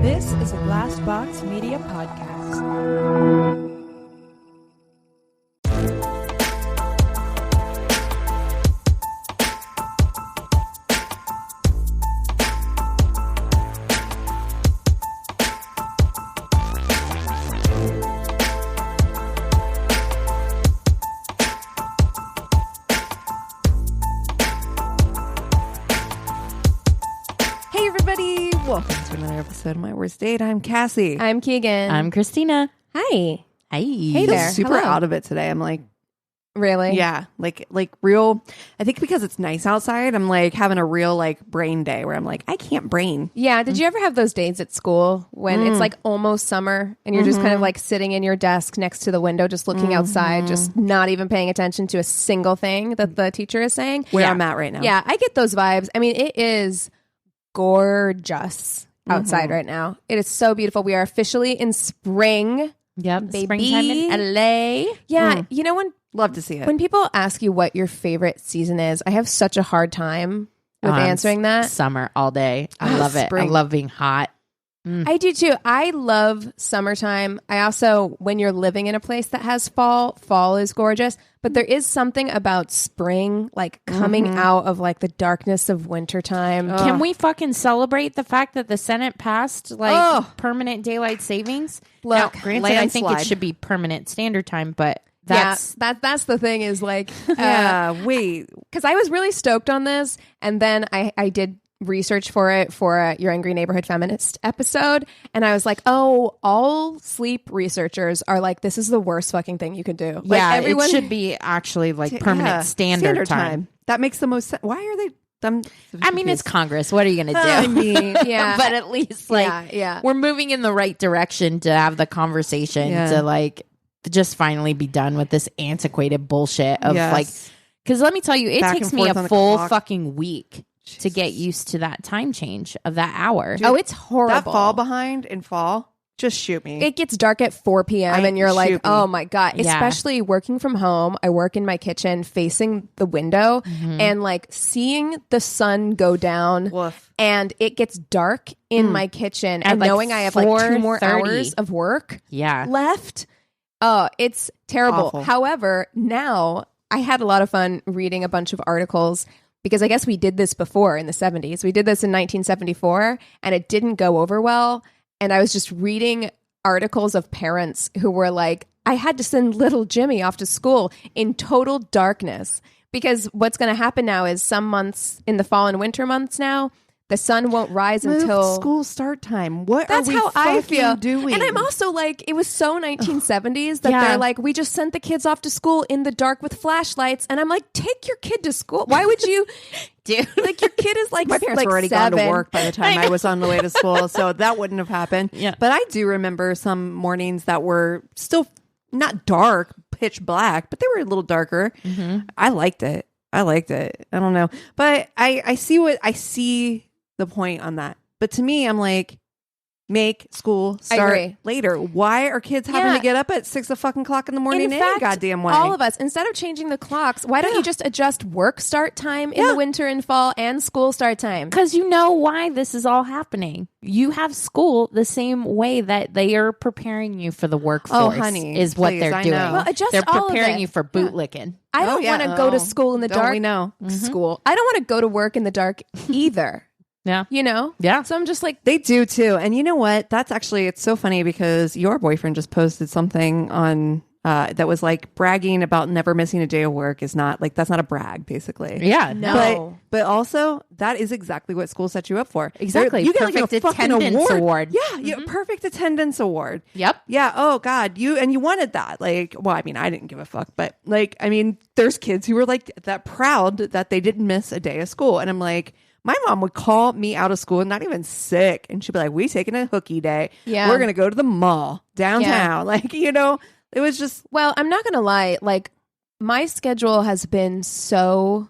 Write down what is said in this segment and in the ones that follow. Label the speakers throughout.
Speaker 1: This is a Glass Box Media podcast. Hey everybody, welcome to another episode of My Worst Date. I'm Cassie.
Speaker 2: I'm Keegan.
Speaker 3: I'm Christina.
Speaker 2: Hi.
Speaker 3: Hi.
Speaker 2: Hey
Speaker 1: I feel
Speaker 2: there.
Speaker 1: super
Speaker 2: Hello.
Speaker 1: out of it today. I'm like,
Speaker 2: Really?
Speaker 1: yeah, like real. I think because it's nice outside, I'm like having a real like brain day where I'm like, I can't brain.
Speaker 2: Yeah. Did you ever have those days at school when it's like almost summer and you're just kind of like sitting in your desk next to the window, just looking outside, just not even paying attention to a single thing that the teacher is saying?
Speaker 1: Where I'm at right now.
Speaker 2: Yeah, I get those vibes. I mean, it is gorgeous outside right now. It is so beautiful. We are officially in spring.
Speaker 3: Yep.
Speaker 2: Baby.
Speaker 3: Springtime in LA.
Speaker 2: Yeah. You know,
Speaker 1: Love to see it.
Speaker 2: when people ask you what your favorite season is, I have such a hard time with answering that.
Speaker 3: Summer all day. I love it.
Speaker 1: Spring.
Speaker 3: I love being hot.
Speaker 2: I do too. I love summertime. I also, when you're living in a place that has fall is gorgeous. But there is something about spring, like coming out of like the darkness of wintertime.
Speaker 3: Can we fucking celebrate the fact that the Senate passed like permanent daylight savings?
Speaker 2: Look,
Speaker 3: now, granted, I think it
Speaker 1: landslide.
Speaker 3: should be permanent standard time, but
Speaker 2: that's
Speaker 3: that's
Speaker 2: the thing is like,
Speaker 1: yeah, wait.
Speaker 2: because I was really stoked on this, and then I did research for it for your Angry Neighborhood Feminist episode, and I was like, oh, all sleep researchers are like, this is the worst fucking thing you could do. Like,
Speaker 3: yeah,
Speaker 2: everyone
Speaker 3: it should be actually like permanent standard time.
Speaker 1: That makes the most sense. Why are they?
Speaker 3: I mean, it's Congress. What are you going to do?
Speaker 1: I mean,
Speaker 2: Yeah.
Speaker 3: But at least like
Speaker 2: yeah.
Speaker 3: we're moving in the right direction to have the conversation to like just finally be done with this antiquated bullshit of like, because let me tell you, it
Speaker 1: Back
Speaker 3: takes
Speaker 1: and
Speaker 3: me
Speaker 1: forth
Speaker 3: a
Speaker 1: on the
Speaker 3: full
Speaker 1: clock.
Speaker 3: fucking week to get used to that time change of that hour.
Speaker 2: Oh, it's horrible.
Speaker 1: that fall behind in fall. Just shoot me.
Speaker 2: It gets dark at 4 p.m. and you're like,
Speaker 1: shoot me.
Speaker 2: oh my God.
Speaker 3: Yeah.
Speaker 2: Especially working from home. I work in my kitchen facing the window and like seeing the sun go down
Speaker 1: Woof.
Speaker 2: and it gets dark in my kitchen and
Speaker 3: like
Speaker 2: knowing I have like 2 more
Speaker 3: 4:30.
Speaker 2: hours of work
Speaker 3: Yeah.
Speaker 2: left. Oh, it's terrible.
Speaker 1: Awful.
Speaker 2: However, now I had a lot of fun reading a bunch of articles because I guess we did this before in the 70s. We did this in 1974 and it didn't go over well. And I was just reading articles of parents who were like, I had to send little Jimmy off to school in total darkness because what's going to happen now is some months in the fall and winter months now, the sun won't rise until
Speaker 1: school start time. What
Speaker 2: that's
Speaker 1: are we
Speaker 2: how I
Speaker 1: fucking
Speaker 2: feel.
Speaker 1: doing?
Speaker 2: And I'm also like, it was so 1970s that
Speaker 3: Yeah.
Speaker 2: they're like, we just sent the kids off to school in the dark with flashlights. And I'm like, take your kid to school. Why would you do? Like your kid is like
Speaker 1: My parents
Speaker 2: like
Speaker 1: were already
Speaker 2: 7.
Speaker 1: gone to work by the time I was on the way to school, so that wouldn't have happened.
Speaker 3: Yeah.
Speaker 1: But I do remember some mornings that were still not dark, pitch black, but they were a little darker. I liked it. I don't know. But I see the point on that. But to me, I'm like, make school start
Speaker 2: agree.
Speaker 1: later. Why are kids having
Speaker 2: Yeah.
Speaker 1: to get up at 6:00 in the morning?
Speaker 2: In
Speaker 1: any
Speaker 2: fact,
Speaker 1: goddamn way.
Speaker 2: all of us, instead of changing the clocks, why don't you just adjust work start time in the winter and fall and school start time?
Speaker 3: Because you know why this is all happening. You have school the same way that they are preparing you for the workforce.
Speaker 1: honey,
Speaker 3: is what
Speaker 1: please,
Speaker 3: they're
Speaker 1: I
Speaker 3: doing.
Speaker 1: know.
Speaker 2: Well, adjust
Speaker 3: They're
Speaker 2: all of
Speaker 3: preparing
Speaker 2: it.
Speaker 3: you for bootlicking.
Speaker 2: I don't want to go to school in the
Speaker 1: Don't
Speaker 2: dark.
Speaker 1: we know?
Speaker 2: School. I don't want to go to work in the dark either.
Speaker 3: Yeah.
Speaker 2: You know?
Speaker 3: Yeah.
Speaker 2: So I'm just like,
Speaker 1: They do too. And you know what? That's actually, it's so funny because your boyfriend just posted something on that was like bragging about never missing a day of work is not like, that's not a brag basically.
Speaker 3: Yeah.
Speaker 2: No.
Speaker 1: But also that is exactly what school set you up for.
Speaker 3: Exactly.
Speaker 1: You get like
Speaker 3: Perfect
Speaker 1: a fucking
Speaker 3: attendance award.
Speaker 1: Yeah. You perfect attendance award.
Speaker 3: Yep.
Speaker 1: Yeah. Oh God. You wanted that. Like, well, I mean, I didn't give a fuck, but like, I mean, there's kids who were like that proud that they didn't miss a day of school. And I'm like, my mom would call me out of school, not even sick. And she'd be like, we taking a hooky day.
Speaker 2: Yeah.
Speaker 1: We're going to go to the mall downtown.
Speaker 2: Yeah.
Speaker 1: Like, you know, it was just,
Speaker 2: well, I'm not going to lie. Like, my schedule has been so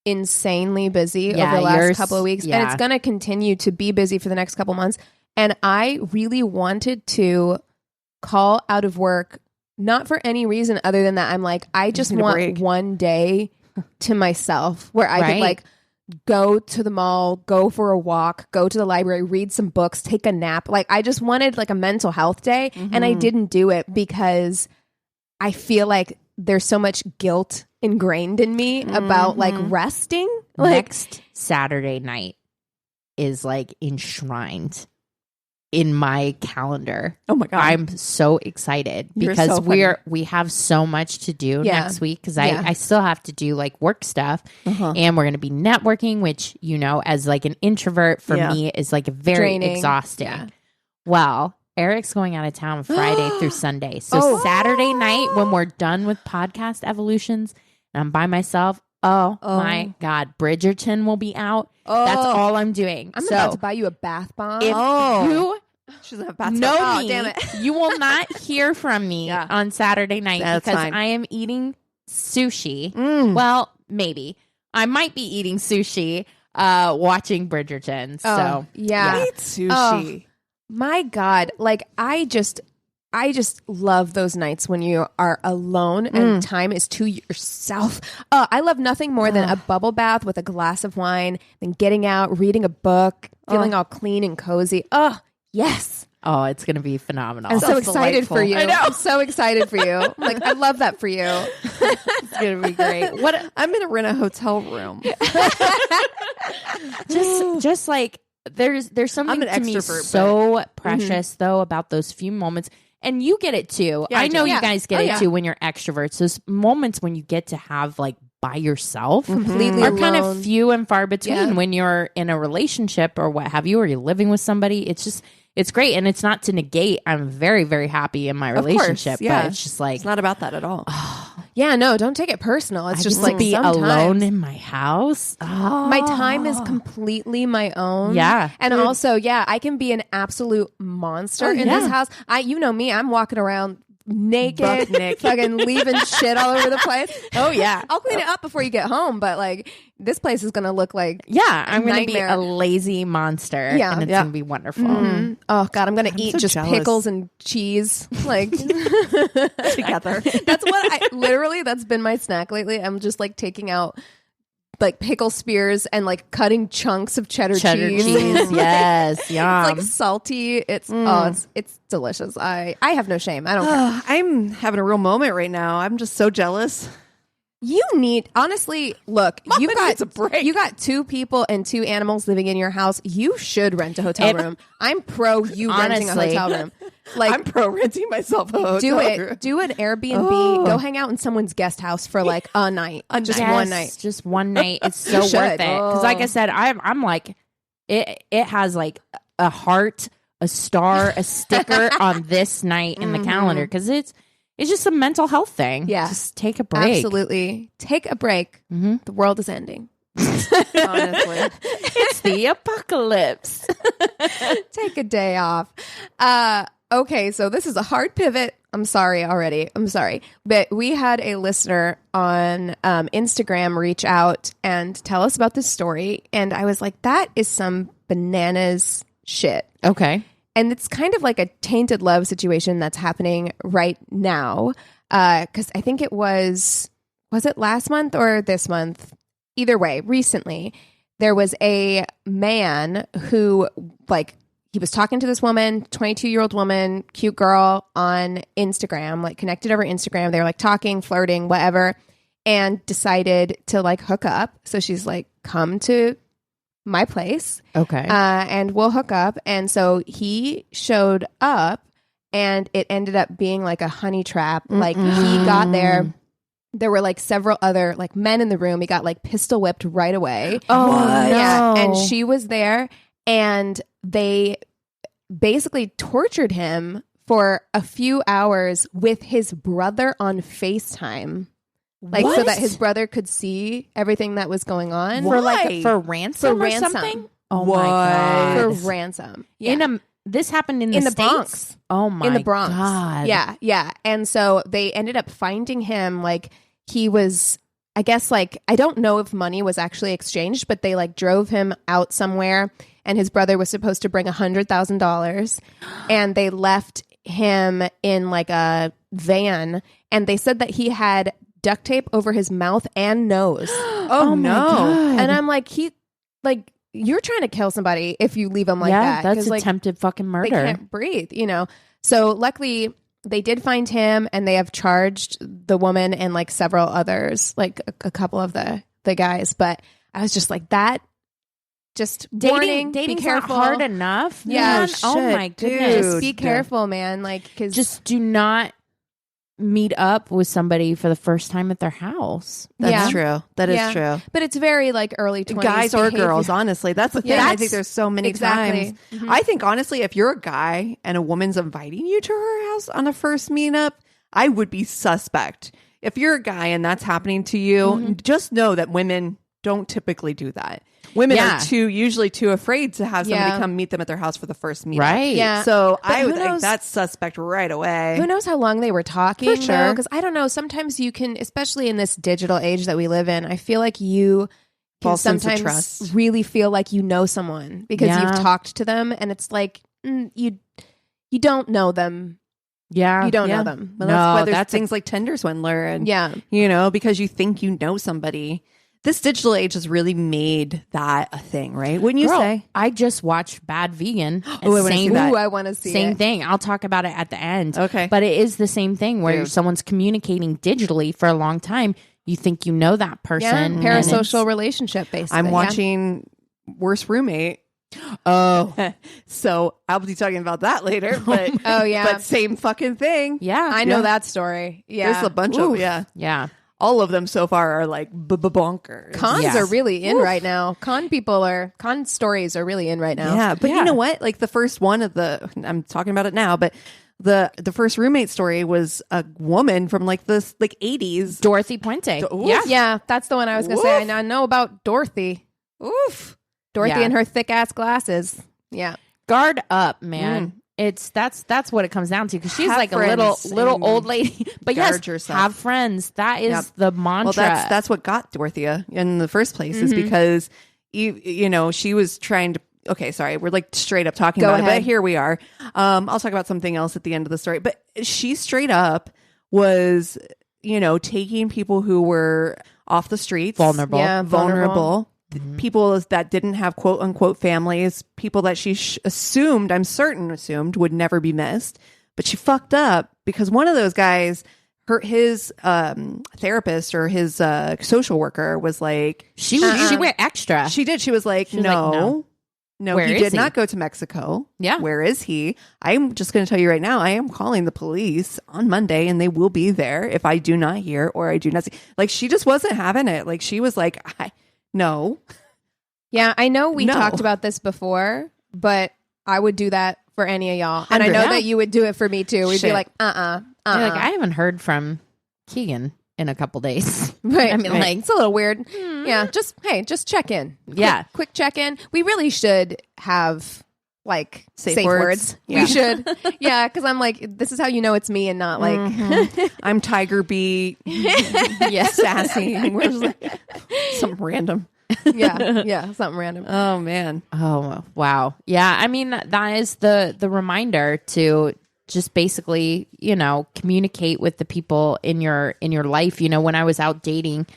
Speaker 2: insanely busy over the last couple of weeks. And it's going to continue to be busy for the next couple months. And I really wanted to call out of work, not for any reason other than that I'm like, I just
Speaker 1: need a
Speaker 2: want
Speaker 1: break.
Speaker 2: one day to myself where I could
Speaker 3: Right.
Speaker 2: like go to the mall, go for a walk, go to the library, read some books, take a nap. Like, I just wanted like a mental health day, and I didn't do it because I feel like there's so much guilt ingrained in me about like resting. Like,
Speaker 3: next Saturday night is like enshrined in my calendar.
Speaker 1: Oh my God.
Speaker 3: I'm so excited because we have so much to do next week, because I still have to do like work stuff, and we're going to be networking, which, you know, as like an introvert for me is like very
Speaker 2: draining.
Speaker 3: Exhausting. Yeah. Well, Eric's going out of town Friday through Sunday. So Saturday night, when we're done with podcast evolutions and I'm by myself, my God, Bridgerton will be out. That's all I'm doing.
Speaker 2: I'm about to buy you a bath bomb.
Speaker 3: If you
Speaker 1: She doesn't have bath
Speaker 3: know
Speaker 1: bomb.
Speaker 3: me,
Speaker 2: damn it.
Speaker 3: you will not hear from me on Saturday night
Speaker 1: That's
Speaker 3: because
Speaker 1: fine.
Speaker 3: I am eating sushi. Well, maybe. I might be eating sushi watching Bridgerton. So
Speaker 2: yeah.
Speaker 1: Eat sushi.
Speaker 2: My God, like I just love those nights when you are alone and time is to yourself. I love nothing more than a bubble bath with a glass of wine, then getting out, reading a book, feeling all clean and cozy. Oh, yes.
Speaker 3: Oh, it's going to be phenomenal.
Speaker 2: I'm so excited for you.
Speaker 1: I know.
Speaker 2: I'm so excited for you. Like, I love that for you.
Speaker 3: It's going to be great.
Speaker 1: I'm going to rent a hotel room.
Speaker 3: just like there's something
Speaker 1: I'm an
Speaker 3: to me
Speaker 1: extrovert,
Speaker 3: so precious though about those few moments. And you get it too.
Speaker 1: Yeah,
Speaker 3: I know
Speaker 1: do.
Speaker 3: you guys get it too when you're extroverts. Those moments when you get to have like by yourself
Speaker 2: Completely
Speaker 3: are kind
Speaker 2: alone.
Speaker 3: of few and far between.
Speaker 2: Yeah.
Speaker 3: When you're in a relationship or what have you, or you're living with somebody. It's great. And it's not to negate. I'm very, very happy in my relationship.
Speaker 1: yeah.
Speaker 3: But it's just like,
Speaker 1: It's not about that at all.
Speaker 2: Yeah, no, don't take it personal. It's
Speaker 3: I
Speaker 2: just
Speaker 3: get to
Speaker 2: like
Speaker 3: be
Speaker 2: sometimes
Speaker 3: alone in my house.
Speaker 2: my time is completely my own.
Speaker 3: Yeah.
Speaker 2: And also, I can be an absolute monster in this house. You know me, I'm walking around naked, fucking leaving shit all over the place.
Speaker 3: Oh yeah.
Speaker 2: I'll clean it up before you get home, but like this place is gonna look like
Speaker 3: I'm going to be
Speaker 2: nightmare.
Speaker 3: a lazy monster.
Speaker 2: Yeah.
Speaker 3: And it's going to be wonderful.
Speaker 2: oh God, I'm gonna eat
Speaker 1: so
Speaker 2: just
Speaker 1: jealous.
Speaker 2: pickles and cheese. Like
Speaker 1: Together.
Speaker 2: that's what that's been my snack lately. I'm just like taking out like pickle spears and like cutting chunks of cheddar cheese.
Speaker 3: Yes. Yum.
Speaker 2: It's like salty. It's it's delicious. I have no shame. I don't care.
Speaker 1: I'm having a real moment right now. I'm just so jealous.
Speaker 2: You need, honestly, look, you
Speaker 1: needs a break.
Speaker 2: You got 2 people and 2 animals living in your house. You should rent a hotel room. I'm pro you renting a
Speaker 3: Honestly.
Speaker 2: hotel room. Like,
Speaker 1: I'm pro renting myself a hotel
Speaker 2: do it.
Speaker 1: room.
Speaker 2: Do an Airbnb. Go hang out in someone's guest house for like a night. Just one night.
Speaker 3: Just one night. It's so worth
Speaker 2: should.
Speaker 3: it. Because like I said, I'm like, it has like a heart, a star, a sticker on this night in the calendar. Because it's just a mental health thing.
Speaker 2: Yeah.
Speaker 3: Just take a break.
Speaker 2: Absolutely. Take a break. The world is ending.
Speaker 1: Honestly.
Speaker 3: It's the apocalypse.
Speaker 2: Take a day off. Okay, so this is a hard pivot. I'm sorry already. I'm sorry. But we had a listener on Instagram reach out and tell us about this story. And I was like, that is some bananas shit.
Speaker 3: Okay.
Speaker 2: And it's kind of like a tainted love situation that's happening right now. Because I think it was it last month or this month? Either way, recently, there was a man who, like, he was talking to this woman, 22-year-old woman, cute girl on Instagram, like connected over Instagram. They were like talking, flirting, whatever, and decided to like hook up. So she's like, come to my place.
Speaker 3: Okay.
Speaker 2: And we'll hook up. And so he showed up and it ended up being like a honey trap. Like he got there. There were like several other like men in the room. He got like pistol whipped right away.
Speaker 3: Oh, what?
Speaker 2: Yeah.
Speaker 3: No.
Speaker 2: And she was there and they basically tortured him for a few hours with his brother on FaceTime. Like so that his brother could see everything that was going on.
Speaker 3: For ransom
Speaker 2: For
Speaker 3: or
Speaker 2: ransom.
Speaker 3: something? Oh
Speaker 1: What?
Speaker 3: my God.
Speaker 2: For ransom. Yeah.
Speaker 3: This happened in
Speaker 2: In
Speaker 3: the
Speaker 2: the
Speaker 3: States?
Speaker 2: Bronx.
Speaker 3: Oh my
Speaker 2: in the Bronx.
Speaker 3: God.
Speaker 2: Yeah, yeah. And so they ended up finding him like he was, I guess like, I don't know if money was actually exchanged, but they like drove him out somewhere and his brother was supposed to bring $100,000 and they left him in like a van and they said that he had duct tape over his mouth and nose.
Speaker 1: Oh, no.
Speaker 3: God.
Speaker 2: And I'm like, like you're trying to kill somebody if you leave them like that.
Speaker 3: That's
Speaker 2: like,
Speaker 3: attempted fucking murder.
Speaker 2: They can't breathe, you know. So luckily they did find him, and they have charged the woman and like several others, like a couple of the guys. But I was just like, that just warning,
Speaker 3: dating's
Speaker 2: be careful.
Speaker 3: not hard enough.
Speaker 2: Yeah.
Speaker 3: Man. Oh
Speaker 1: shit,
Speaker 3: my goodness.
Speaker 2: Just be careful, man. Like, because
Speaker 3: Just do not meet up with somebody for the first time at their house.
Speaker 1: That's true. That is
Speaker 2: Yeah.
Speaker 1: true.
Speaker 2: But it's very like early 20s
Speaker 1: Guys or
Speaker 2: behavior.
Speaker 1: girls, honestly. That's the thing.
Speaker 2: Yeah,
Speaker 1: I think there's so many
Speaker 2: exactly.
Speaker 1: times.
Speaker 2: Mhm.
Speaker 1: I think, honestly, if you're a guy and a woman's inviting you to her house on a first meetup, I would be suspect. If you're a guy and that's happening to you, just know that women don't typically do that. Women are usually too afraid to have somebody come meet them at their house for the first meetup.
Speaker 3: Right.
Speaker 2: Yeah.
Speaker 1: So
Speaker 2: But
Speaker 1: I
Speaker 2: who
Speaker 1: would think
Speaker 2: knows-
Speaker 1: that's suspect right away.
Speaker 2: Who knows how long they were talking?
Speaker 1: For sure.
Speaker 2: Because I don't know. Sometimes you can, especially in this digital age that we live in, I feel like you can
Speaker 1: False sense of
Speaker 2: sometimes
Speaker 1: trust.
Speaker 2: really feel like you know someone because
Speaker 3: Yeah.
Speaker 2: you've talked to them, and it's like you don't know them.
Speaker 3: Yeah.
Speaker 2: You don't know them.
Speaker 1: Well, that's why there's
Speaker 3: that's
Speaker 1: things like Tinder Swindler and
Speaker 2: Yeah.
Speaker 1: you know, because you think you know somebody. This digital age has really made that a thing, right? Wouldn't you
Speaker 3: Girl,
Speaker 1: say?
Speaker 3: I just watched Bad Vegan.
Speaker 1: Ooh, I wanna see
Speaker 3: same
Speaker 1: that.
Speaker 2: Ooh, I want to see
Speaker 3: same
Speaker 2: it.
Speaker 3: thing. I'll talk about it at the end.
Speaker 1: Okay.
Speaker 3: But it is the same thing where
Speaker 1: Dude.
Speaker 3: someone's communicating digitally for a long time. You think you know that person.
Speaker 2: Yeah,
Speaker 3: and
Speaker 2: parasocial relationship, basically.
Speaker 1: I'm
Speaker 2: yeah.
Speaker 1: watching Worst Roommate.
Speaker 3: Oh,
Speaker 1: So I'll be talking about that later. But
Speaker 2: Oh, yeah.
Speaker 1: but same fucking thing.
Speaker 3: yeah.
Speaker 2: I know
Speaker 1: Yeah.
Speaker 2: that story. Yeah.
Speaker 1: There's a bunch
Speaker 2: Oof.
Speaker 1: of
Speaker 3: Yeah.
Speaker 1: all of them so far are like bonkers.
Speaker 2: Cons
Speaker 3: Yes.
Speaker 2: are really in right now. Con stories are really in right now.
Speaker 1: Yeah, but
Speaker 3: Yeah.
Speaker 1: you know what? Like the first one of I'm talking about it now, but the first roommate story was a woman from like the 80s.
Speaker 3: Dorothy Puente.
Speaker 1: Oof.
Speaker 3: Yeah.
Speaker 2: Yeah, that's the one I was going to say.
Speaker 1: Woof.
Speaker 2: I know about Dorothy.
Speaker 1: Oof.
Speaker 2: Dorothy
Speaker 3: Yeah.
Speaker 2: and her thick ass glasses. Yeah.
Speaker 3: Guard up, man. That's what it comes down to, because she's
Speaker 1: Have
Speaker 3: like a
Speaker 1: friends
Speaker 3: little
Speaker 1: and
Speaker 3: old lady. But
Speaker 1: guard
Speaker 3: yes,
Speaker 1: yourself.
Speaker 3: have friends. That is
Speaker 1: Yep.
Speaker 3: the mantra.
Speaker 1: Well, that's what got Dorothea in the first place is because you know she was trying to. Okay, sorry, we're like straight up talking
Speaker 2: Go
Speaker 1: about it,
Speaker 2: ahead.
Speaker 1: but here we are. I'll talk about something else at the end of the story. But she straight up was, you know, taking people who were off the streets,
Speaker 3: vulnerable.
Speaker 2: Yeah.
Speaker 1: vulnerable. People that didn't have quote unquote families, people that she assumed would never be missed, but she fucked up because one of those guys, his therapist or his social worker was like,
Speaker 3: She went extra.
Speaker 1: she did. She was like,
Speaker 3: was
Speaker 1: no,
Speaker 3: like, Where
Speaker 1: he
Speaker 3: is
Speaker 1: did
Speaker 3: he?
Speaker 1: not go to Mexico.
Speaker 3: Yeah.
Speaker 1: Where is he? I'm just going to tell you right now, I am calling the police on Monday and they will be there if I do not hear or I do not see. Like, she just wasn't having it. Like, she was like, no.
Speaker 2: Yeah, I know we
Speaker 1: No.
Speaker 2: talked about this before, but I would do that for any of y'all. And I know
Speaker 1: 100.
Speaker 2: that you would do it for me too. We'd
Speaker 1: Shit.
Speaker 2: be like,
Speaker 3: You're like, I haven't heard from Keegan in a couple days.
Speaker 2: Right.
Speaker 3: I mean,
Speaker 1: Right.
Speaker 3: like,
Speaker 2: It's a little weird. Yeah, just check in.
Speaker 3: Yeah.
Speaker 2: Quick check in. We really should have like
Speaker 1: Safe
Speaker 2: safe
Speaker 1: words.
Speaker 2: words.
Speaker 1: Yeah.
Speaker 2: We should. Yeah, because I'm like, this is how you know it's me and not like
Speaker 1: I'm Tiger Beat, sassy. And we're just like some random.
Speaker 2: yeah, something random.
Speaker 1: Oh, man.
Speaker 3: oh wow, yeah. I mean, that is the reminder to just basically, you know, communicate with the people in your life. You know, when I was out dating,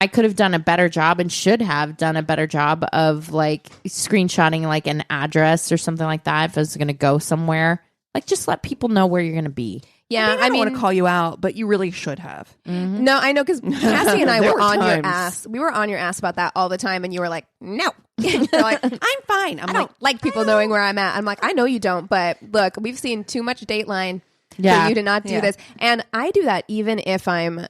Speaker 3: I could have done a better job and should have done a better job of like screenshotting like an address or something like that if I was going to go somewhere. Like, just let people know where you're going to be.
Speaker 2: Yeah,
Speaker 1: I don't want to call you out, but you really should have.
Speaker 2: No, I know, because Cassie and I
Speaker 1: There
Speaker 2: were
Speaker 1: were
Speaker 2: on your
Speaker 1: times.
Speaker 2: ass. We were on your ass about that all the time, and you were like, no. You're like,
Speaker 1: I'm fine. I'm
Speaker 2: I don't like people knowing where I'm at. I'm like, I know you don't, but look, we've seen too much Dateline
Speaker 3: Yeah.
Speaker 2: for you to not do
Speaker 1: Yeah.
Speaker 2: this. And I do that even if I'm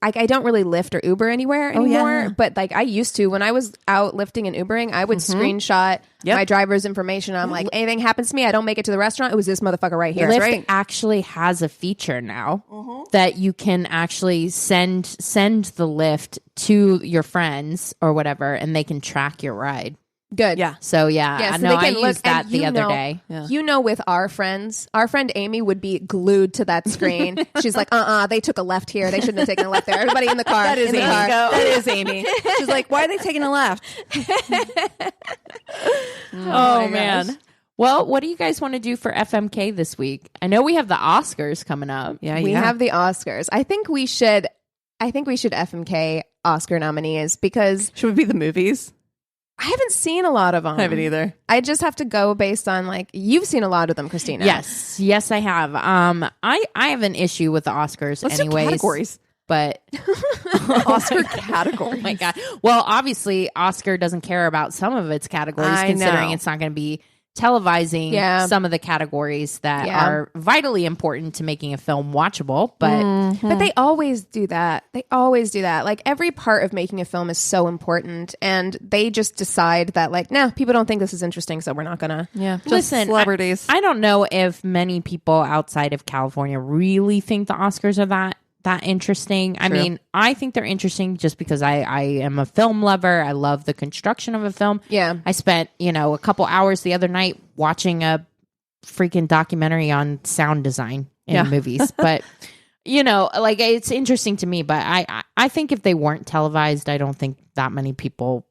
Speaker 2: like, I don't really Lyft or Uber anywhere anymore,
Speaker 1: yeah.
Speaker 2: but like I used to when I was out lifting and Ubering, I would screenshot
Speaker 1: Yep.
Speaker 2: my driver's information. I'm like, anything happens to me, I don't make it to the restaurant, it was this motherfucker right here.
Speaker 3: Lyft
Speaker 1: right.
Speaker 3: actually has a feature now that you can actually send the Lyft to your friends or whatever, and they can track your ride.
Speaker 2: Good.
Speaker 1: Yeah.
Speaker 3: So yeah,
Speaker 2: Yeah,
Speaker 3: I
Speaker 2: so
Speaker 3: know
Speaker 2: they
Speaker 3: I
Speaker 2: can look,
Speaker 3: used that
Speaker 2: and
Speaker 3: the
Speaker 2: you
Speaker 3: other
Speaker 2: know-
Speaker 3: day.
Speaker 1: Yeah.
Speaker 2: You know, with our friends, our friend Amy would be glued to that screen. She's like, they took a left here. They shouldn't have taken a left there. Everybody in the car.
Speaker 1: That is
Speaker 2: in the
Speaker 1: Amy.
Speaker 2: car.
Speaker 1: That is Amy. She's like, why are they taking a left?
Speaker 3: Oh
Speaker 2: my
Speaker 3: man.
Speaker 2: gosh.
Speaker 3: Well, what do you guys want to do for FMK this week? I know we have the Oscars coming up.
Speaker 1: Yeah,
Speaker 2: We have the Oscars. I think we should FMK Oscar nominees because
Speaker 1: Should we be the movies?
Speaker 2: I haven't seen a lot of them.
Speaker 1: I haven't either.
Speaker 2: I just have to go based on like you've seen a lot of them, Christina.
Speaker 3: Yes, I have. I have an issue with the Oscars,
Speaker 1: Let's do
Speaker 3: anyways.
Speaker 1: categories.
Speaker 3: But
Speaker 1: Oscar category.
Speaker 3: oh my god! Well, obviously, Oscar doesn't care about some of its categories, considering it's not going to be televising some of the categories that are vitally important to making a film watchable. But
Speaker 2: but they always do that. They always do that. Like every part of making a film is so important, and they just decide that like, no, people don't think this is interesting, so we're not gonna.
Speaker 1: Yeah, just
Speaker 3: listen,
Speaker 1: celebrities.
Speaker 3: I don't know if many people outside of California really think the Oscars are that interesting. I mean, I think they're interesting just because I am a film lover. I love the construction of a film.
Speaker 2: Yeah.
Speaker 3: I spent, a couple hours the other night watching a freaking documentary on sound design in movies. But, like it's interesting to me. But I think if they weren't televised, I don't think that many people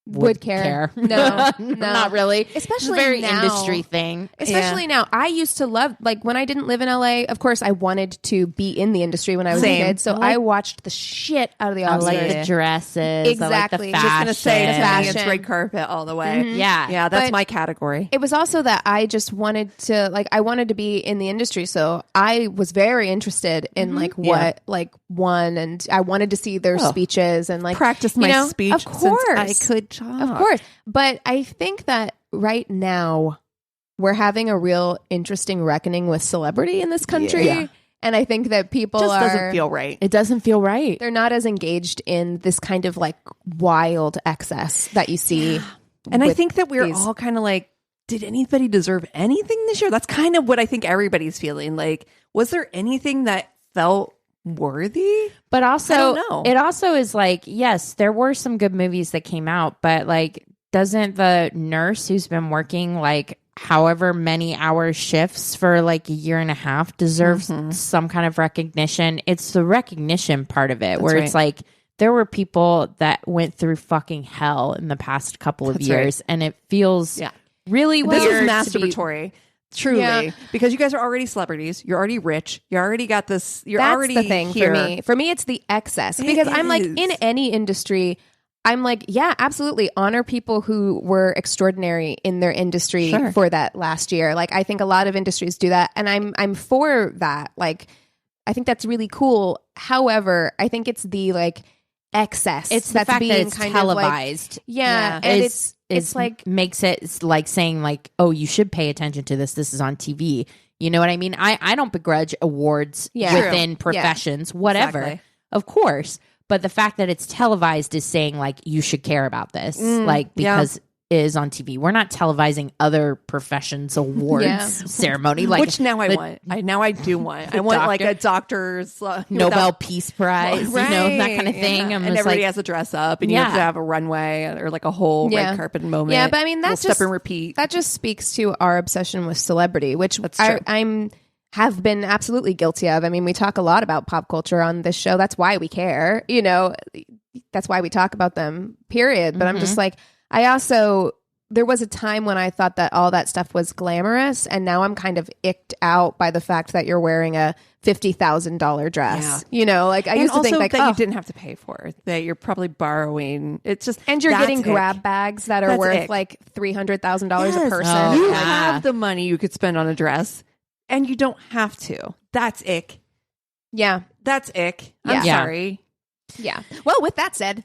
Speaker 3: would care.
Speaker 2: No,
Speaker 3: not really.
Speaker 2: Especially
Speaker 3: it's a very
Speaker 2: now.
Speaker 3: industry thing.
Speaker 2: Especially now. I used to love, like when I didn't live in LA, of course I wanted to be in the industry when I was a kid. So I watched the shit out of the Oscars.
Speaker 3: I like the dresses.
Speaker 2: Exactly.
Speaker 3: I like the fashion.
Speaker 1: Just gonna say
Speaker 2: the fashion.
Speaker 1: it's red carpet all the way.
Speaker 2: Mm-hmm.
Speaker 3: Yeah,
Speaker 1: that's
Speaker 2: But
Speaker 1: my category.
Speaker 2: it was also that I just wanted to, like, I wanted to be in the industry. So I was very interested in like what like won, and I wanted to see their speeches and like
Speaker 1: Practice my speech
Speaker 2: of course,
Speaker 1: since I could talk.
Speaker 2: Of course. But I think that right now we're having a real interesting reckoning with celebrity in this country.
Speaker 1: Yeah.
Speaker 2: And I think that people
Speaker 1: Just doesn't feel right.
Speaker 3: It doesn't feel right.
Speaker 2: They're not as engaged in this kind of like wild excess that you see.
Speaker 1: And I think that we're all kind of like, did anybody deserve anything this year? That's kind of what I think everybody's feeling. Like, was there anything that felt worthy?
Speaker 3: But also,
Speaker 1: I don't know.
Speaker 3: It also is like, yes, there were some good movies that came out, but like, doesn't the nurse who's been working like however many hour shifts for like a year and a half deserve some kind of recognition? It's the recognition part of it where it's like, there were people that went through fucking hell in the past couple of years, and it feels really
Speaker 1: This
Speaker 3: weird.
Speaker 1: is masturbatory. Truly, because you guys are already celebrities, you're already rich, you already got this. You're
Speaker 2: That's
Speaker 1: already
Speaker 2: the thing
Speaker 1: here.
Speaker 2: for me. For me, it's the excess because I'm like in any industry. I'm like, yeah, absolutely. Honor people who were extraordinary in their industry for that last year. Like, I think a lot of industries do that, and I'm for that. Like, I think that's really cool. However, I think it's the like excess.
Speaker 3: It's the
Speaker 2: that's
Speaker 3: fact
Speaker 2: being
Speaker 3: that it's
Speaker 2: kind
Speaker 3: televised.
Speaker 2: Of like, and it's like
Speaker 3: makes it like saying like, oh, you should pay attention to this. This is on TV. You know what I mean? I don't begrudge awards within professions, whatever, of course. But the fact that it's televised is saying like you should care about this, like because it is on TV. We're not televising other professions awards ceremony, like
Speaker 1: which now I want. I do want. I want like a doctor's
Speaker 3: Nobel Peace Prize, that kind of thing.
Speaker 1: And everybody has to dress up, and you have to have a runway or like a whole red carpet moment.
Speaker 2: Yeah, but I mean that's
Speaker 1: just step and repeat.
Speaker 2: That just speaks to our obsession with celebrity, which I'm have been absolutely guilty of. I mean, we talk a lot about pop culture on this show. That's why we care. That's why we talk about them. Period. But I'm just like. There was a time when I thought that all that stuff was glamorous, and now I'm kind of icked out by the fact that you're wearing a $50,000 dress. Like I used to think like,
Speaker 1: that you didn't have to pay for, that you're probably borrowing. It's just,
Speaker 2: and you're getting grab bags that are worth like $300,000 a person.
Speaker 1: You have the money you could spend on a dress, and you don't have to. That's ick.
Speaker 2: Yeah,
Speaker 1: that's ick. I'm sorry.
Speaker 2: Yeah. Well, with that said,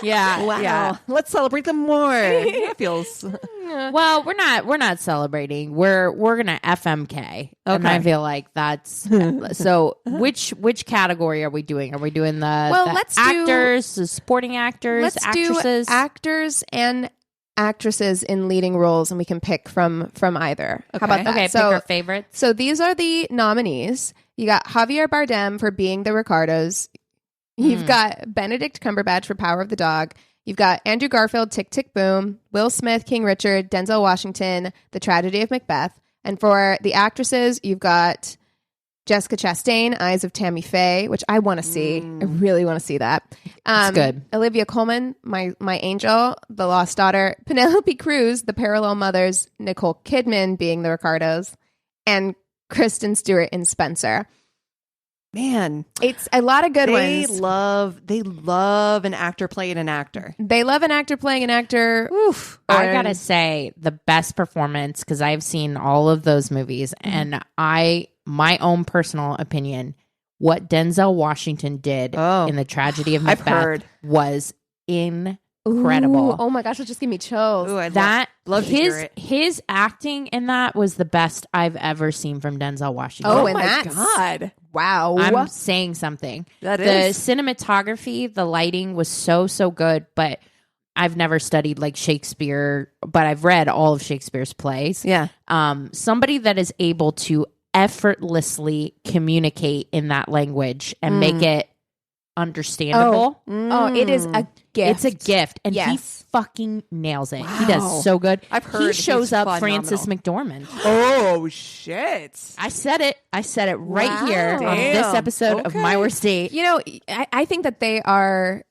Speaker 1: wow. Let's celebrate them more. It feels
Speaker 3: well. We're not celebrating. We're gonna FMK, and I feel like that's so. Which category are we doing? Are we doing let's actors, the supporting actors,
Speaker 2: let's
Speaker 3: actresses,
Speaker 2: do actors and actresses in leading roles, and we can pick from either. How about that?
Speaker 3: Okay, pick our favorites.
Speaker 2: So these are the nominees. You got Javier Bardem for Being the Ricardos. You've got Benedict Cumberbatch for Power of the Dog. You've got Andrew Garfield, Tick, Tick, Boom. Will Smith, King Richard. Denzel Washington, The Tragedy of Macbeth. And for the actresses, you've got Jessica Chastain, Eyes of Tammy Faye, which I want to see. I really want to see that.
Speaker 3: It's good.
Speaker 2: Olivia Coleman, my angel, The Lost Daughter. Penelope Cruz, The Parallel Mothers. Nicole Kidman, Being the Ricardos. And Kristen Stewart in Spencer.
Speaker 1: man,
Speaker 2: It's a lot of good
Speaker 1: they
Speaker 2: ones.
Speaker 1: They love an actor playing an actor.
Speaker 2: They love an actor playing an actor.
Speaker 1: Oof.
Speaker 3: I gotta say the best performance, because I've seen all of those movies, and my own personal opinion, what Denzel Washington did in The Tragedy of Macbeth was incredible.
Speaker 2: Ooh, oh my gosh, it just gave me chills.
Speaker 1: Ooh, I'd
Speaker 3: love to hear it. His acting in that was the best I've ever seen from Denzel Washington.
Speaker 2: Oh,
Speaker 1: Oh
Speaker 2: and
Speaker 1: my
Speaker 2: that's
Speaker 1: God.
Speaker 2: wow.
Speaker 3: I'm saying something.
Speaker 1: That
Speaker 3: the
Speaker 1: is.
Speaker 3: cinematography, the lighting was so good, but I've never studied like Shakespeare, but I've read all of Shakespeare's plays.
Speaker 1: Yeah.
Speaker 3: Somebody that is able to effortlessly communicate in that language and make it understandable.
Speaker 2: Oh, it is a gift.
Speaker 3: It's a gift, and he fucking nails it. He does so good.
Speaker 1: I've heard
Speaker 3: he shows
Speaker 1: he's
Speaker 3: up Francis McDormand.
Speaker 1: Oh, shit.
Speaker 3: I said it right here on this
Speaker 1: Damn.
Speaker 3: episode of My Worst Date.
Speaker 2: You know, I think that they are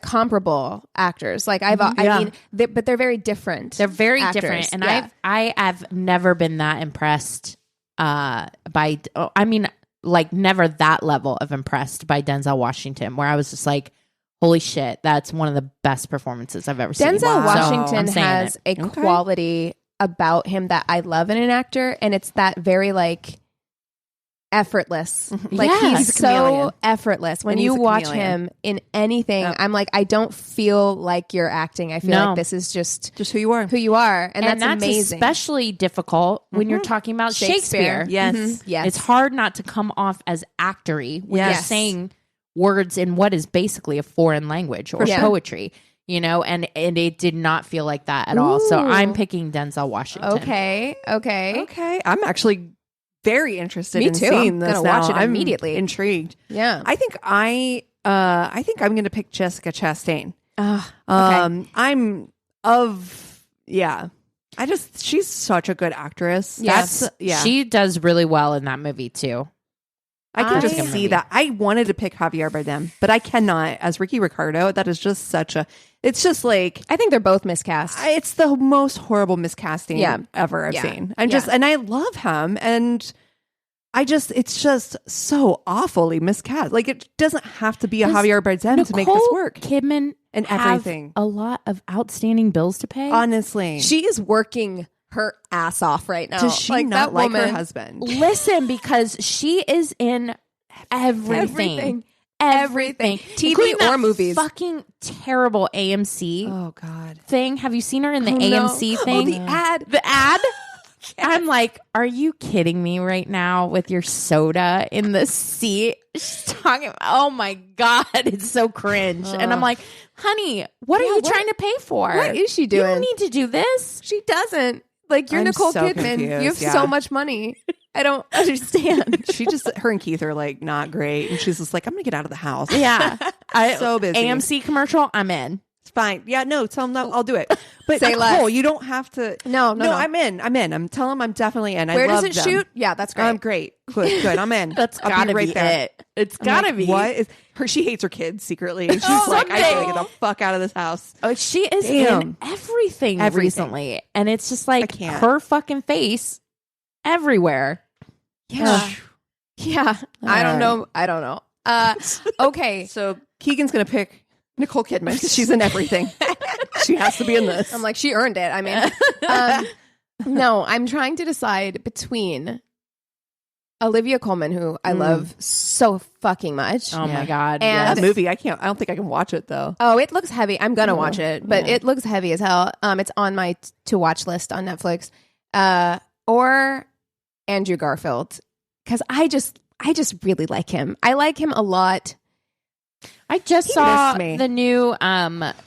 Speaker 2: comparable actors. Like I mean, but they're very different.
Speaker 3: They're very
Speaker 2: actors.
Speaker 3: different, and
Speaker 2: Yeah.
Speaker 3: I have never been that impressed by. I mean, like never that level of impressed by Denzel Washington, where I was just like, holy shit, that's one of the best performances I've ever seen.
Speaker 2: Denzel
Speaker 3: So,
Speaker 2: Washington
Speaker 3: I'm saying
Speaker 2: has
Speaker 3: it.
Speaker 2: a quality about him that I love in an actor, and it's that very like effortless. Like
Speaker 3: Yes.
Speaker 2: he's
Speaker 1: He's a chameleon.
Speaker 2: so effortless. When
Speaker 1: And he's
Speaker 2: you
Speaker 1: a
Speaker 2: watch
Speaker 1: chameleon.
Speaker 2: him in anything, I'm like, I don't feel like you're acting. I feel
Speaker 3: No.
Speaker 2: like this is just
Speaker 1: Just who you are.
Speaker 2: who you are, and that's amazing.
Speaker 3: especially difficult when you're talking about Shakespeare.
Speaker 1: Yes.
Speaker 2: Mhm. Yes,
Speaker 3: It's hard not to come off as actory when you're
Speaker 1: Yes.
Speaker 3: saying words in what is basically a foreign language or
Speaker 2: sure.
Speaker 3: poetry, you know, and it did not feel like that at all. So
Speaker 2: Ooh.
Speaker 3: I'm picking Denzel Washington.
Speaker 2: Okay.
Speaker 1: Okay. I'm actually very interested
Speaker 2: Me
Speaker 1: in
Speaker 2: too.
Speaker 1: seeing
Speaker 2: I'm
Speaker 1: this
Speaker 2: gonna
Speaker 1: now.
Speaker 2: watch it
Speaker 1: I'm
Speaker 2: immediately.
Speaker 1: intrigued.
Speaker 2: Yeah.
Speaker 1: I think I'm going to pick Jessica Chastain.
Speaker 2: Okay.
Speaker 1: She's such a good actress.
Speaker 2: Yes.
Speaker 1: That's
Speaker 3: She does really well in that movie too.
Speaker 1: I can just
Speaker 3: Movie.
Speaker 1: see that. I wanted to pick Javier Bardem, but I cannot as Ricky Ricardo. That is just it's just like,
Speaker 2: I think they're both miscast.
Speaker 1: it's the most horrible miscasting ever I've
Speaker 2: Yeah.
Speaker 1: seen. And I love him. And it's just so awfully miscast. Like it doesn't have to be a
Speaker 3: Does
Speaker 1: Javier Bardem to make this work.
Speaker 3: Kidman
Speaker 1: And
Speaker 3: have
Speaker 1: everything.
Speaker 3: a lot of outstanding bills to pay.
Speaker 1: Honestly.
Speaker 2: She is working her ass off right now.
Speaker 1: Does she not
Speaker 2: that
Speaker 1: like her
Speaker 2: woman-
Speaker 1: husband?
Speaker 3: Listen, because she is in everything.
Speaker 2: Everything. TV
Speaker 3: Including
Speaker 2: or
Speaker 3: that
Speaker 2: movies.
Speaker 3: Fucking terrible AMC
Speaker 1: Oh God.
Speaker 3: thing. Have you seen her in the
Speaker 2: Oh, no.
Speaker 3: AMC thing?
Speaker 2: Oh, the ad.
Speaker 3: The ad? I'm like, are you kidding me right now with your soda in the seat? She's talking, oh my God, it's so cringe. And I'm like, honey, what are you trying to pay for?
Speaker 2: What is she
Speaker 3: You
Speaker 2: doing?
Speaker 3: don't need to do this.
Speaker 2: She doesn't. Like, you're
Speaker 1: I'm
Speaker 2: Nicole
Speaker 1: so
Speaker 2: Kidman. You have
Speaker 1: confused,
Speaker 2: so
Speaker 1: yeah.
Speaker 2: much money. I don't understand.
Speaker 1: Her and Keith are like not great. And she's just like, I'm going to get out of the house.
Speaker 3: Yeah.
Speaker 1: So busy.
Speaker 3: AMC commercial, I'm in.
Speaker 1: It's fine. Yeah, no, tell him that I'll do it. But
Speaker 2: Say less.
Speaker 1: Cole, you don't have to.
Speaker 2: No.
Speaker 1: I'm in. I'm telling him I'm definitely in.
Speaker 2: Where
Speaker 1: I
Speaker 2: does
Speaker 1: love
Speaker 2: it
Speaker 1: them.
Speaker 2: shoot? Yeah, that's great.
Speaker 1: Great. Good. I'm in.
Speaker 3: That's
Speaker 1: I'll
Speaker 3: gotta
Speaker 1: right
Speaker 3: be
Speaker 1: there.
Speaker 3: it. It's
Speaker 1: I'm
Speaker 3: gotta
Speaker 1: like,
Speaker 3: be.
Speaker 1: What is her? She hates her kids secretly. She's like, I gotta get the fuck out of this house.
Speaker 3: Oh, she is
Speaker 1: Damn.
Speaker 3: in everything recently. And it's just
Speaker 1: I
Speaker 3: like
Speaker 1: can't.
Speaker 3: her fucking face everywhere.
Speaker 2: Yeah. Yeah. I don't know. Okay.
Speaker 1: So Keegan's gonna pick Nicole Kidman because she's in everything. She has to be in this.
Speaker 2: I'm like, she earned it. I mean, no, I'm trying to decide between Olivia Coleman, who I love so fucking much.
Speaker 3: Oh my God.
Speaker 2: And-
Speaker 1: that movie, I don't think I can watch it though.
Speaker 2: Oh, it looks heavy. I'm gonna watch it, but it looks heavy as hell. It's on my to watch list on Netflix. Or Andrew Garfield, because I just really like him. I like him a lot.
Speaker 3: I just saw
Speaker 1: missed me.
Speaker 3: the new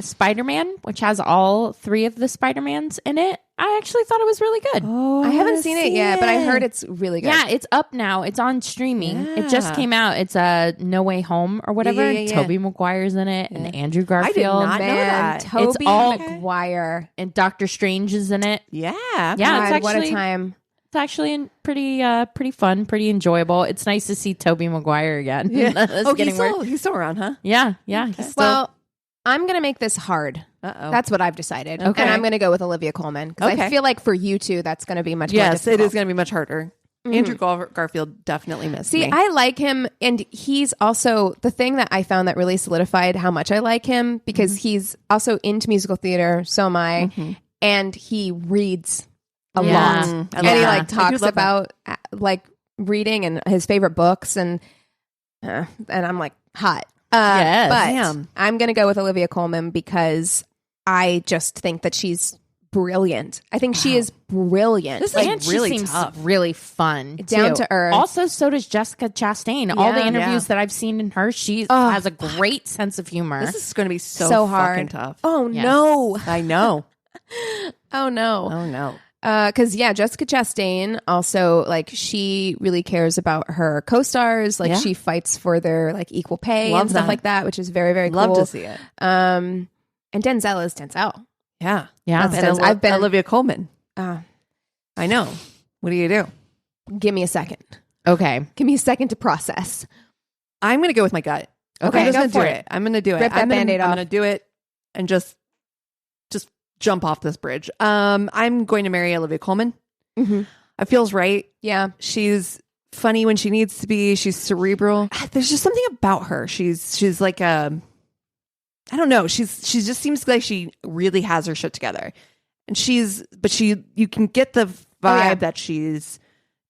Speaker 3: Spider-Man, which has all 3 of the Spider-Mans in it. I actually thought it was really good.
Speaker 1: Oh,
Speaker 2: I haven't seen it yet, but I heard it's really good.
Speaker 3: Yeah, it's up now. It's on streaming. It just
Speaker 1: Yeah.
Speaker 3: came out. It's a No Way Home or whatever.
Speaker 1: Yeah.
Speaker 3: Tobey Maguire's in it, and Andrew
Speaker 1: I did
Speaker 3: Garfield.
Speaker 1: not know
Speaker 2: Man,
Speaker 1: that.
Speaker 2: Tobey
Speaker 3: all-
Speaker 2: Maguire.
Speaker 3: And Doctor Strange is in it.
Speaker 1: Yeah.
Speaker 3: Yeah,
Speaker 2: God,
Speaker 3: it's
Speaker 2: what a
Speaker 3: actually
Speaker 2: time.
Speaker 3: it's actually pretty fun, pretty enjoyable. It's nice to see Tobey Maguire again. That's
Speaker 1: Oh,
Speaker 3: getting weird.
Speaker 1: he's still around, huh?
Speaker 3: Yeah. He's still,
Speaker 2: Well, I'm going to make this hard.
Speaker 1: Uh-oh.
Speaker 2: That's what I've decided.
Speaker 3: Okay.
Speaker 2: And I'm going to go with Olivia Colman. Because I
Speaker 1: Okay.
Speaker 2: feel like for you two, that's going to be much more
Speaker 1: Yes,
Speaker 2: difficult.
Speaker 1: it is going to be much harder. Andrew Garfield definitely missed
Speaker 2: See,
Speaker 1: me.
Speaker 2: I like him, and he's also the thing that I found that really solidified how much I like him because he's also into musical theater. So am I, and he reads a lot, and he like talks about like reading and his favorite books, and I'm like hot. But I'm gonna go with Olivia Coleman because I just think that she's brilliant. I think she is brilliant.
Speaker 3: This
Speaker 1: like,
Speaker 3: is
Speaker 1: really
Speaker 3: she seems
Speaker 1: tough.
Speaker 3: really fun,
Speaker 2: down
Speaker 3: too.
Speaker 2: to earth.
Speaker 3: Also, so does Jessica Chastain. All the interviews that I've seen in her, she has a great sense of humor.
Speaker 1: This is going to be so
Speaker 2: hard.
Speaker 1: fucking tough.
Speaker 2: Oh no!
Speaker 1: I know.
Speaker 2: Oh no!
Speaker 1: Oh no!
Speaker 2: Because Jessica Chastain also like she really cares about her co-stars. Like she fights for their like equal pay and stuff like that, which is very very cool.
Speaker 1: Love to see it.
Speaker 2: And Denzel is Denzel.
Speaker 1: Yeah.
Speaker 2: And
Speaker 1: I've been Olivia Coleman. I know. What do you do?
Speaker 2: Give me a second.
Speaker 3: Okay.
Speaker 2: Give me a second to process.
Speaker 1: I'm going to go with my gut.
Speaker 2: Okay,
Speaker 1: I'm just
Speaker 2: go
Speaker 1: going to
Speaker 2: for
Speaker 1: do
Speaker 2: it.
Speaker 1: it. I'm going to do it.
Speaker 2: Rip that Band-Aid off.
Speaker 1: I'm going to do it and just jump off this bridge. I'm going to marry Olivia Coleman.
Speaker 2: Mm-hmm.
Speaker 1: It feels right.
Speaker 2: Yeah.
Speaker 1: She's funny when she needs to be. She's cerebral. There's just something about her. She's like I don't know. She just seems like she really has her shit together. And you can get the vibe that she's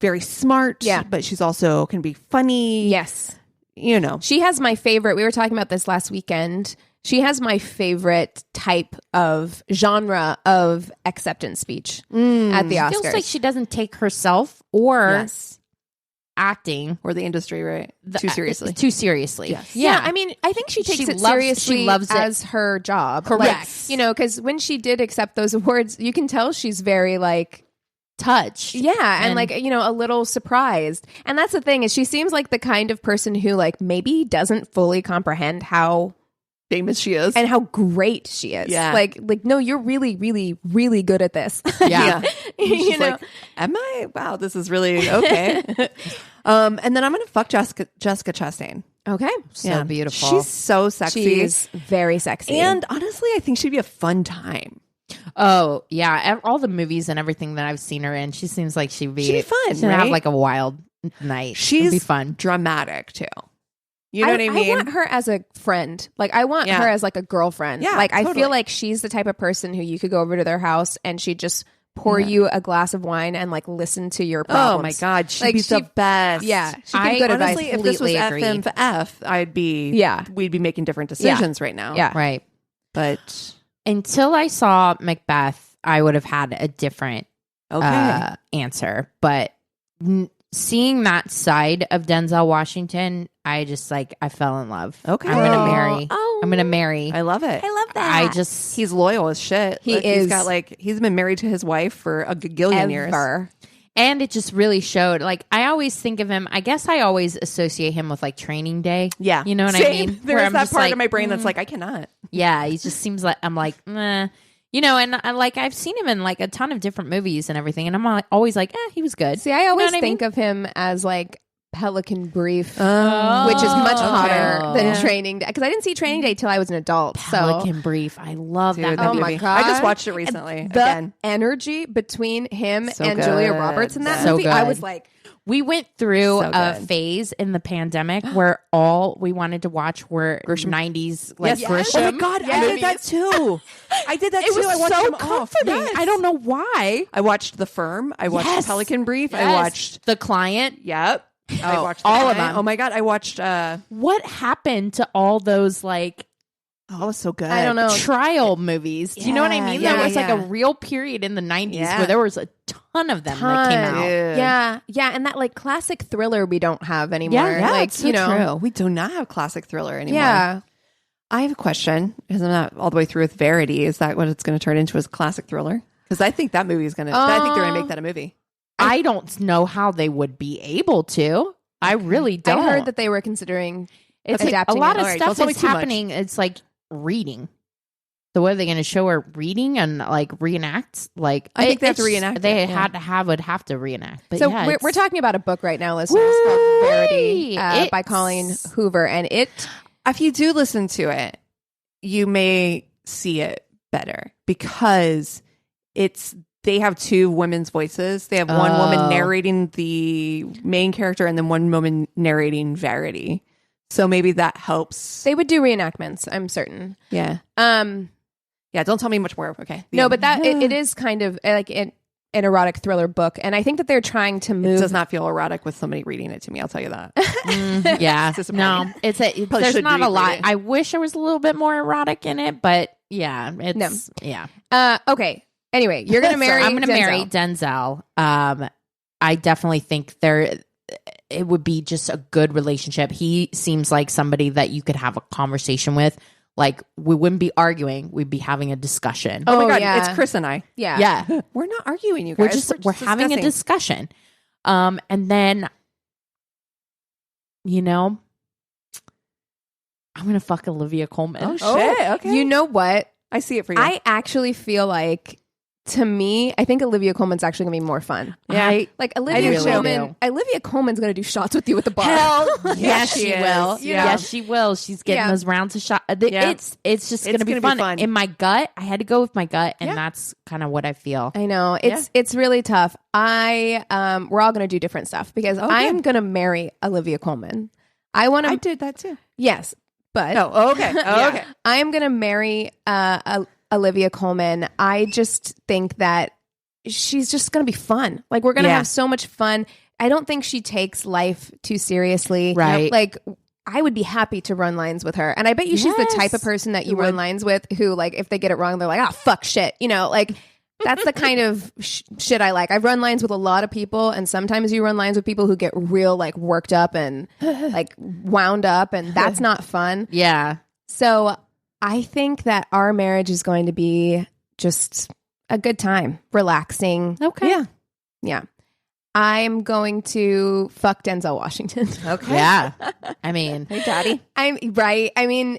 Speaker 1: very smart.
Speaker 2: Yeah.
Speaker 1: But she's also can be funny.
Speaker 2: Yes.
Speaker 1: You know.
Speaker 2: She has my favorite. We were talking about this last weekend. She has my favorite type of genre of acceptance speech at the Oscars.
Speaker 3: Feels like she doesn't take herself or acting
Speaker 1: or the industry too seriously.
Speaker 3: Yes.
Speaker 2: Yeah, I mean, I think she takes it seriously.
Speaker 3: She loves
Speaker 2: as her job.
Speaker 3: Correct.
Speaker 2: Like, because when she did accept those awards, you can tell she's very like
Speaker 3: touched.
Speaker 2: Yeah, and like, a little surprised. And that's the thing is she seems like the kind of person who like maybe doesn't fully comprehend how
Speaker 1: famous she is
Speaker 2: and how great she is.
Speaker 1: Yeah.
Speaker 2: Like no, you're really, really, really good at this.
Speaker 1: Yeah. She's like, am I? Wow, this is really okay. And then I'm gonna fuck Jessica Chastain.
Speaker 2: Okay.
Speaker 3: So beautiful.
Speaker 1: She's so sexy.
Speaker 2: She's very sexy.
Speaker 1: And honestly, I think she'd be a fun time.
Speaker 3: Oh, yeah. All the movies and everything that I've seen her in, she seems like she'd be
Speaker 1: fun,
Speaker 3: she'd have like a wild night. It'd be fun.
Speaker 1: Dramatic too. You know what I mean?
Speaker 2: I want her as a friend. Like, I want her as like a girlfriend.
Speaker 1: Yeah,
Speaker 2: like,
Speaker 1: totally.
Speaker 2: I feel like she's the type of person who you could go over to their house and she'd just pour you a glass of wine and like listen to your problems.
Speaker 1: Oh my God. She'd be the best.
Speaker 2: Yeah. She'd give good advice.
Speaker 1: Honestly, if this was FMF, we'd be making different decisions right now.
Speaker 2: Yeah.
Speaker 3: Right.
Speaker 1: But
Speaker 3: until I saw Macbeth, I would have had a different answer. But seeing that side of Denzel Washington, I just I fell in love.
Speaker 1: Okay.
Speaker 3: I'm gonna marry.
Speaker 1: I love it.
Speaker 2: I love that.
Speaker 1: He's loyal as shit. He's been married to his wife for a gagillion years.
Speaker 3: And it just really showed. Like, I always think of him, I guess I always associate him with like Training Day.
Speaker 1: Yeah.
Speaker 3: You know what I mean?
Speaker 1: There's that part of my brain that's like, I cannot.
Speaker 3: Yeah. He just seems like, I'm like, meh. And I've seen him in like a ton of different movies and everything. And I'm always like, he was good.
Speaker 2: See, I always think of him as like Pelican Brief, which is much hotter than Training Day. Because I didn't see Training Day till I was an adult.
Speaker 3: Pelican Brief. I love that movie.
Speaker 2: Oh my God.
Speaker 1: I just watched it recently.
Speaker 2: The energy between him and Julia Roberts in that movie, I was like,
Speaker 3: we went through a phase in the pandemic where all we wanted to watch were 90s Grisham.
Speaker 1: Oh my God, I did that too.
Speaker 3: It was
Speaker 1: I watched
Speaker 3: so
Speaker 1: them all.
Speaker 3: comforting.
Speaker 1: Yes.
Speaker 3: I don't know why.
Speaker 1: I watched The Firm. I watched Pelican Brief.
Speaker 3: Yes.
Speaker 1: I watched
Speaker 3: The Client.
Speaker 1: Yep. I watched
Speaker 3: all of them.
Speaker 1: Oh my God, I watched
Speaker 3: what happened to all those
Speaker 1: it was so good.
Speaker 2: I don't know.
Speaker 3: trial movies. Do you know what I mean? There was like a real period in the 90s where there was a ton of them that came out.
Speaker 2: Yeah, and that like classic thriller we don't have anymore.
Speaker 1: Yeah,
Speaker 2: like
Speaker 1: it's so true. We do not have classic thriller anymore.
Speaker 2: Yeah.
Speaker 1: I have a question because I'm not all the way through with Verity. Is that what it's going to turn into as a classic thriller? Because I think that movie is going to. I think they're going to make that a movie.
Speaker 3: I don't know how they would be able to. I really don't.
Speaker 2: I heard that they were considering adapting
Speaker 3: a lot
Speaker 2: it.
Speaker 3: of stuff is happening. It's like reading. So what are they going to show her reading and like reenact? Like
Speaker 1: I think they have to reenact.
Speaker 3: They would have to reenact. But
Speaker 2: so we're talking about a book right now, listeners, called Verity by Colleen Hoover, and
Speaker 1: if you do listen to it, you may see it better because they have two women's voices. They have one woman narrating the main character and then one woman narrating Verity. So maybe that helps.
Speaker 2: They would do reenactments, I'm certain.
Speaker 1: Yeah. Yeah, don't tell me much more. Okay.
Speaker 2: No, but that it is kind of like an erotic thriller book, and I think that they're trying to move.
Speaker 1: It does not feel erotic with somebody reading it to me. I'll tell you that.
Speaker 3: Yeah, no, there's not a lot. I wish there was a little bit more erotic in it, but yeah, it's yeah.
Speaker 2: Okay. Anyway, you're gonna marry.
Speaker 3: I'm gonna marry Denzel. I definitely think it would be just a good relationship. He seems like somebody that you could have a conversation with. Like, we wouldn't be arguing. We'd be having a discussion.
Speaker 1: Oh my God. Yeah. It's Chris and I.
Speaker 2: Yeah.
Speaker 3: Yeah.
Speaker 1: We're not arguing, you guys.
Speaker 3: We're having a discussion. And then, I'm going to fuck Olivia Coleman.
Speaker 1: Oh, shit. Okay.
Speaker 2: You know what?
Speaker 1: I see it for you.
Speaker 2: I actually feel like, to me, I think Olivia Coleman's actually going to be more fun.
Speaker 1: Yeah.
Speaker 2: Olivia Coleman's going to do shots with you at the bar.
Speaker 3: Hell yes, she will.
Speaker 1: Yeah.
Speaker 3: Yes, she will. She's getting those rounds of shots. It's just going to be fun. In my gut, I had to go with my gut, and that's kind of what I feel.
Speaker 2: I know. It's really tough. We're all going to do different stuff because I'm going to marry Olivia Coleman. I
Speaker 1: did that too.
Speaker 2: Yes, but
Speaker 1: okay. Okay.
Speaker 2: I am going to marry Olivia Coleman. I just think that she's just going to be fun. Like, we're going to have so much fun. I don't think she takes life too seriously.
Speaker 3: Right.
Speaker 2: Like, I would be happy to run lines with her. And I bet you she's the type of person that you run lines with who, like, if they get it wrong, they're like, fuck shit. Like, that's the kind of shit I like. I've run lines with a lot of people, and sometimes you run lines with people who get real, like, worked up and, like, wound up, and that's not fun.
Speaker 3: Yeah.
Speaker 2: So I think that our marriage is going to be just a good time, relaxing.
Speaker 3: Okay.
Speaker 2: Yeah. I'm going to fuck Denzel Washington.
Speaker 1: Okay.
Speaker 3: Yeah. I mean,
Speaker 1: hey, daddy.
Speaker 2: I'm right. I mean,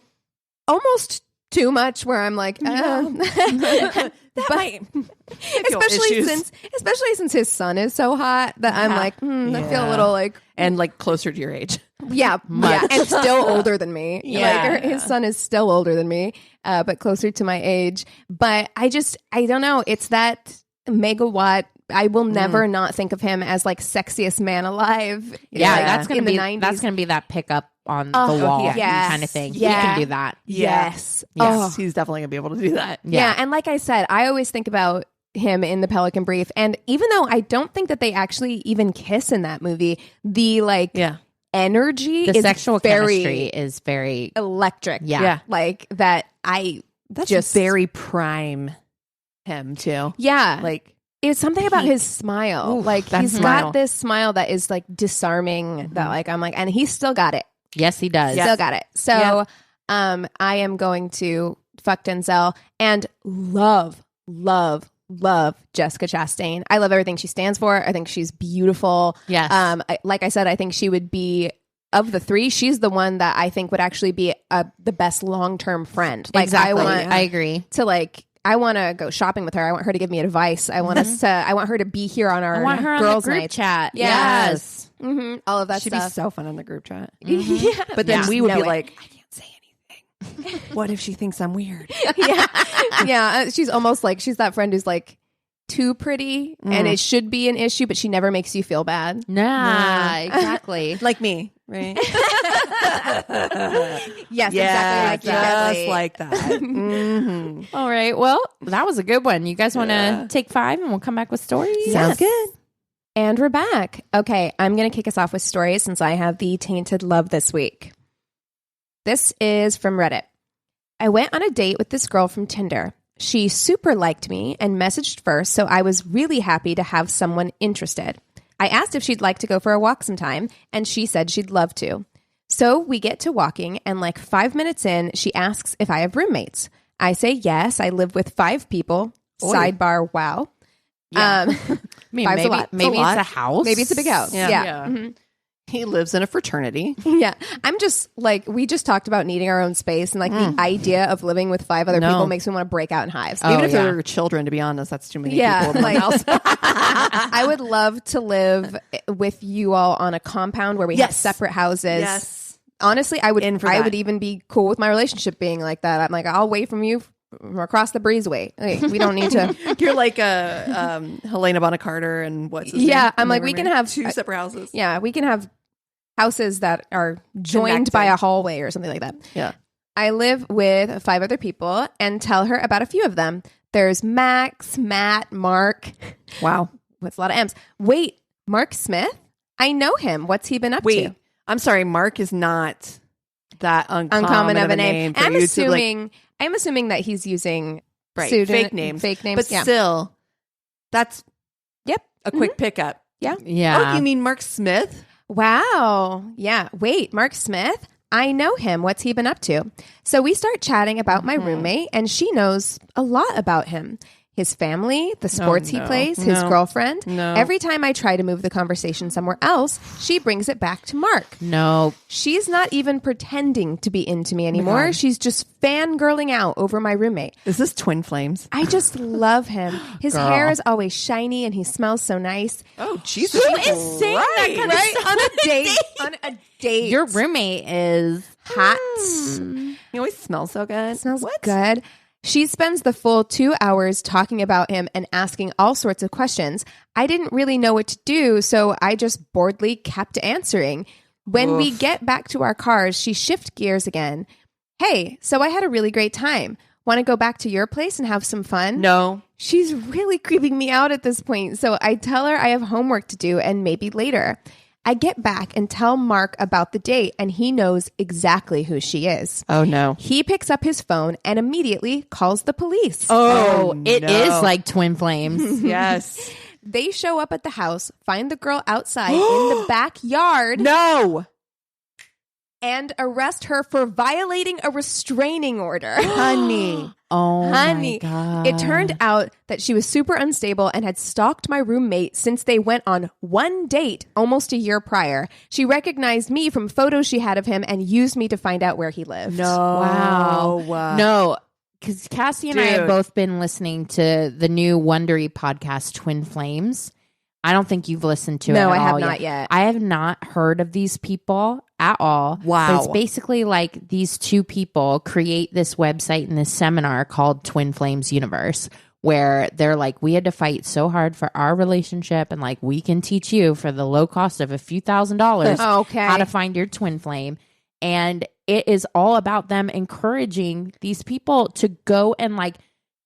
Speaker 2: almost too much where I'm like,
Speaker 1: that might
Speaker 2: especially since his son is so hot that I'm like, I feel a little like,
Speaker 1: and like closer to your age.
Speaker 2: Yeah, and still older than me.
Speaker 1: Yeah.
Speaker 2: Like, his son is still older than me, but closer to my age. But I don't know. It's that megawatt. I will never not think of him as like sexiest man alive.
Speaker 3: Yeah,
Speaker 2: like,
Speaker 3: that's gonna
Speaker 2: in
Speaker 3: be
Speaker 2: the 90s.
Speaker 3: That's gonna be that pickup on the wall kind of thing.
Speaker 2: Yeah.
Speaker 3: He can do that.
Speaker 2: Yes.
Speaker 1: He's definitely gonna be able to do that.
Speaker 2: Yeah, and like I said, I always think about him in the Pelican Brief, and even though I don't think that they actually even kiss in that movie, the energy,
Speaker 3: the
Speaker 2: is
Speaker 3: sexual
Speaker 2: very
Speaker 3: chemistry is very
Speaker 2: electric.
Speaker 3: Yeah.
Speaker 2: Like that.
Speaker 1: That's
Speaker 2: just
Speaker 1: very prime him too.
Speaker 2: Yeah,
Speaker 1: like.
Speaker 2: It's something about his smile.
Speaker 1: Ooh,
Speaker 2: like, he's got this smile that is like disarming that like, I'm like, and he's still got it.
Speaker 3: Yes, he does.
Speaker 2: Still got it. So I am going to fuck Denzel and love Jessica Chastain. I love everything she stands for. I think she's beautiful.
Speaker 3: Yes.
Speaker 2: Like I said, I think she would be, of the three, she's the one that I think would actually be the best long-term friend. Like,
Speaker 3: exactly. I agree.
Speaker 2: I want to go shopping with her. I want her to give me advice. I want her to be here on our girls' night
Speaker 3: chat.
Speaker 2: Yes. All of that
Speaker 1: She'd
Speaker 2: stuff.
Speaker 1: be so fun in the group chat.
Speaker 2: Yeah.
Speaker 1: But then we would be like, I can't say anything. What if she thinks I'm weird?
Speaker 2: Yeah. She's almost like, she's that friend who's like too pretty and it should be an issue, but she never makes you feel bad.
Speaker 3: Nah, exactly.
Speaker 1: Like me, right?
Speaker 2: Yes, exactly.
Speaker 1: Just like that.
Speaker 3: All right. Well, that was a good one. You guys want to take 5 and we'll come back with stories?
Speaker 1: Sounds good.
Speaker 2: And we're back. Okay, I'm going to kick us off with stories since I have the Tainted Love this week. This is from Reddit. I went on a date with this girl from Tinder. She super liked me and messaged first, so I was really happy to have someone interested. I asked if she'd like to go for a walk sometime, and she said she'd love to. So we get to walking, and like 5 minutes in, she asks if I have roommates. I say yes, I live with 5 people.
Speaker 1: Oy.
Speaker 2: Sidebar, wow.
Speaker 3: Yeah. I mean,
Speaker 2: Five's a lot.
Speaker 3: maybe it's a house.
Speaker 2: Maybe it's a big house. Yeah.
Speaker 1: Mm-hmm. He lives in a fraternity.
Speaker 2: Yeah. I'm just like, we just talked about needing our own space, and like the idea of living with 5 other people makes me want to break out in hives.
Speaker 1: Even if they're children, to be honest, that's too many people in one house.
Speaker 2: I would love to live with you all on a compound where we have separate houses.
Speaker 1: Yes.
Speaker 2: Honestly, I would even be cool with my relationship being like that. I'm like, I'll wait for you across the breezeway. Like, we don't need to.
Speaker 1: You're like a Helena Bonham Carter and what's his name?
Speaker 2: Yeah, I'm
Speaker 1: And
Speaker 2: like,
Speaker 1: the
Speaker 2: we can
Speaker 1: roommate.
Speaker 2: have
Speaker 1: 2 separate houses.
Speaker 2: Yeah, we can have houses that are joined by a hallway or something like that.
Speaker 1: Yeah.
Speaker 2: I live with 5 other people and tell her about a few of them. There's Max, Matt, Mark.
Speaker 1: Wow.
Speaker 2: With a lot of M's. Wait, Mark Smith? I know him. What's he been up to?
Speaker 1: I'm sorry. Mark is not that
Speaker 2: Uncommon of a name.
Speaker 1: for
Speaker 2: I'm
Speaker 1: you to,
Speaker 2: assuming that he's using
Speaker 1: fake names. But
Speaker 2: yeah.
Speaker 1: still, that's a quick
Speaker 2: Mm-hmm.
Speaker 1: pickup.
Speaker 2: Yeah.
Speaker 3: Yeah.
Speaker 1: Oh, you mean Mark Smith?
Speaker 2: Wow. Yeah. Wait, Mark Smith? I know him. What's he been up to? So we start chatting about my roommate, and she knows a lot about him. His family, the sports he plays, his girlfriend.
Speaker 1: No.
Speaker 2: Every time I try to move the conversation somewhere else, she brings it back to Mark.
Speaker 3: No.
Speaker 2: She's not even pretending to be into me anymore. She's just fangirling out over my roommate.
Speaker 1: Is this twin flames?
Speaker 2: I just love him. His
Speaker 3: Girl.
Speaker 2: hair is always shiny and he smells so nice.
Speaker 1: Oh, Jesus.
Speaker 3: Who is saying that kind of
Speaker 2: Right?
Speaker 3: stuff?
Speaker 2: On a date. On a date.
Speaker 3: Your roommate is
Speaker 2: hot.
Speaker 1: He always smells so good.
Speaker 2: Smells good. She spends the full 2 hours talking about him and asking all sorts of questions. I didn't really know what to do, so I just boredly kept answering. When we get back to our cars, she shifts gears again. Hey, so I had a really great time. Want to go back to your place and have some fun?
Speaker 1: No.
Speaker 2: She's really creeping me out at this point, so I tell her I have homework to do and maybe later. I get back and tell Mark about the date, and he knows exactly who she is.
Speaker 1: Oh, no.
Speaker 2: He picks up his phone and immediately calls the police.
Speaker 3: Oh, it
Speaker 1: no.
Speaker 3: is like twin flames.
Speaker 1: Yes.
Speaker 2: They show up at the house, find the girl outside in the backyard,
Speaker 1: No.
Speaker 2: and arrest her for violating a restraining order.
Speaker 1: Honey.
Speaker 3: Oh,
Speaker 2: Honey,
Speaker 3: my God.
Speaker 2: it turned out that she was super unstable and had stalked my roommate since they went on one date almost a year prior. She recognized me from photos she had of him and used me to find out where he lived.
Speaker 3: Wow. No, because Cassie and I have
Speaker 1: Dude.
Speaker 3: both been listening to the new Wondery podcast, Twin Flames. I don't think you've listened to it.
Speaker 2: No,
Speaker 3: at
Speaker 2: I have
Speaker 3: all
Speaker 2: not yet.
Speaker 3: I have not heard of these people at all.
Speaker 1: Wow.
Speaker 3: But it's basically like these 2 people create this website and this seminar called Twin Flames Universe, where they're like, we had to fight so hard for our relationship, and like, we can teach you for the low cost of a few $1,000s
Speaker 2: Okay.
Speaker 3: how to find your twin flame. And it is all about them encouraging these people to go and like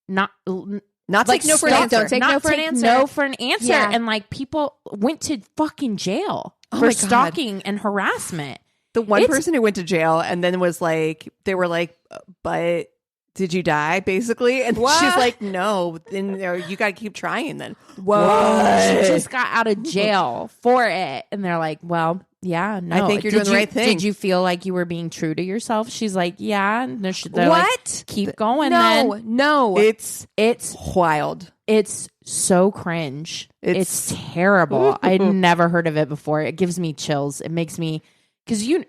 Speaker 3: not
Speaker 1: Take no for an
Speaker 3: stop-
Speaker 1: answer.
Speaker 2: Don't take
Speaker 3: not
Speaker 2: no for an
Speaker 3: take
Speaker 2: answer.
Speaker 3: no for an answer.
Speaker 2: Yeah.
Speaker 3: And like, people went to fucking jail
Speaker 1: Oh
Speaker 3: for
Speaker 1: my God.
Speaker 3: stalking and harassment.
Speaker 1: The one
Speaker 3: It's-
Speaker 1: person who went to jail and then was like, they were like, but did you die, basically? And
Speaker 2: What?
Speaker 1: she's like, no. Then you got to keep trying then.
Speaker 3: Whoa. She just got out of jail for it. And they're like, well, yeah, no.
Speaker 1: I think you're doing the right thing.
Speaker 3: Did you feel like you were being true to yourself? She's like, yeah. And they're
Speaker 2: What?
Speaker 3: like, keep going
Speaker 2: No,
Speaker 3: then.
Speaker 2: no.
Speaker 1: It's
Speaker 3: It's
Speaker 1: wild.
Speaker 3: It's so cringe.
Speaker 1: It's-
Speaker 3: It's terrible. I'd never heard of it before. It gives me chills. It makes me, because your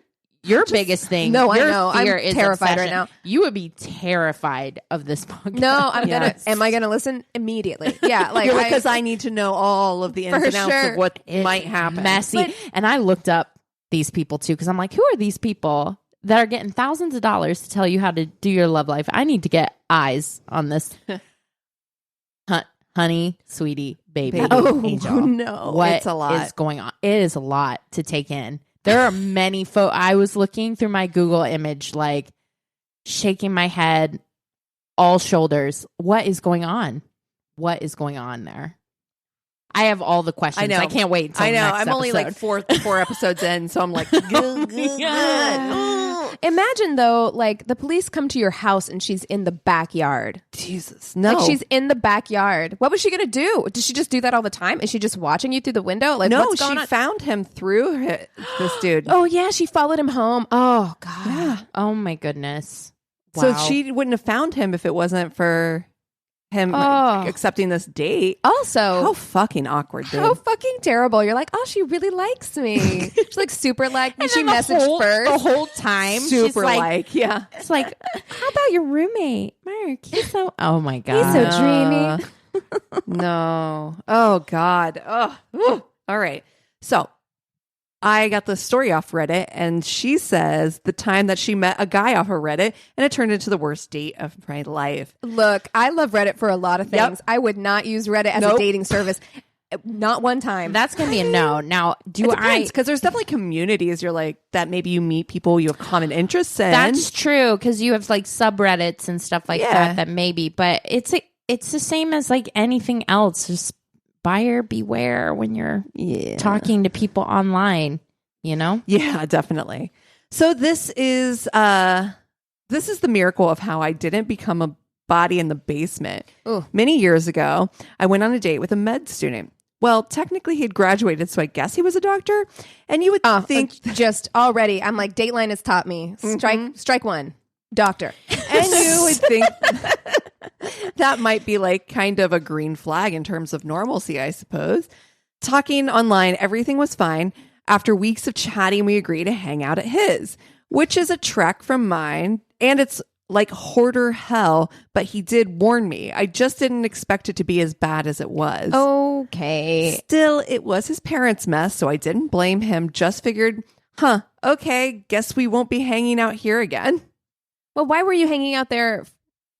Speaker 3: biggest thing.
Speaker 2: No, I
Speaker 3: your
Speaker 2: know. I'm
Speaker 3: fear is
Speaker 2: terrified right
Speaker 3: obsession.
Speaker 2: now.
Speaker 3: You would be terrified of this podcast.
Speaker 2: No, I'm
Speaker 1: Yes.
Speaker 2: am I gonna listen immediately? Yeah, like
Speaker 1: Because I need to know all of the ins
Speaker 2: For
Speaker 1: and outs
Speaker 2: sure.
Speaker 1: of what
Speaker 3: It's
Speaker 1: might happen.
Speaker 3: Messy.
Speaker 2: But-
Speaker 3: And I looked up these people too, because I'm like, who are these people that are getting thousands of dollars to tell you how to do your love life? I need to get eyes on this. Honey, sweetie, baby,
Speaker 2: Oh,
Speaker 3: angel.
Speaker 2: no.
Speaker 3: What
Speaker 1: It's a lot.
Speaker 3: is going on? It is a lot to take in. There are many I was looking through my Google image, like shaking my head, all shoulders. What is going on? What is going on there? I have all the questions.
Speaker 1: I know.
Speaker 3: I can't wait. Until
Speaker 1: I know.
Speaker 3: Next
Speaker 1: I'm only like
Speaker 3: episode.
Speaker 1: four episodes in, so I'm like, good.
Speaker 2: Imagine though, like the police come to your house and she's in the backyard.
Speaker 1: Jesus, no.
Speaker 2: Like she's in the backyard. What was she gonna do? Does she just do that all the time? Is she just watching you through the window? Like
Speaker 1: no,
Speaker 2: what's going
Speaker 1: she
Speaker 2: on?
Speaker 1: found him through this dude.
Speaker 2: Oh yeah, she followed him home. Oh god.
Speaker 1: Yeah.
Speaker 3: Oh my goodness.
Speaker 1: So
Speaker 3: Wow.
Speaker 1: she wouldn't have found him if it wasn't for him
Speaker 2: Oh.
Speaker 1: accepting this date.
Speaker 2: Also,
Speaker 1: How fucking awkward, dude.
Speaker 2: how fucking terrible. You're like, oh, she really likes me. She's like super like me. She messaged first.
Speaker 3: the whole time. she's
Speaker 1: Super
Speaker 3: like,
Speaker 1: yeah.
Speaker 3: it's like, how about your roommate, Mark? He's so. Oh my god.
Speaker 2: He's so dreamy.
Speaker 1: No. Oh God. Oh. Ooh. All right. So I got the story off Reddit, and she says the time that she met a guy off of Reddit, and it turned into the worst date of my life.
Speaker 2: Look, I love Reddit for a lot of things.
Speaker 1: Yep.
Speaker 2: I would not use Reddit as a dating service. Not one time.
Speaker 3: That's going to be a no. Now,
Speaker 1: because there's definitely communities you're like that maybe you meet people you have common interests in.
Speaker 3: That's true, because you have like subreddits and stuff like that maybe, but it's the same as like anything else. Just buyer beware when you're talking to people online, you know?
Speaker 1: Yeah, definitely. So this is the miracle of how I didn't become a body in the basement.
Speaker 2: Ooh.
Speaker 1: Many years ago, I went on a date with a med student. Well, technically he'd graduated, so I guess he was a doctor. And you would think
Speaker 2: just already, I'm like, Dateline has taught me. Strike one. Doctor.
Speaker 1: And you would think that might be like kind of a green flag in terms of normalcy, I suppose. Talking online, everything was fine. After weeks of chatting, we agreed to hang out at his, which is a trek from mine. And it's like hoarder hell, but he did warn me. I just didn't expect it to be as bad as it was.
Speaker 2: Okay.
Speaker 1: Still, it was his parents' mess, so I didn't blame him. Just figured, okay, guess we won't be hanging out here again.
Speaker 2: Well, why were you hanging out there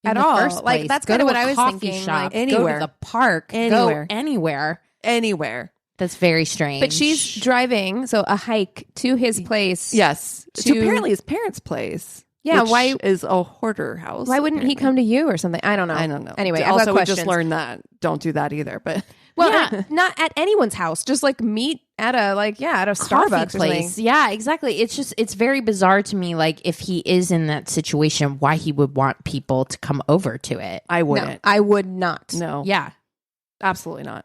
Speaker 2: at all?
Speaker 3: First
Speaker 2: like,
Speaker 3: place?
Speaker 2: that's
Speaker 3: go
Speaker 2: kind of
Speaker 3: to
Speaker 2: what
Speaker 3: a
Speaker 2: I was
Speaker 3: coffee
Speaker 2: thinking.
Speaker 3: shop,
Speaker 2: Like,
Speaker 1: anywhere.
Speaker 3: go to the park,
Speaker 1: Anywhere.
Speaker 3: go anywhere.
Speaker 1: Anywhere.
Speaker 3: That's very strange.
Speaker 2: but she's driving, so a hike to his place.
Speaker 1: Yes. To apparently his parents' place.
Speaker 2: Yeah,
Speaker 1: which
Speaker 2: why
Speaker 1: is a hoarder house?
Speaker 2: Why wouldn't he come to you or something? I don't know. Anyway, I've got
Speaker 1: also we
Speaker 2: questions.
Speaker 1: just learned that don't do that either. But
Speaker 2: Well, not at anyone's house. Just like meet at a at a Starbucks or
Speaker 3: place.
Speaker 2: something.
Speaker 3: Yeah, exactly. It's very bizarre to me. Like if he is in that situation, why he would want people to come over to it.
Speaker 1: I
Speaker 2: No,
Speaker 1: wouldn't.
Speaker 2: I would not.
Speaker 1: No.
Speaker 3: Yeah.
Speaker 1: Absolutely not.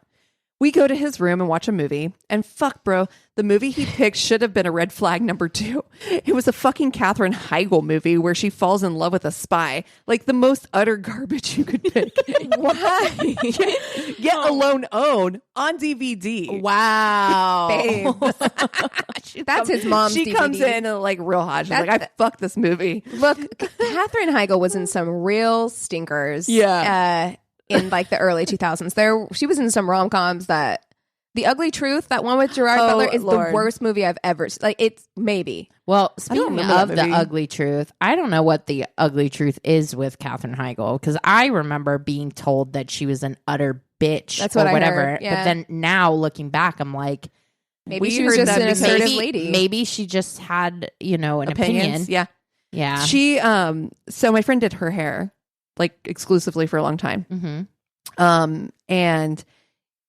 Speaker 1: We go to his room and watch a movie, and fuck, bro, the movie he picked should have been a red flag number 2. It was a fucking Katherine Heigl movie where she falls in love with a spy. Like the most utter garbage you could pick.
Speaker 2: Why?
Speaker 1: Yet alone own on DVD.
Speaker 3: Wow.
Speaker 2: That's his mom's
Speaker 1: She
Speaker 2: DVD.
Speaker 1: comes in and like real hot. She's like, I fucked this movie.
Speaker 2: Look, Katherine Heigl was in some real stinkers.
Speaker 1: Yeah.
Speaker 2: In like the early 2000s. She was in some rom-coms that The Ugly Truth, that one with Gerard Butler, is
Speaker 1: Lord.
Speaker 2: the worst movie I've ever seen. Like, it's maybe.
Speaker 3: Well,
Speaker 1: don't
Speaker 3: speaking
Speaker 1: remember
Speaker 3: of
Speaker 1: that
Speaker 3: The
Speaker 1: movie.
Speaker 3: Ugly Truth, I don't know what The Ugly Truth is with Katherine Heigl, because I remember being told that she was an utter bitch
Speaker 2: That's what
Speaker 3: or
Speaker 2: I
Speaker 3: whatever.
Speaker 2: heard, yeah.
Speaker 3: But then now looking back, I'm like,
Speaker 2: Maybe
Speaker 1: We
Speaker 2: she was
Speaker 1: heard
Speaker 2: just
Speaker 1: that
Speaker 2: an
Speaker 1: because
Speaker 2: assertive
Speaker 3: maybe,
Speaker 2: lady.
Speaker 3: maybe she just had, an opinion.
Speaker 1: Yeah.
Speaker 3: Yeah.
Speaker 1: She, so my friend did her hair like exclusively for a long time.
Speaker 3: Mm-hmm.
Speaker 1: And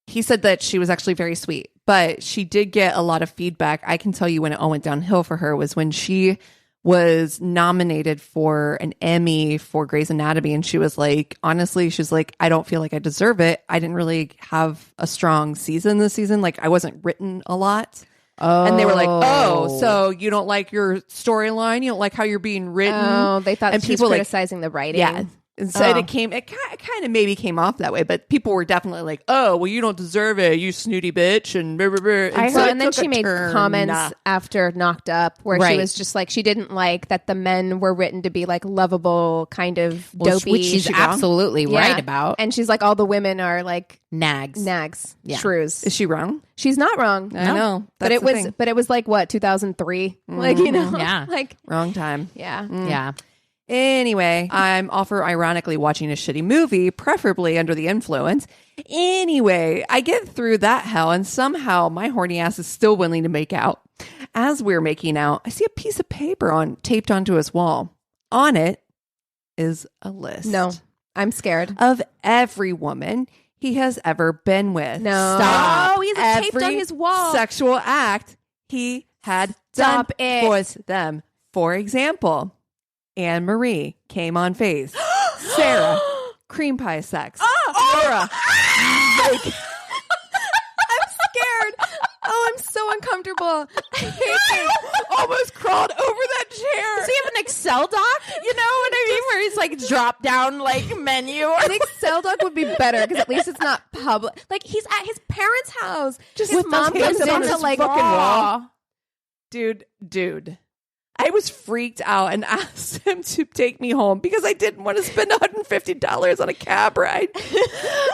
Speaker 1: he said that she was actually very sweet, but she did get a lot of feedback. I can tell you when it all went downhill for her was when she was nominated for an Emmy for Grey's Anatomy. And she was like, honestly, she's like, I don't feel like I deserve it. I didn't really have a strong season this season. Like I wasn't written a lot.
Speaker 3: Oh.
Speaker 1: And they were like, oh, so you don't like your storyline? You don't like how you're being written?
Speaker 2: Oh, they thought
Speaker 1: And
Speaker 2: she was
Speaker 1: people, like-
Speaker 2: criticizing the writing.
Speaker 1: Yeah. And so it kind of maybe came off that way, but people were definitely like, oh, well, you don't deserve it, you snooty bitch. And, blah, blah, blah.
Speaker 2: And then
Speaker 1: it took
Speaker 2: she
Speaker 1: a
Speaker 2: made
Speaker 1: turn.
Speaker 2: comments after Knocked Up where she
Speaker 3: Right.
Speaker 2: was just like, she didn't like that the men were written to be like lovable, kind of dopey.
Speaker 3: Which she's absolutely
Speaker 2: Yeah.
Speaker 3: right about.
Speaker 2: And she's like, all the women are like
Speaker 3: Nags.
Speaker 2: nags, shrews.
Speaker 1: Is she wrong?
Speaker 2: She's not wrong.
Speaker 1: I know.
Speaker 2: But
Speaker 1: That's the thing.
Speaker 2: it was like what, 2003? Like,
Speaker 3: Yeah.
Speaker 2: like,
Speaker 1: Wrong time.
Speaker 2: yeah.
Speaker 3: Yeah.
Speaker 1: Anyway, I'm often ironically watching a shitty movie, preferably under the influence. Anyway, I get through that hell, and somehow my horny ass is still willing to make out. As we're making out, I see a piece of paper taped onto his wall. On it is a list.
Speaker 2: No, I'm scared.
Speaker 1: Of every woman he has ever been with.
Speaker 2: No.
Speaker 1: Stop.
Speaker 2: Oh, he has it taped
Speaker 1: Every
Speaker 2: on his wall.
Speaker 1: Sexual act he had
Speaker 2: Stop
Speaker 1: done
Speaker 2: it.
Speaker 1: was them. For example, Anne Marie came on face. Sarah, cream pie sex. Laura,
Speaker 2: I'm scared. Oh, I'm so uncomfortable. I hate this.
Speaker 1: almost crawled over that chair.
Speaker 3: Does he have an Excel doc? You know what I mean? Where he's like drop down like menu.
Speaker 2: I think Excel doc would be better because at least it's not public. Like he's at his parents' house. Just his
Speaker 1: with
Speaker 2: mom
Speaker 1: his hands
Speaker 2: comes
Speaker 1: up on
Speaker 2: in to
Speaker 1: his
Speaker 2: like
Speaker 1: fucking wall.
Speaker 2: aw.
Speaker 1: Dude. I was freaked out and asked him to take me home because I didn't want to spend $150 on a cab ride.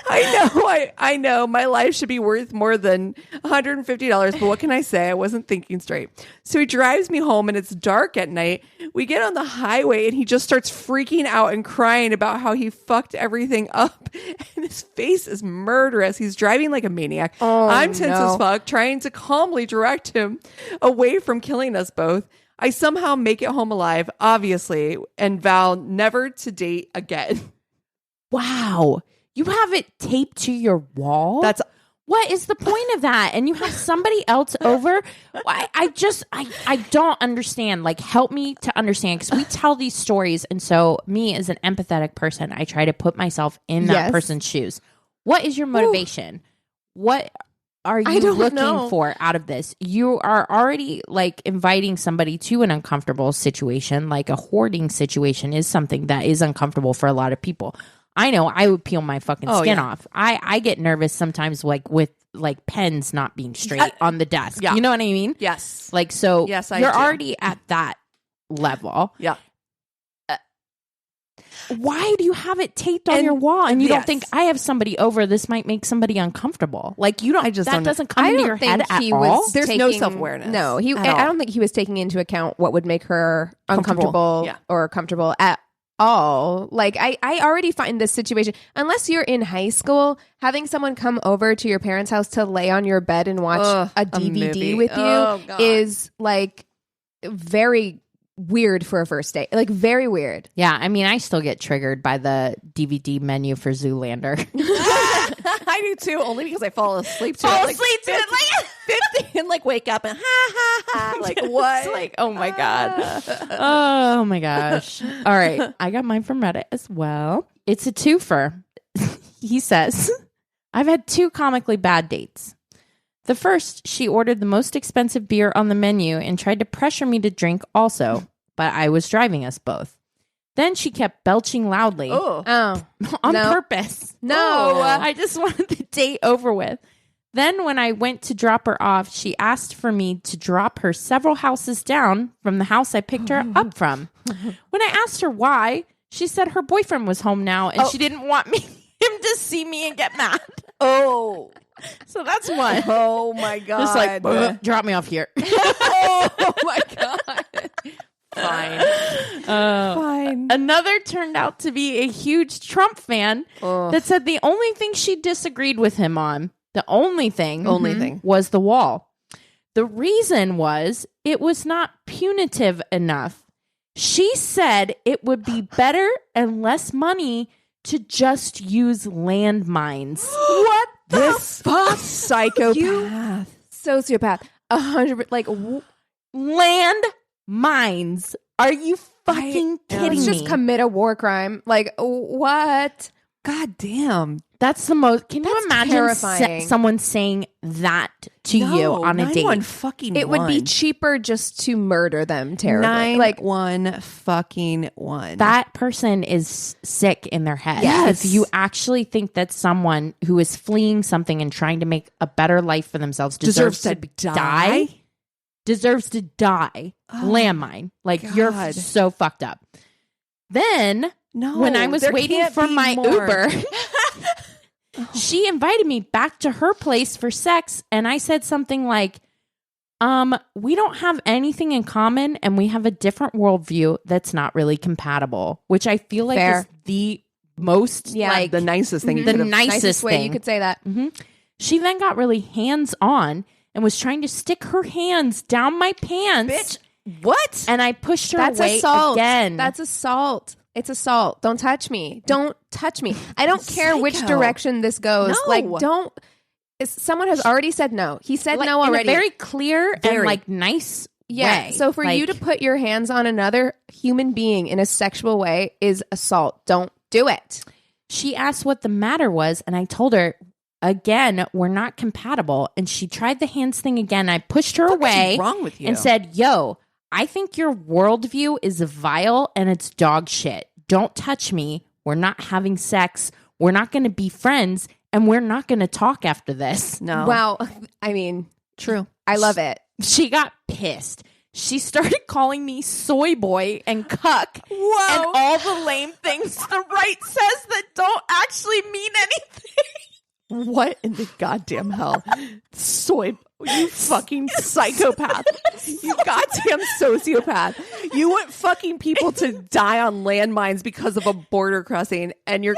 Speaker 1: I know my life should be worth more than $150, but what can I say? I wasn't thinking straight. So he drives me home and it's dark at night. We get on the highway and he just starts freaking out and crying about how he fucked everything up. And his face is murderous. He's driving like a maniac. I'm tense as fuck, trying to calmly direct him away from killing us both. I somehow make it home alive, obviously, and vow never to date again.
Speaker 3: Wow. You have it taped to your wall? What is the point of that? And you have somebody else over? I don't understand. Like, help me to understand, because we tell these stories. And so me as an empathetic person, I try to put myself in that person's shoes. What is your motivation? What are you looking for out of this? You are already like inviting somebody to an uncomfortable situation. Like a hoarding situation is something that is uncomfortable for a lot of people. I know I would peel my fucking skin off. I get nervous sometimes, like with like pens not being straight on the desk. You know what I mean?
Speaker 1: Yes.
Speaker 3: Like, so
Speaker 1: yes,
Speaker 3: you're already at that level.
Speaker 1: Yeah.
Speaker 3: Why do you have it taped on your wall and you don't think, I have somebody over, this might make somebody uncomfortable? Like, you don't, that doesn't come into your head at all?
Speaker 1: There's no self-awareness.
Speaker 2: No, I don't think he was taking into account what would make her uncomfortable or comfortable at all. Like, I already find this situation, unless you're in high school, having someone come over to your parents' house to lay on your bed and watch a DVD with you is like very weird for a first date. Like, very weird.
Speaker 3: Yeah, I mean, I still get triggered by the DVD menu for Zoolander.
Speaker 1: I do too, only because I fall asleep to it. 50 and like wake up and like what?
Speaker 3: It's like, oh my God. Oh my gosh. All right. I got mine from Reddit as well. It's a twofer. He says, I've had 2 comically bad dates. The first, she ordered the most expensive beer on the menu and tried to pressure me to drink also, but I was driving us both. Then she kept belching loudly on purpose.
Speaker 2: No.
Speaker 3: I just wanted the date over with. Then when I went to drop her off, she asked for me to drop her several houses down from the house I picked her up from. When I asked her why, she said her boyfriend was home now and she didn't want him to see me and get mad. So that's one.
Speaker 1: Oh my God.
Speaker 3: Just like, drop me off here.
Speaker 1: Oh my God. Fine. Fine.
Speaker 3: Another turned out to be a huge Trump fan that said the only thing she disagreed with him on, the only thing was the wall. The reason was it was not punitive enough. She said it would be better and less money to just use landmines.
Speaker 2: What the fuck?
Speaker 1: Psychopath.
Speaker 2: Sociopath. 100, like,
Speaker 3: landmines. Are you fucking kidding me?
Speaker 2: Just commit a war crime. Like, what?
Speaker 1: God damn.
Speaker 3: That's the most. Can you imagine
Speaker 2: terrifying.
Speaker 3: Someone saying that to you on a date?
Speaker 1: Fucking
Speaker 2: it would be cheaper just to murder them terribly.
Speaker 1: 911.
Speaker 3: That person is sick in their head.
Speaker 1: Yes.
Speaker 3: If you actually think that someone who is fleeing something and trying to make a better life for themselves deserves to die. Deserves to die. Landmine. Like, God. You're so fucked up. Then, when I was waiting for my Uber, she invited me back to her place for sex, and I said something like, we don't have anything in common, and we have a different worldview that's not really compatible, which I feel like is the most, like,
Speaker 1: the nicest thing.
Speaker 3: The nicest
Speaker 2: way you could say that.
Speaker 3: Mm-hmm. She then got really hands-on and was trying to stick her hands down my pants.
Speaker 1: Bitch, what?
Speaker 3: And I pushed her
Speaker 2: That's
Speaker 3: away
Speaker 2: assault.
Speaker 3: again.
Speaker 2: That's assault. It's assault. Don't touch me. Don't touch me. I don't care which direction this goes.
Speaker 1: No.
Speaker 2: Like, don't. Someone has already said no. He said no already.
Speaker 3: In a very clear and like nice way.
Speaker 2: So for you to put your hands on another human being in a sexual way is assault. Don't do it.
Speaker 3: She asked what the matter was, and I told her, again, we're not compatible. And she tried the hands thing again. I pushed her away.
Speaker 1: What's wrong with you?
Speaker 3: And said, yo, I think your worldview is vile and it's dog shit. Don't touch me. We're not having sex. We're not going to be friends. And we're not going to talk after this.
Speaker 1: No.
Speaker 2: Well, I mean,
Speaker 1: true.
Speaker 2: I love it.
Speaker 3: She got pissed. she started calling me soy boy and cuck.
Speaker 1: Whoa.
Speaker 3: And all the lame things the right says that don't actually mean anything.
Speaker 1: What in the goddamn hell? Soy, you fucking psychopath. You goddamn sociopath. You want fucking people to die on landmines because of a border crossing, and you're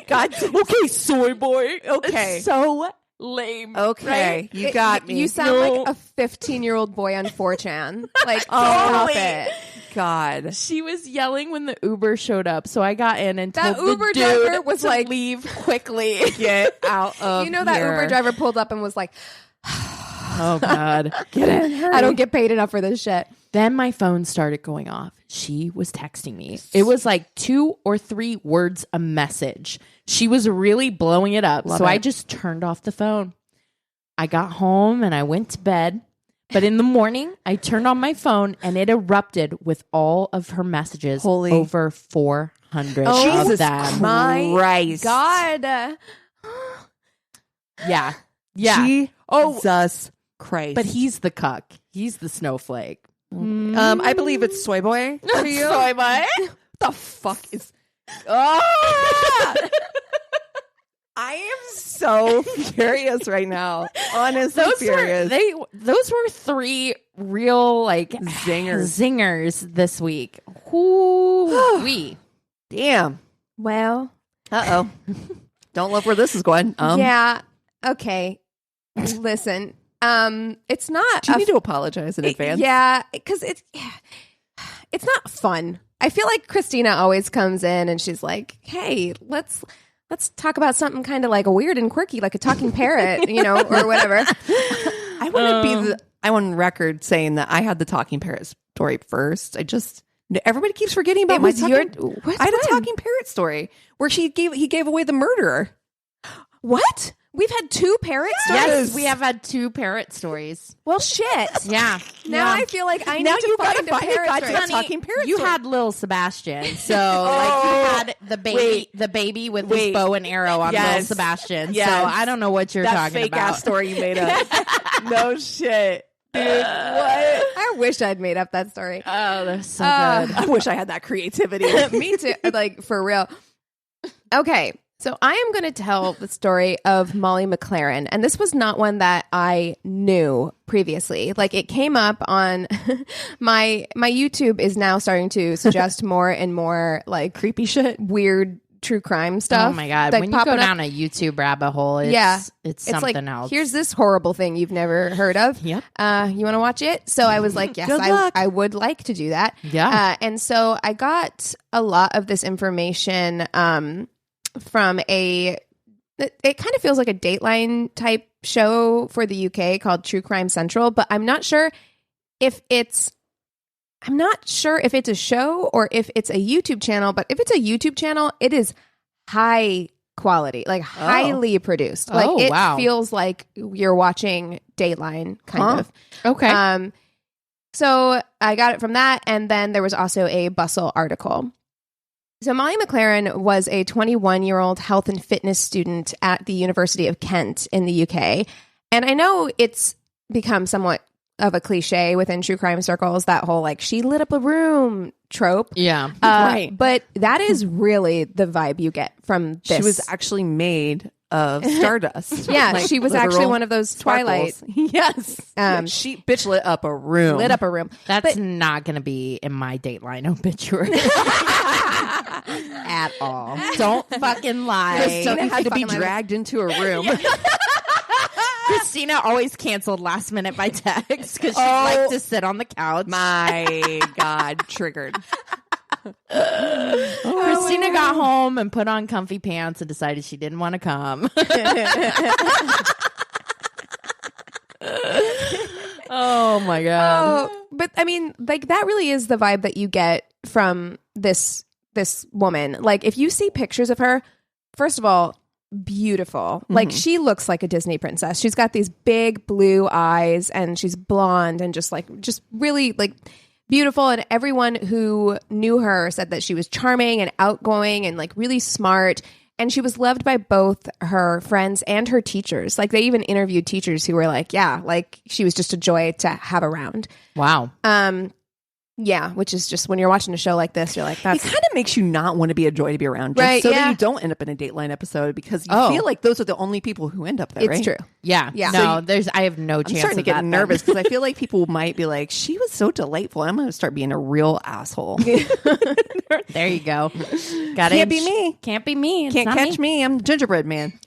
Speaker 1: goddamn. Okay, soy boy. Okay.
Speaker 3: It's so lame.
Speaker 1: Okay.
Speaker 3: Right?
Speaker 1: You got me.
Speaker 2: You sound like a 15-year-old boy on 4chan. Like,
Speaker 3: Totally.
Speaker 2: stop it.
Speaker 1: God.
Speaker 3: She was yelling when the Uber showed up, so I got in and
Speaker 2: That
Speaker 3: told
Speaker 2: Uber
Speaker 3: the dude
Speaker 2: driver was
Speaker 3: to
Speaker 2: like,
Speaker 3: leave quickly.
Speaker 1: Get out of
Speaker 2: You know that
Speaker 1: here.
Speaker 2: Uber driver pulled up and was like,
Speaker 3: Oh God, get in! Hurry.
Speaker 2: I don't get paid enough for this shit.
Speaker 3: Then my phone started going off. She was texting me. It was like 2 or 3 words a message. She was really blowing it up.
Speaker 1: Love
Speaker 3: so
Speaker 1: it.
Speaker 3: I just turned off the phone. I got home and I went to bed. But in the morning, I turned on my phone and it erupted with all of her messages.
Speaker 1: Holy-
Speaker 3: over 400 of
Speaker 1: Jesus
Speaker 3: them.
Speaker 1: Christ.
Speaker 2: God.
Speaker 3: Yeah. Yeah.
Speaker 1: Jesus Christ.
Speaker 3: But he's the cuck. He's the snowflake.
Speaker 1: I believe it's soy boy for you.
Speaker 3: Soy boy.
Speaker 1: What the fuck is... Oh! I am so furious right now. Honestly, furious.
Speaker 3: Those were 3 real like zingers this week. Whoo-wee.
Speaker 1: Damn.
Speaker 2: Well,
Speaker 1: Uh-oh. Don't love where this is going.
Speaker 2: yeah. Okay. Listen, it's not.
Speaker 1: Do you need to apologize in advance?
Speaker 2: Yeah, because it's not fun. I feel like Christina always comes in and she's like, "Hey, let's talk about something kind of like a weird and quirky, like a talking parrot, or whatever."
Speaker 1: I want on record saying that I had the talking parrot story first. Everybody keeps forgetting about my talking. I had a talking parrot story where he gave away the murderer.
Speaker 2: What? We've had 2 parrot stories?
Speaker 3: Yes, we have had 2 parrot stories.
Speaker 2: Well, shit.
Speaker 3: Yeah.
Speaker 2: Now I feel like I need to find a parrot story.
Speaker 1: a talking parrot
Speaker 3: You
Speaker 1: story.
Speaker 3: had little Sebastian, so like you had the baby with his bow and arrow on little Sebastian.
Speaker 1: Yes.
Speaker 3: So I don't know what you're
Speaker 1: that
Speaker 3: talking
Speaker 1: fake
Speaker 3: about.
Speaker 1: ass story you made up. No shit, dude. What?
Speaker 2: I wish I'd made up that story.
Speaker 3: Oh, that's so good.
Speaker 1: I wish I had that creativity.
Speaker 2: Me too. Like, for real. Okay. So I am going to tell the story of Molly McLaren. And this was not one that I knew previously. Like, it came up on my YouTube is now starting to suggest more and more like
Speaker 1: creepy shit,
Speaker 2: weird true crime stuff.
Speaker 3: Oh my God.
Speaker 2: like,
Speaker 3: When you go
Speaker 2: popping up.
Speaker 3: down a YouTube rabbit hole, it's
Speaker 2: It's like,
Speaker 3: something else.
Speaker 2: here's this horrible thing you've never heard of.
Speaker 3: Yep.
Speaker 2: You want to watch it? So I was like, yes,
Speaker 1: Good luck.
Speaker 2: I would like to do that.
Speaker 3: Yeah.
Speaker 2: And so I got a lot of this information from it kind of feels like a Dateline type show for the UK called True Crime Central, but I'm not sure if it's a show or if it's a YouTube channel. But if it's a YouTube channel, it is high quality, like highly produced. Like it feels like you're watching Dateline kind of.
Speaker 3: Okay.
Speaker 2: So I got it from that, and then there was also a Bustle article. So Molly McLaren was a 21-year-old health and fitness student at the University of Kent in the UK. And I know it's become somewhat of a cliche within true crime circles, that whole like she lit up a room trope.
Speaker 3: Yeah.
Speaker 1: Right.
Speaker 2: But that is really the vibe you get from this.
Speaker 1: She was actually made of stardust.
Speaker 2: Yeah,
Speaker 1: Like,
Speaker 2: she was
Speaker 1: literal
Speaker 2: actually one of those Twilight.
Speaker 1: sparkles. Yes. She bitch lit up a room.
Speaker 2: Lit up a room.
Speaker 3: That's not going to be in my Dateline obituary. At all. Don't fucking lie.
Speaker 1: Christina had to be
Speaker 2: fucking lie.
Speaker 1: dragged into a room.
Speaker 3: Christina always canceled last minute by text because she liked to sit on the couch.
Speaker 1: My God, triggered.
Speaker 3: Christina got home and put on comfy pants and decided she didn't want to come. Oh my God.
Speaker 2: But I mean, like that really is the vibe that you get from this woman. Like if you see pictures of her, first of all, beautiful. Like she looks like a Disney princess. She's got these big blue eyes and she's blonde and just really like beautiful. And everyone who knew her said that she was charming and outgoing and like really smart. And she was loved by both her friends and her teachers. Like they even interviewed teachers who were like, yeah, like she was just a joy to have around.
Speaker 3: Wow.
Speaker 2: Yeah, which is just when you're watching a show like this, you're like, that's...
Speaker 1: It kind of makes you not want to be a joy to be around, just
Speaker 2: Right,
Speaker 1: so
Speaker 2: yeah.
Speaker 1: that you don't end up in a Dateline episode, because you feel like those are the only people who end up there, right?
Speaker 2: It's true.
Speaker 3: Yeah.
Speaker 2: Yeah.
Speaker 3: No, I have no chance
Speaker 1: I'm starting to
Speaker 3: of
Speaker 1: get
Speaker 3: that
Speaker 1: nervous because I feel like people might be like, she was so delightful. I'm going to start being a real asshole.
Speaker 3: There you go.
Speaker 1: Can't be me.
Speaker 3: Can't be me. It's
Speaker 1: Can't
Speaker 3: not
Speaker 1: catch me. I'm gingerbread man.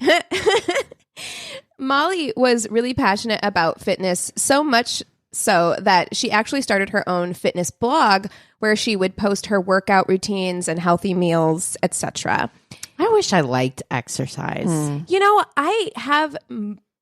Speaker 2: Molly was really passionate about fitness, so much so that she actually started her own fitness blog where she would post her workout routines and healthy meals, etc.
Speaker 3: I wish I liked exercise.
Speaker 2: You know, I have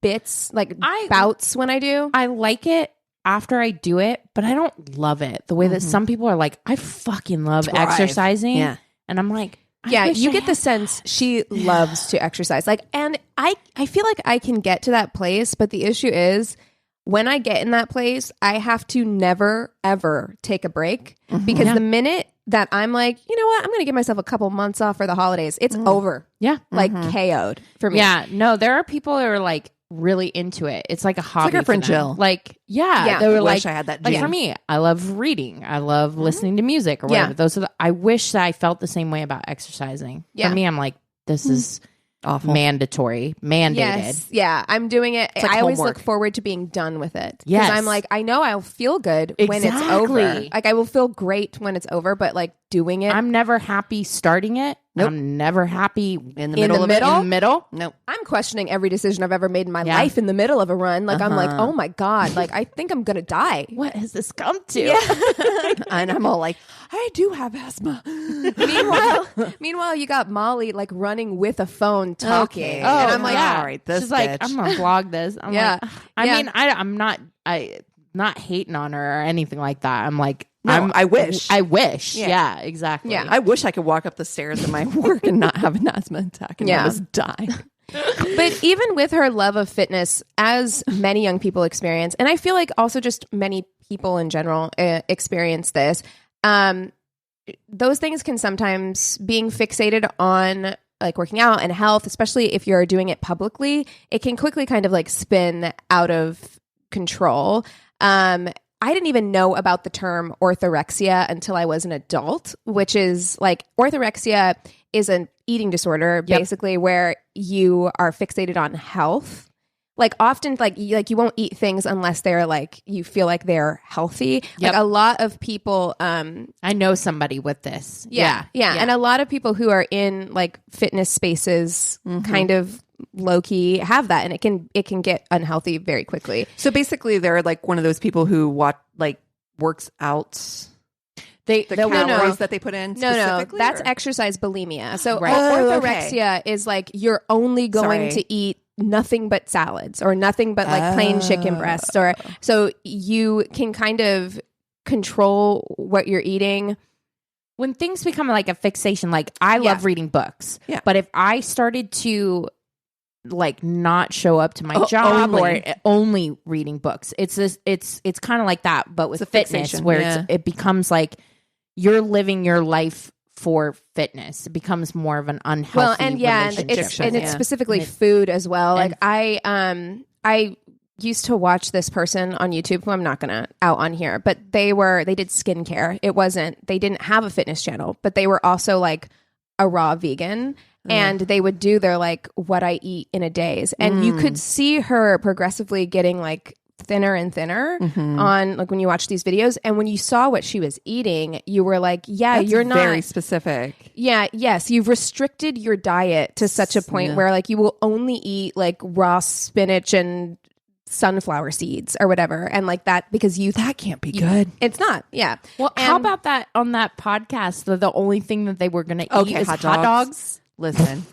Speaker 2: bits, like bouts when I do.
Speaker 3: I like it after I do it, but I don't love it the way that some people are like, I fucking love exercising.
Speaker 1: Yeah.
Speaker 3: And I'm like,
Speaker 2: Yeah, you get the sense she loves to exercise. Like, and I feel like I can get to that place, but the issue is when I get in that place, I have to never, ever take a break because the minute that I'm like, you know what, I'm going to give myself a couple months off for the holidays, it's over.
Speaker 3: Yeah.
Speaker 2: Like KO'd for me.
Speaker 3: Yeah. No, there are people that are like really into it. It's like a hobby.
Speaker 1: like our friend
Speaker 3: for them.
Speaker 1: Jill.
Speaker 3: Like, yeah. They were
Speaker 1: Wish
Speaker 3: like,
Speaker 1: I had that
Speaker 3: like
Speaker 1: gene.
Speaker 3: for me, I love reading. I love listening to music or whatever.
Speaker 2: Yeah.
Speaker 3: Those are I wish that I felt the same way about exercising.
Speaker 2: Yeah.
Speaker 3: For me, I'm like, this is
Speaker 1: Awful.
Speaker 3: mandated.
Speaker 2: Yes. Yeah. I'm doing it.
Speaker 1: like
Speaker 2: I always
Speaker 1: homework.
Speaker 2: look forward to being done with it.
Speaker 3: Yes.
Speaker 2: Because I'm like, I know I'll feel good when it's over.
Speaker 3: Exactly.
Speaker 2: Like I will feel great when it's over, but like doing it.
Speaker 3: I'm never happy starting it.
Speaker 1: Nope.
Speaker 3: I'm never happy
Speaker 1: In the
Speaker 2: In
Speaker 1: middle
Speaker 2: the
Speaker 1: of
Speaker 2: middle?
Speaker 1: it.
Speaker 3: in the middle.
Speaker 1: Nope.
Speaker 2: I'm questioning every decision I've ever made in my
Speaker 3: Yeah.
Speaker 2: life in the middle of a run. Like I'm like,
Speaker 1: Uh-huh.
Speaker 2: oh my God, like I think I'm gonna die.
Speaker 3: What has this come to?
Speaker 1: And I'm all like, I do have asthma.
Speaker 2: Meanwhile, you got Molly like running with a phone talking.
Speaker 1: Okay.
Speaker 2: And I'm like,
Speaker 1: all right, this
Speaker 3: She's like,
Speaker 1: bitch.
Speaker 3: I'm gonna blog this. I'm
Speaker 2: Yeah.
Speaker 3: like, I
Speaker 2: Yeah.
Speaker 3: mean, I'm not hating on her or anything like that. I'm like,
Speaker 1: No, I wish.
Speaker 3: I wish.
Speaker 1: Yeah.
Speaker 3: Yeah, exactly.
Speaker 2: Yeah.
Speaker 1: I wish I could walk up the stairs in my work and not have an asthma attack and
Speaker 2: Yeah.
Speaker 1: just die.
Speaker 2: But even with her love of fitness, as many young people experience, and I feel like also just many people in general experience this, those things can sometimes, being fixated on like working out and health, especially if you're doing it publicly, it can quickly kind of like spin out of control. I didn't even know about the term orthorexia until I was an adult, which is like orthorexia is an eating disorder, basically, where you are fixated on health. Like often, like you won't eat things unless they're like, you feel like they're healthy.
Speaker 3: Yep.
Speaker 2: Like a lot of people,
Speaker 3: I know somebody with this.
Speaker 2: yeah. And a lot of people who are in like fitness spaces kind of low key have that, and it can get unhealthy very quickly.
Speaker 1: So basically, they're like one of those people who works out the calories that they put in.
Speaker 2: No,
Speaker 1: specifically,
Speaker 2: that's
Speaker 1: or?
Speaker 2: exercise bulimia. So
Speaker 3: Right.
Speaker 2: orthorexia is like you're only going to eat nothing but salads or nothing but like plain chicken breasts, or so you can kind of control what you're eating.
Speaker 3: When things become like a fixation, like I love reading books, but if I started to like not show up to my job or only reading books, it's kind of like that, but with fitness,
Speaker 1: fixation,
Speaker 3: where it becomes like you're living your life for fitness. It becomes more of an unhealthy relationship.
Speaker 2: and it's specifically food as well. Like I used to watch this person on YouTube who I'm not going to out on here, but they did skincare. They didn't have a fitness channel, but they were also like a raw vegan. And they would do their like what I eat in a days. And you could see her progressively getting like thinner and thinner on like when you watch these videos. And when you saw what she was eating, you were like,
Speaker 1: That's
Speaker 2: you're not
Speaker 1: very specific.
Speaker 2: Yeah, yes. You've restricted your diet to such a point where like you will only eat like raw spinach and sunflower seeds or whatever. And like that, because that can't be good. It's not. Yeah.
Speaker 3: Well, how about that on that podcast? The only thing that they were going to eat is hot dogs.
Speaker 1: Listen,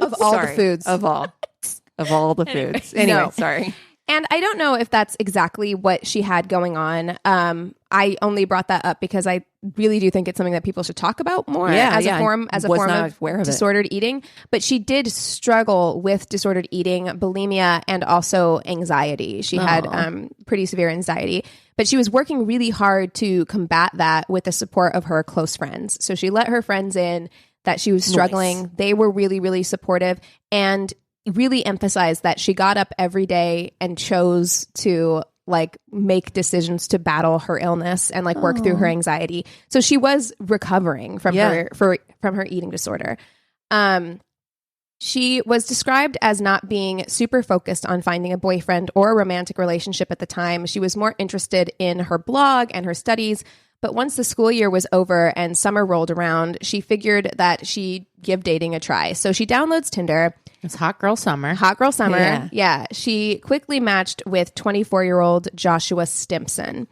Speaker 2: of all the foods.
Speaker 1: of all the foods. Anyway, sorry.
Speaker 2: And I don't know if that's exactly what she had going on. I only brought that up because I really do think it's something that people should talk about more as a form of disordered eating. But she did struggle with disordered eating, bulimia, and also anxiety. She had pretty severe anxiety. But she was working really hard to combat that with the support of her close friends. So she let her friends in that she was struggling. Nice. They were really, really supportive and really emphasized that she got up every day and chose to like make decisions to battle her illness and like work through her anxiety. So she was recovering from her eating disorder. She was described as not being super focused on finding a boyfriend or a romantic relationship at the time. She was more interested in her blog and her studies. But once the school year was over and summer rolled around, she figured that she'd give dating a try. So she downloads Tinder.
Speaker 3: It's hot girl summer.
Speaker 2: Hot girl summer. Yeah. She quickly matched with 24-year-old Joshua Stimpson.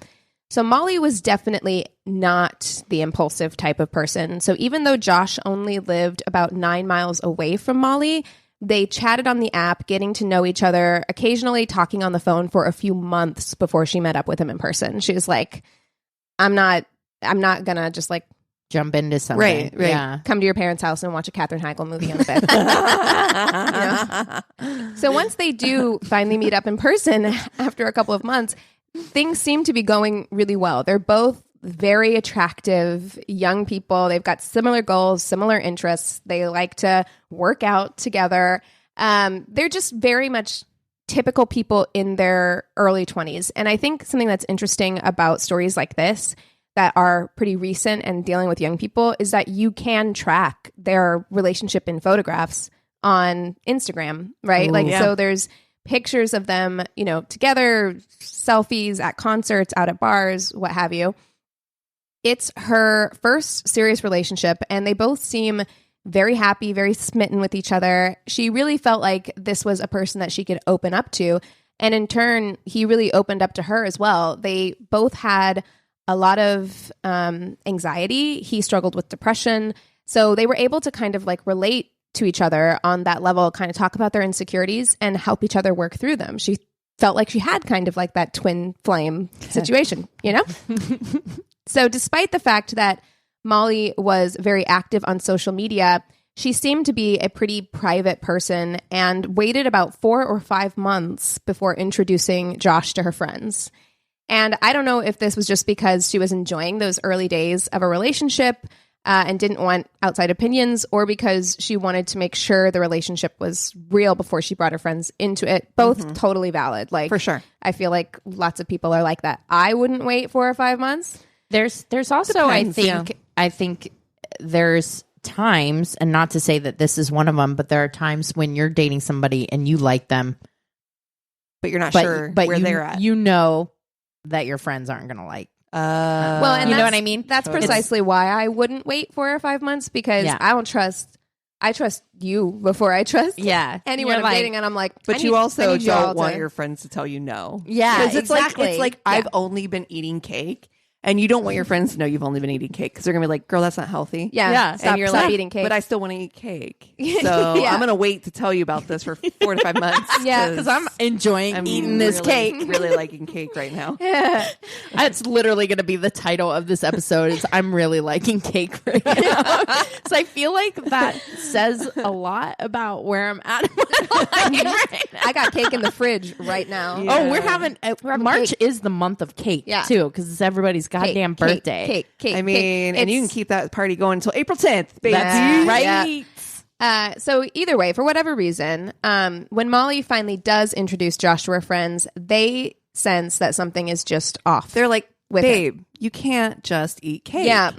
Speaker 2: So Molly was definitely not the impulsive type of person. So even though Josh only lived about 9 miles away from Molly, they chatted on the app, getting to know each other, occasionally talking on the phone for a few months before she met up with him in person. She was like, I'm not gonna just like
Speaker 3: jump into something.
Speaker 2: Right. Yeah. Come to your parents' house and watch a Katherine Heigl movie on the bed. So once they do finally meet up in person after a couple of months, things seem to be going really well. They're both very attractive young people. They've got similar goals, similar interests. They like to work out together. They're just very much typical people in their early 20s. And I think something that's interesting about stories like this that are pretty recent and dealing with young people is that you can track their relationship in photographs on Instagram, right?
Speaker 1: Ooh,
Speaker 2: So there's pictures of them, together, selfies at concerts, out at bars, what have you. It's her first serious relationship, and they both seem very happy, very smitten with each other. She really felt like this was a person that she could open up to. And in turn, he really opened up to her as well. They both had a lot of anxiety. He struggled with depression. So they were able to kind of like relate to each other on that level, kind of talk about their insecurities and help each other work through them. She felt like she had kind of like that twin flame situation, So despite the fact that Molly was very active on social media, she seemed to be a pretty private person and waited about 4 or 5 months before introducing Josh to her friends. And I don't know if this was just because she was enjoying those early days of a relationship and didn't want outside opinions, or because she wanted to make sure the relationship was real before she brought her friends into it. Both totally valid. Like,
Speaker 1: for sure.
Speaker 2: I feel like lots of people are like that. I wouldn't wait 4 or 5 months.
Speaker 3: There's also,
Speaker 1: Depends,
Speaker 3: I think there's times, and not to say that this is one of them, but there are times when you're dating somebody and you like them,
Speaker 1: but you're not sure where they're at.
Speaker 3: You know that your friends aren't going to like.
Speaker 2: Well, and
Speaker 3: you know what I mean?
Speaker 2: That's precisely why I wouldn't wait 4 or 5 months, because I trust you before I trust anyone I'm dating, and I'm like,
Speaker 1: but you also don't want your friends to tell you no.
Speaker 2: Yeah,
Speaker 1: because it's like I've only been eating cake. And you don't want your friends to know you've only been eating cake, because they're going to be like, girl, that's not healthy.
Speaker 2: Yeah.
Speaker 1: And you're
Speaker 2: stop eating cake.
Speaker 1: But I still want to eat cake. So I'm going to wait to tell you about this for 4 to 5 months.
Speaker 2: Yeah.
Speaker 3: Because I'm enjoying eating this cake.
Speaker 1: Really liking cake right now.
Speaker 2: Yeah.
Speaker 3: That's literally going to be the title of this episode, is I'm really liking cake right now. So I feel like that says a lot about where I'm at in my life right now.
Speaker 2: I got cake in the fridge right now.
Speaker 3: Yeah. Oh, we're having March
Speaker 2: cake.
Speaker 3: Is the month of cake too, because it's everybody's goddamn birthday.
Speaker 2: Cake.
Speaker 1: I mean, and you can keep that party going until April 10th, baby.
Speaker 3: That's right.
Speaker 2: Yeah. So either way, for whatever reason, when Molly finally does introduce Josh to her friends, they sense that something is just off.
Speaker 1: They're like,
Speaker 2: with
Speaker 1: babe, you can't just eat cake.
Speaker 2: Yeah.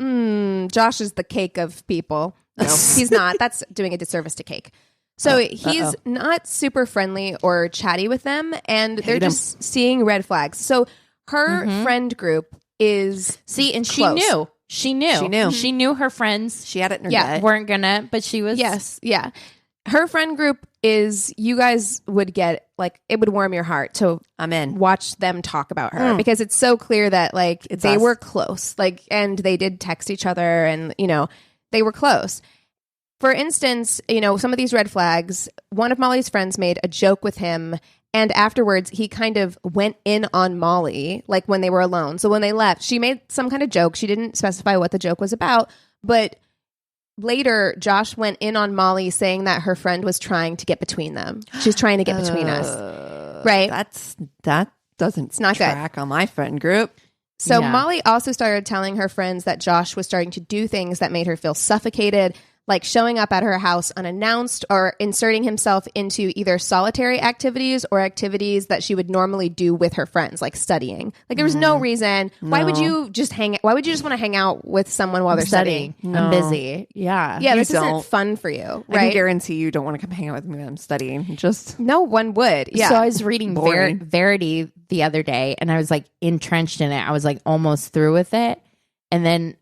Speaker 2: Josh is the cake of people. No, he's not. That's doing a disservice to cake. So he's not super friendly or chatty with them, and they're just seeing red flags. So her friend group is
Speaker 3: and
Speaker 2: close.
Speaker 3: She knew her friends.
Speaker 1: She had it in her gut.
Speaker 3: Weren't gonna, but she was.
Speaker 2: Yes. Yeah. Her friend group is, you guys would get, like, it would warm your heart to watch them talk about her, because it's so clear that, like, they were close, like, and they did text each other, and, they were close. For instance, some of these red flags, one of Molly's friends made a joke with him, and afterwards he kind of went in on Molly, like when they were alone. So when they left, she made some kind of joke. She didn't specify what the joke was about, but later Josh went in on Molly, saying that her friend was trying to get between them. She's trying to get between us. Right?
Speaker 1: That doesn't track on my friend group.
Speaker 2: So Molly also started telling her friends that Josh was starting to do things that made her feel suffocated, like showing up at her house unannounced or inserting himself into either solitary activities or activities that she would normally do with her friends, like studying. Like there was no reason. Why would you just why would you just want to hang out with someone while they're studying?
Speaker 3: I'm busy. Yeah.
Speaker 2: Yeah, this isn't fun for you,
Speaker 1: I can
Speaker 2: right?
Speaker 1: guarantee you don't want to come hang out with me when I'm studying. Just
Speaker 2: No one would. Yeah.
Speaker 3: So I was reading
Speaker 1: Boring.
Speaker 3: Verity the other day, and I was like entrenched in it. I was like almost through with it. And then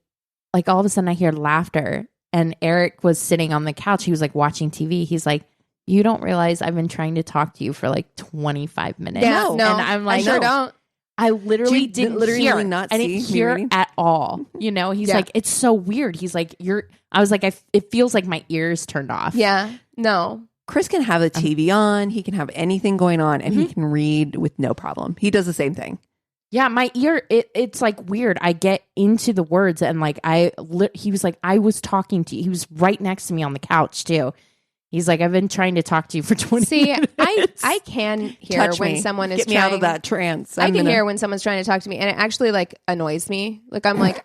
Speaker 3: like all of a sudden I hear laughter. And Eric was sitting on the couch. He was like watching TV. He's like, you don't realize I've been trying to talk to you for like 25 minutes.
Speaker 2: Yeah, no,
Speaker 3: and I'm like,
Speaker 2: I sure don't.
Speaker 3: I literally
Speaker 1: you
Speaker 3: didn't
Speaker 1: literally
Speaker 3: hear.
Speaker 1: not
Speaker 3: I
Speaker 1: see
Speaker 3: didn't
Speaker 1: me
Speaker 3: hear
Speaker 1: reading?
Speaker 3: at all. You know, he's
Speaker 2: Yeah.
Speaker 3: like, it's so weird. He's like, I was like, it feels like my ears turned off.
Speaker 2: Yeah. No.
Speaker 1: Chris can have the TV on. He can have anything going on, and he can read with no problem. He does the same thing.
Speaker 3: Yeah, my ear, it's like weird. I get into the words and like he was like, I was talking to you. He was right next to me on the couch too. He's like, I've been trying to talk to you for 20 minutes.
Speaker 2: I can hear
Speaker 1: Touch
Speaker 2: when
Speaker 1: me.
Speaker 2: someone is
Speaker 1: Get me out of that trance.
Speaker 2: I can hear when someone's trying to talk to me, and it actually like annoys me. Like I'm like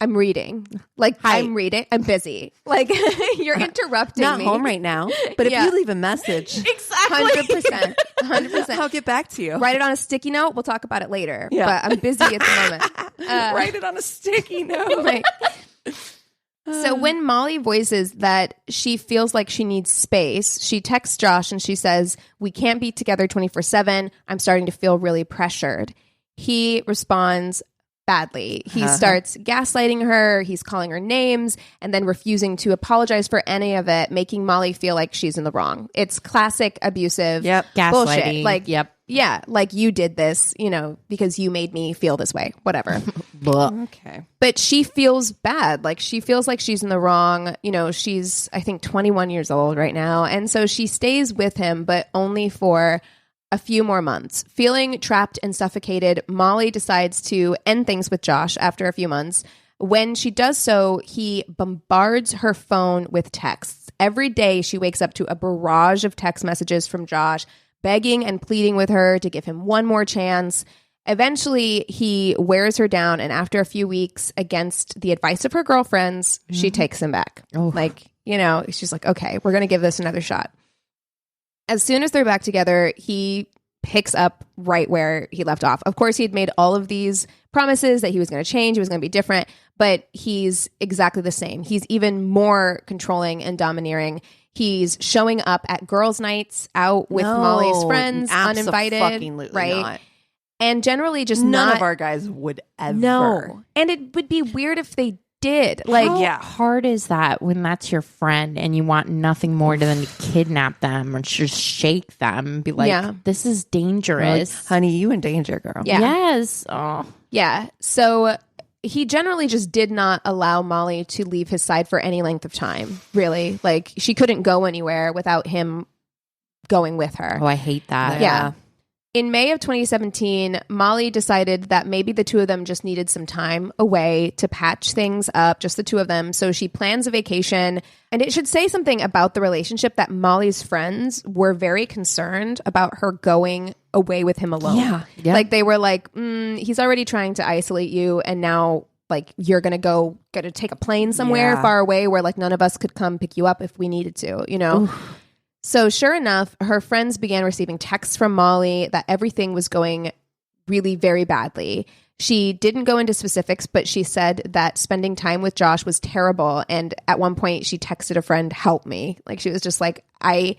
Speaker 2: I'm reading. Like I'm reading. I'm busy. Like you're interrupting
Speaker 1: Not
Speaker 2: me.
Speaker 1: home right now, but if
Speaker 2: Yeah.
Speaker 1: you leave a message,
Speaker 2: 100%. 100%.
Speaker 1: I'll get back to you.
Speaker 2: Write it on a sticky note. We'll talk about it later.
Speaker 1: Yeah.
Speaker 2: But I'm busy at the moment.
Speaker 1: Write it on a sticky note.
Speaker 2: Like, so when Molly voices that she feels like she needs space, she texts Josh and she says, "We can't be together 24/7. I'm starting to feel really pressured." He responds badly. He starts gaslighting her. He's calling her names and then refusing to apologize for any of it, making Molly feel like she's in the wrong. It's classic abusive bullshit.
Speaker 3: Gaslighting.
Speaker 2: Like,
Speaker 3: yep.
Speaker 2: yeah, like you did this, because you made me feel this way, whatever.
Speaker 1: Okay.
Speaker 2: But she feels bad. Like she feels like she's in the wrong. She's, I think, 21 years old right now. And so she stays with him, but only for a few more months. Feeling trapped and suffocated, Molly decides to end things with Josh after a few months. When she does so, he bombards her phone with texts. Every day she wakes up to a barrage of text messages from Josh, begging and pleading with her to give him one more chance. Eventually, he wears her down, and after a few weeks, against the advice of her girlfriends, she takes him back. Like, she's like, okay, we're going to give this another shot. As soon as they're back together, he picks up right where he left off. Of course, he had made all of these promises that he was going to change, he was going to be different, but he's exactly the same. He's even more controlling and domineering. He's showing up at girls' nights out with Molly's friends, uninvited, right?
Speaker 1: Not.
Speaker 2: And generally just
Speaker 1: None of our guys would ever.
Speaker 2: No. And it would be weird if they did. Like,
Speaker 3: How hard is that when that's your friend and you want nothing more than to kidnap them or just shake them and be like, this is dangerous.
Speaker 1: Like, honey, you in danger, girl.
Speaker 2: Yeah.
Speaker 3: Yes. Oh.
Speaker 2: Yeah. So he generally just did not allow Molly to leave his side for any length of time, really. Like, she couldn't go anywhere without him going with her.
Speaker 3: Oh, I hate that.
Speaker 2: Yeah. In May of 2017, Molly decided that maybe the two of them just needed some time away to patch things up, just the two of them. So she plans a vacation. And it should say something about the relationship that Molly's friends were very concerned about her going away with him alone.
Speaker 1: Yeah.
Speaker 2: Like they were like, he's already trying to isolate you. And now like you're going to take a plane somewhere far away where like none of us could come pick you up if we needed to, Oof. So sure enough, her friends began receiving texts from Molly that everything was going really very badly. She didn't go into specifics, but she said that spending time with Josh was terrible. And at one point she texted a friend, "Help me." Like she was just like, I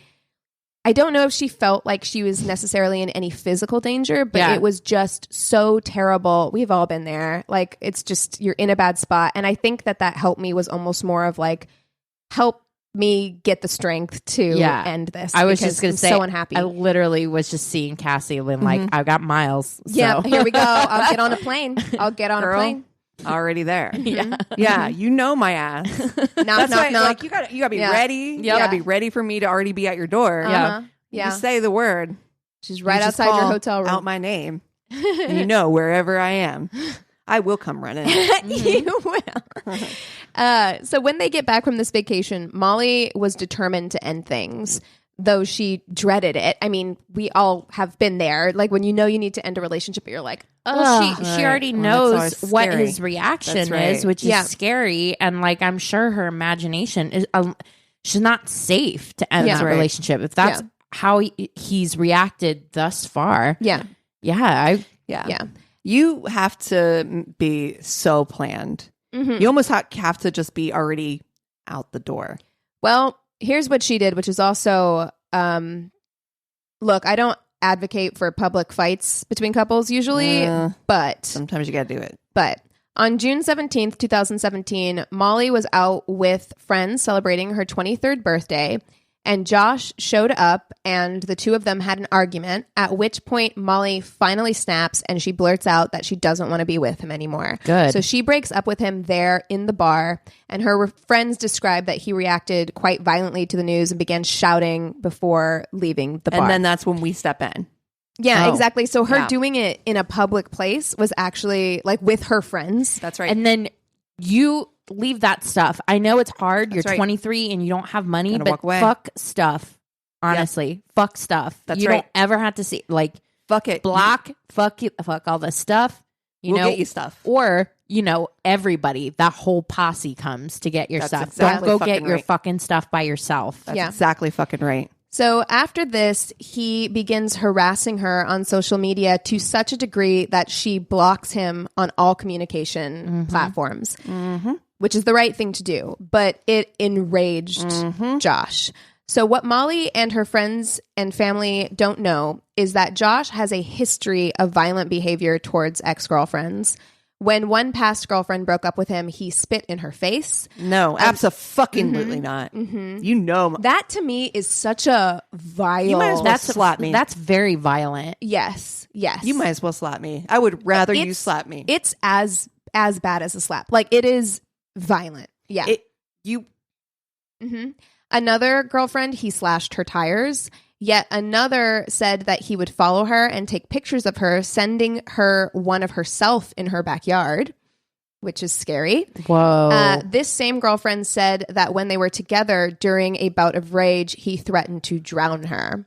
Speaker 2: don't know if she felt like she was necessarily in any physical danger, but it was just so terrible. We've all been there. Like it's just, you're in a bad spot. And I think that "help me" was almost more of like, help me get the strength to end this.
Speaker 3: I was just going to say,
Speaker 2: so unhappy.
Speaker 3: I literally was just seeing Cassie and like, I've got miles. So.
Speaker 2: Yeah, here we go. I'll get on a plane. I'll get on a plane.
Speaker 1: Already there. Yeah. You know my ass. That's why, like, you got to be ready. You got to be ready for me to already be at your door.
Speaker 2: Yeah.
Speaker 1: You say the word.
Speaker 2: She's right outside your hotel room.
Speaker 1: Out my name. And wherever I am, I will come running.
Speaker 2: You will. So when they get back from this vacation, Molly was determined to end things. though she dreaded it. I mean, we all have been there. Like when you know you need to end a relationship, but you're like,
Speaker 3: well, she already knows what
Speaker 1: scary.
Speaker 3: his reaction
Speaker 1: Right.
Speaker 3: is, which is scary. And like, I'm sure her imagination is, she's not safe to end that relationship. If that's how he's reacted thus far.
Speaker 2: Yeah.
Speaker 1: You have to be so planned. You almost have to just be already out the door.
Speaker 2: Well, here's what she did, which is also, look, I don't advocate for public fights between couples usually, but
Speaker 1: sometimes you got to do it.
Speaker 2: But on June 17th, 2017, Molly was out with friends celebrating her 23rd birthday, and Josh showed up, and the two of them had an argument, at which point Molly finally snaps, and she blurts out that she doesn't want to be with him anymore.
Speaker 3: Good.
Speaker 2: So she breaks up with him there in the bar, and her friends described that he reacted quite violently to the news and began shouting before leaving the bar.
Speaker 1: And then that's when we step in.
Speaker 2: Yeah, exactly. So her doing it in a public place was actually like with her friends.
Speaker 1: That's right.
Speaker 3: And then you leave that stuff. I know it's hard. You're 23 and you don't have money, but fuck stuff. Honestly, fuck stuff.
Speaker 1: You don't
Speaker 3: ever have to see, like,
Speaker 1: fuck it.
Speaker 3: Block, fuck all the stuff.
Speaker 1: We'll get you stuff.
Speaker 3: Or, everybody, that whole posse comes to get your stuff.
Speaker 1: Exactly
Speaker 3: don't go get your fucking stuff by yourself.
Speaker 1: That's exactly fucking right.
Speaker 2: So after this, he begins harassing her on social media to such a degree that she blocks him on all communication platforms, which is the right thing to do. But it enraged Josh. So what Molly and her friends and family don't know is that Josh has a history of violent behavior towards ex-girlfriends. When one past girlfriend broke up with him, he spit in her face.
Speaker 1: No, absolutely not. You know.
Speaker 2: That to me is such a vile...
Speaker 1: You might as well slap me.
Speaker 3: That's very violent.
Speaker 2: Yes.
Speaker 1: You might as well slap me. I would rather you slap me.
Speaker 2: It's as bad as a slap. Like, it is violent. Yeah. Another girlfriend, he slashed her tires. Yet another said that he would follow her and take pictures of her, sending her one of herself in her backyard, which is scary.
Speaker 3: Whoa.
Speaker 2: This same girlfriend said that when they were together during a bout of rage, he threatened to drown her.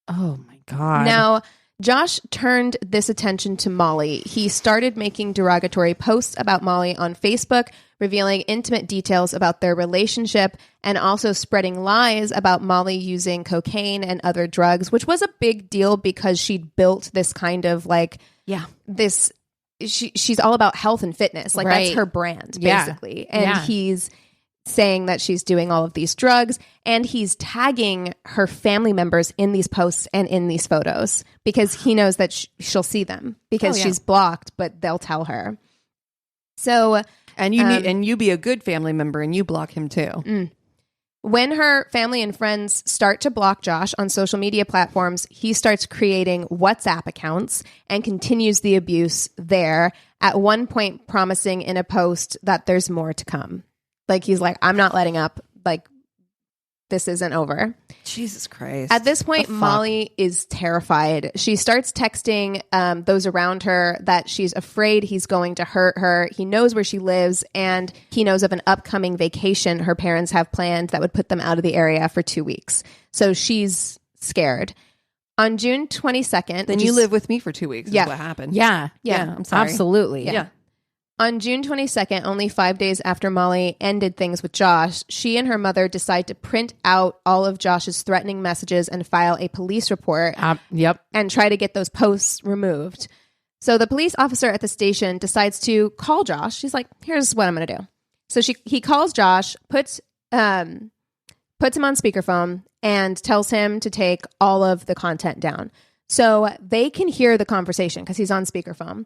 Speaker 3: Oh, my God.
Speaker 2: Now, Josh turned this attention to Molly. He started making derogatory posts about Molly on Facebook, revealing intimate details about their relationship and also spreading lies about Molly using cocaine and other drugs, which was a big deal because she'd built this kind of this, she's all about health and fitness. Like that's her brand, basically. And he's saying that she's doing all of these drugs, and he's tagging her family members in these posts and in these photos because he knows that she'll see them because she's blocked, but they'll tell her. So,
Speaker 1: and you be a good family member and you block him too.
Speaker 2: When her family and friends start to block Josh on social media platforms, he starts creating WhatsApp accounts and continues the abuse there, at one point promising in a post that there's more to come. Like, he's like, I'm not letting up. Like, this isn't over.
Speaker 1: Jesus Christ.
Speaker 2: At this point, Molly is terrified. She starts texting those around her that she's afraid he's going to hurt her. He knows where she lives, and he knows of an upcoming vacation her parents have planned that would put them out of the area for 2 weeks. So she's scared. On June 22nd...
Speaker 1: Then you live with me for 2 weeks is what happened.
Speaker 3: Yeah.
Speaker 1: I'm sorry.
Speaker 3: Absolutely.
Speaker 1: Yeah.
Speaker 2: On June 22nd, only 5 days after Molly ended things with Josh, she and her mother decide to print out all of Josh's threatening messages and file a police report. And try to get those posts removed. So the police officer at the station decides to call Josh. She's like, here's what I'm going to do. So he calls Josh, puts him on speakerphone, and tells him to take all of the content down. So they can hear the conversation because he's on speakerphone.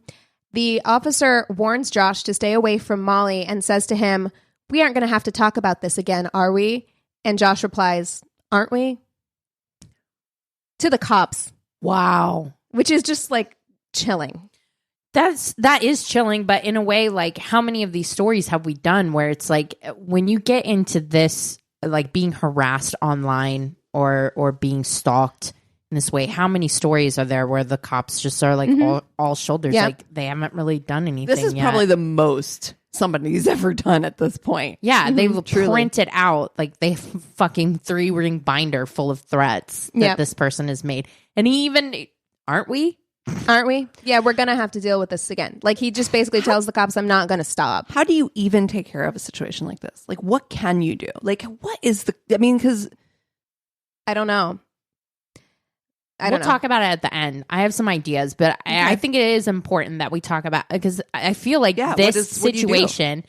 Speaker 2: The officer warns Josh to stay away from Molly and says to him, "We aren't going to have to talk about this again, are we?" And Josh replies, "Aren't we?" To the cops.
Speaker 3: Wow.
Speaker 2: Which is just like chilling.
Speaker 3: That is chilling, but in a way, like, how many of these stories have we done where it's like, when you get into this, like being harassed online or being stalked in this way, how many stories are there where the cops just are like all shoulders, like they haven't really done anything
Speaker 1: This is
Speaker 3: yet.
Speaker 1: probably the most somebody's ever done at this point.
Speaker 3: Yeah, they've
Speaker 1: Truly.
Speaker 3: printed out like they fucking 3-ring binder full of threats that this person has made. And he even, aren't we?
Speaker 2: Yeah, we're gonna have to deal with this again. Like he just basically tells the cops, I'm not gonna stop.
Speaker 1: How do you even take care of a situation like this? Like, what can you do? Like, what is because
Speaker 2: I don't know.
Speaker 3: We'll talk about it at the end. I have some ideas, but I think it is important that we talk about, because I feel like this situation,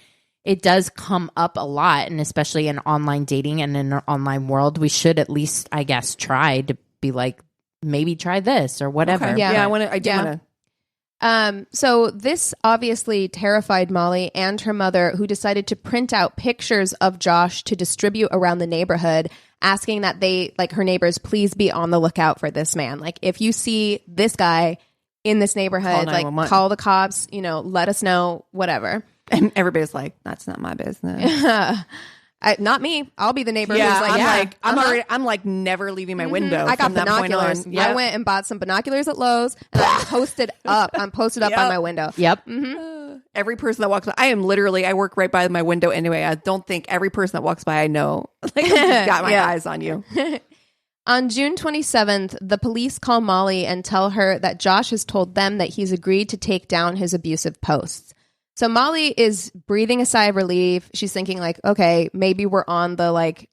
Speaker 3: it does come up a lot, and especially in online dating and in our online world, we should at least, I guess, try to be like, maybe try this or whatever.
Speaker 1: Okay. Yeah, I do want to.
Speaker 2: So this obviously terrified Molly and her mother, who decided to print out pictures of Josh to distribute around the neighborhood, asking that her neighbors, please be on the lookout for this man. Like, if you see this guy in this neighborhood, call the cops, let us know, whatever.
Speaker 1: And everybody's like, that's not my business.
Speaker 2: Not me. I'll be the neighbor who's
Speaker 1: I'm like never leaving my window.
Speaker 2: I got
Speaker 1: from that point
Speaker 2: binoculars.
Speaker 1: on. Yep.
Speaker 2: I went and bought some binoculars at Lowe's, and I'm posted up. I'm posted up by my window.
Speaker 3: Yep.
Speaker 1: Every person that walks by, I work right by my window anyway. I don't think every person that walks by I know. Like, I've got my eyes on you.
Speaker 2: On June 27th, the police call Molly and tell her that Josh has told them that he's agreed to take down his abusive posts. So Molly is breathing a sigh of relief. She's thinking like, okay, maybe we're on the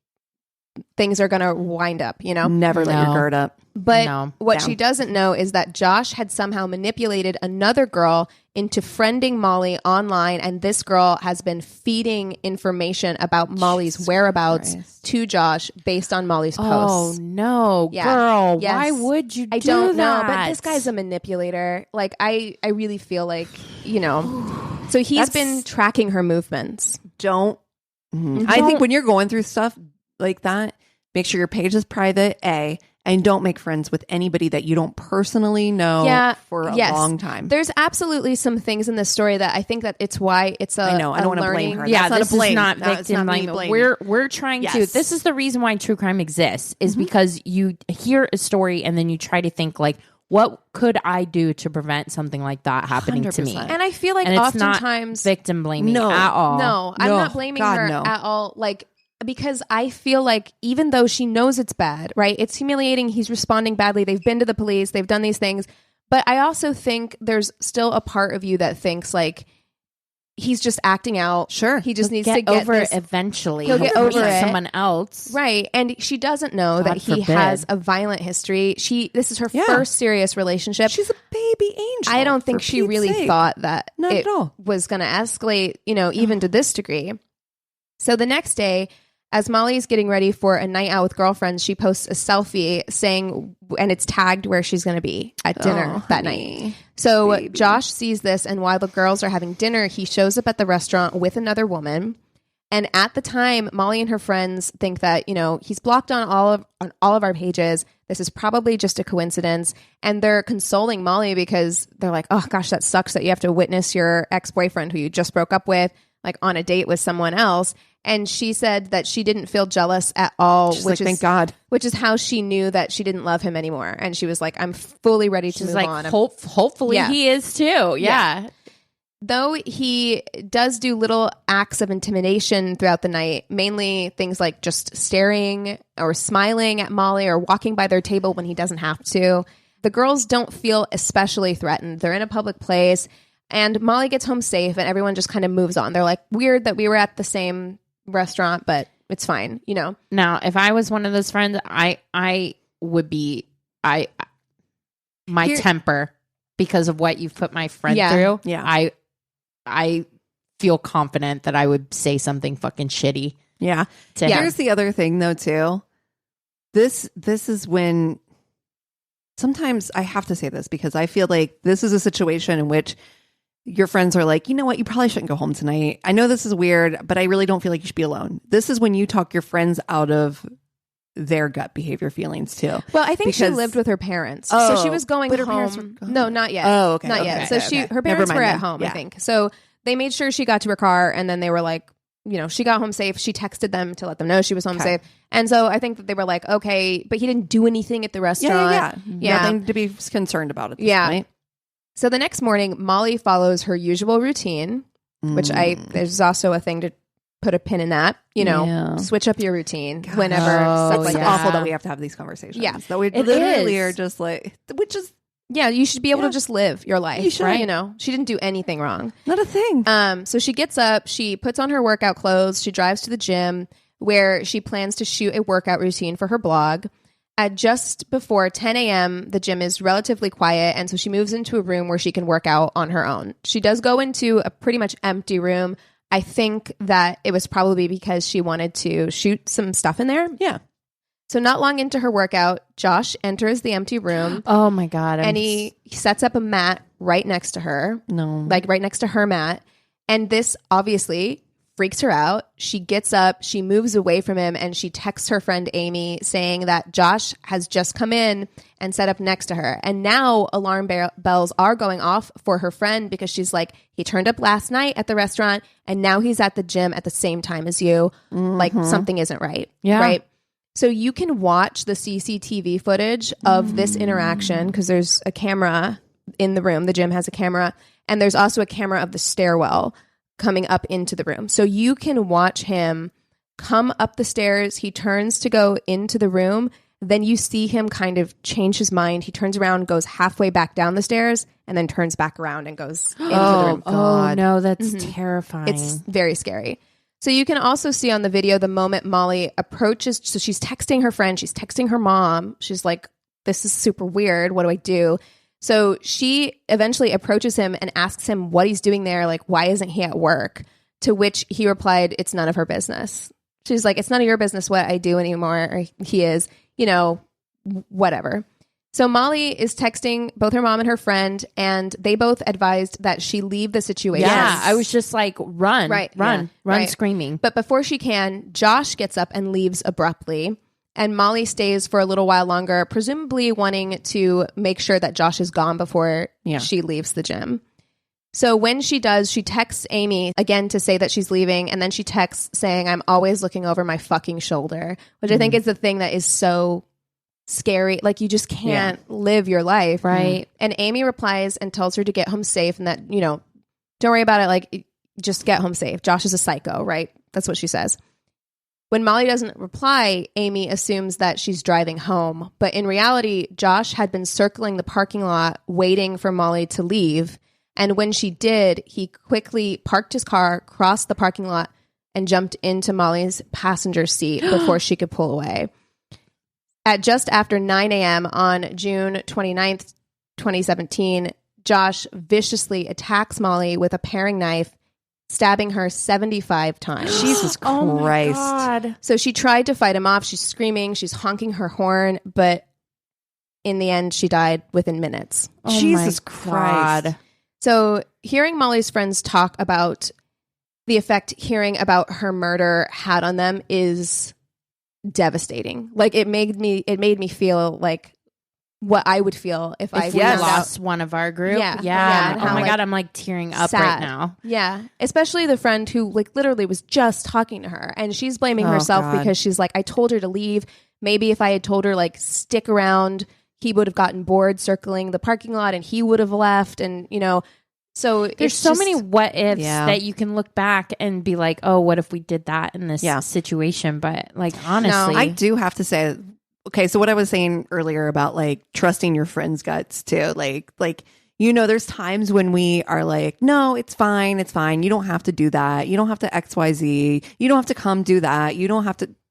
Speaker 2: things are going to wind up,
Speaker 1: Never let your guard up.
Speaker 2: But what she doesn't know is that Josh had somehow manipulated another girl into friending Molly online, and this girl has been feeding information about Molly's whereabouts to Josh based on Molly's posts.
Speaker 3: Oh no, girl! Yes. Why would you?
Speaker 2: I don't know, but this guy's a manipulator. Like I really feel like So he's been tracking her movements.
Speaker 1: I think when you're going through stuff like that, make sure your page is private. And don't make friends with anybody that you don't personally know for a long time.
Speaker 2: There's absolutely some things in this story that I think that it's why it's I don't
Speaker 1: want to blame her.
Speaker 3: Yeah,
Speaker 1: this
Speaker 3: is not victim blaming. We're trying to. This is the reason why true crime exists, is because you hear a story and then you try to think like, what could I do to prevent something like that happening 100%. To me?
Speaker 2: And I feel like
Speaker 3: and
Speaker 2: oftentimes
Speaker 3: it's not victim blaming at all.
Speaker 2: No, I'm not blaming her at all. Because I feel like even though she knows it's bad, right? It's humiliating. He's responding badly. They've been to the police. They've done these things. But I also think there's still a part of you that thinks like he's just acting out.
Speaker 1: Sure.
Speaker 2: He just needs to get
Speaker 3: over
Speaker 2: this.
Speaker 3: It eventually.
Speaker 2: He'll get over it.
Speaker 3: Someone else.
Speaker 2: Right. And she doesn't know that he has a violent history. This is her first serious relationship.
Speaker 1: She's a baby angel.
Speaker 2: I don't think she really thought that
Speaker 1: at all
Speaker 2: was going to escalate, even to this degree. So the next day, as Molly's getting ready for a night out with girlfriends, she posts a selfie saying, and it's tagged where she's going to be at dinner that night. So Josh sees this, and while the girls are having dinner, he shows up at the restaurant with another woman. And at the time, Molly and her friends think that, he's blocked on all of our pages. This is probably just a coincidence. And they're consoling Molly because they're like, oh gosh, that sucks that you have to witness your ex-boyfriend who you just broke up with, like on a date with someone else. And she said that she didn't feel jealous at all,
Speaker 1: thank God.
Speaker 2: Which is how she knew that she didn't love him anymore. And she was like, I'm fully ready to move on.
Speaker 3: Hopefully he is too. Yeah.
Speaker 2: Though he does do little acts of intimidation throughout the night, mainly things like just staring or smiling at Molly or walking by their table when he doesn't have to. The girls don't feel especially threatened. They're in a public place, and Molly gets home safe, and everyone just kind of moves on. They're like, weird that we were at the same restaurant, but it's fine,
Speaker 3: Now, if I was one of those friends, I would be temper, because of what you've put my friend through.
Speaker 1: Yeah.
Speaker 3: I feel confident that I would say something fucking shitty.
Speaker 1: Yeah. Here's the other thing though too. This is when sometimes I have to say this, because I feel like this is a situation in which your friends are like, you know what, you probably shouldn't go home tonight. I know this is weird, but I really don't feel like you should be alone. This is when you talk your friends out of their gut behavior feelings too.
Speaker 2: Well, I think she lived with her parents. So she was going home.
Speaker 1: Parents were gone.
Speaker 2: No, not yet.
Speaker 1: Oh, okay.
Speaker 2: Not yet. So her parents were at home, I think. So they made sure she got to her car, and then they were like, she got home safe. She texted them to let them know she was home safe. And so I think that they were like, okay, but he didn't do anything at the restaurant.
Speaker 1: Yeah. Nothing to be concerned about at this point.
Speaker 2: So the next morning, Molly follows her usual routine. which there's also a thing to put a pin in that, switch up your routine whenever stuff like
Speaker 1: it's
Speaker 2: that.
Speaker 1: awful that we have to have these conversations.
Speaker 2: Yeah.
Speaker 1: That we
Speaker 3: It
Speaker 1: literally
Speaker 3: is.
Speaker 1: are just like, which is
Speaker 2: Yeah, you should be able to just live your life.
Speaker 1: You should.
Speaker 2: Right? She didn't do anything wrong.
Speaker 1: not a thing.
Speaker 2: So she gets up, she puts on her workout clothes, she drives to the gym where she plans to shoot a workout routine for her blog. At just before 10 a.m., the gym is relatively quiet, and so she moves into a room where she can work out on her own. She does go into a pretty much empty room. I think that it was probably because she wanted to shoot some stuff in there.
Speaker 1: Yeah.
Speaker 2: So not long into her workout, Josh enters the empty room.
Speaker 3: Oh my God.
Speaker 2: And he sets up a mat right next to her.
Speaker 1: No.
Speaker 2: Like right next to her mat. And this obviously freaks her out. She gets up, she moves away from him, and she texts her friend Amy saying that Josh has just come in and set up next to her. And now alarm bells are going off for her friend because she's like, he turned up last night at the restaurant and now he's at the gym at the same time as you. Like something isn't right.
Speaker 3: Yeah.
Speaker 2: Right. So you can watch the CCTV footage of this interaction because there's a camera in the room. The gym has a camera, and there's also a camera of the stairwell coming up into the room. So you can watch him come up the stairs. He turns to go into the room. Then you see him kind of change his mind. He turns around, goes halfway back down the stairs, and then turns back around and goes into the room.
Speaker 3: Oh no, that's terrifying.
Speaker 2: It's very scary. So you can also see on the video the moment Molly approaches. So she's texting her friend. She's texting her mom. She's like, this is super weird. What do I do? So she eventually approaches him and asks him what he's doing there. Like, why isn't he at work? To which he replied, it's none of her business. She's like, it's none of your business what I do anymore. Or he is, whatever. So Molly is texting both her mom and her friend, and they both advised that she leave the situation.
Speaker 3: Yeah, I was just like, run,
Speaker 2: Right,
Speaker 3: run
Speaker 2: right.
Speaker 3: screaming.
Speaker 2: But before she can, Josh gets up and leaves abruptly. And Molly stays for a little while longer, presumably wanting to make sure that Josh is gone before she leaves the gym. So when she does, she texts Amy again to say that she's leaving. And then she texts saying, I'm always looking over my fucking shoulder, which I think is the thing that is so scary. Like, you just can't live your life.
Speaker 3: Right.
Speaker 2: And Amy replies and tells her to get home safe and that, don't worry about it. Like, just get home safe. Josh is a psycho, right? That's what she says. When Molly doesn't reply, Amy assumes that she's driving home. But in reality, Josh had been circling the parking lot waiting for Molly to leave. And when she did, he quickly parked his car, crossed the parking lot, and jumped into Molly's passenger seat before she could pull away. At just after 9 a.m. on June 29th, 2017, Josh viciously attacks Molly with a paring knife, stabbing her 75 times.
Speaker 1: Jesus Christ.
Speaker 3: Oh my God.
Speaker 2: So she tried to fight him off. She's screaming. She's honking her horn. But in the end, she died within minutes.
Speaker 3: Oh
Speaker 1: Jesus
Speaker 3: my
Speaker 1: Christ.
Speaker 3: God.
Speaker 2: So hearing Molly's friends talk about the effect hearing about her murder had on them is devastating. Like, it made me feel like what I would feel if I
Speaker 3: We
Speaker 2: found
Speaker 3: lost
Speaker 2: out.
Speaker 3: one of our group.
Speaker 2: Yeah.
Speaker 3: Yeah.
Speaker 2: And
Speaker 3: Oh
Speaker 2: how,
Speaker 3: my
Speaker 2: like,
Speaker 3: God. I'm like tearing up
Speaker 2: sad.
Speaker 3: right now.
Speaker 2: Yeah. Especially the friend who like literally was just talking to her, and she's blaming
Speaker 1: Oh,
Speaker 2: herself
Speaker 1: God.
Speaker 2: because she's like, I told her to leave. Maybe if I had told her like stick around, he would have gotten bored circling the parking lot and he would have left. And so
Speaker 3: There's
Speaker 2: it's
Speaker 3: so
Speaker 2: just-
Speaker 3: many what ifs
Speaker 1: Yeah.
Speaker 3: that you can look back and be like, oh, what if we did that in this situation? But like, honestly,
Speaker 1: I do have to say, okay, so what I was saying earlier about like trusting your friend's guts too, like there's times when we are like, no, it's fine, you don't have to do that, you don't have to XYZ, you don't have to come do that,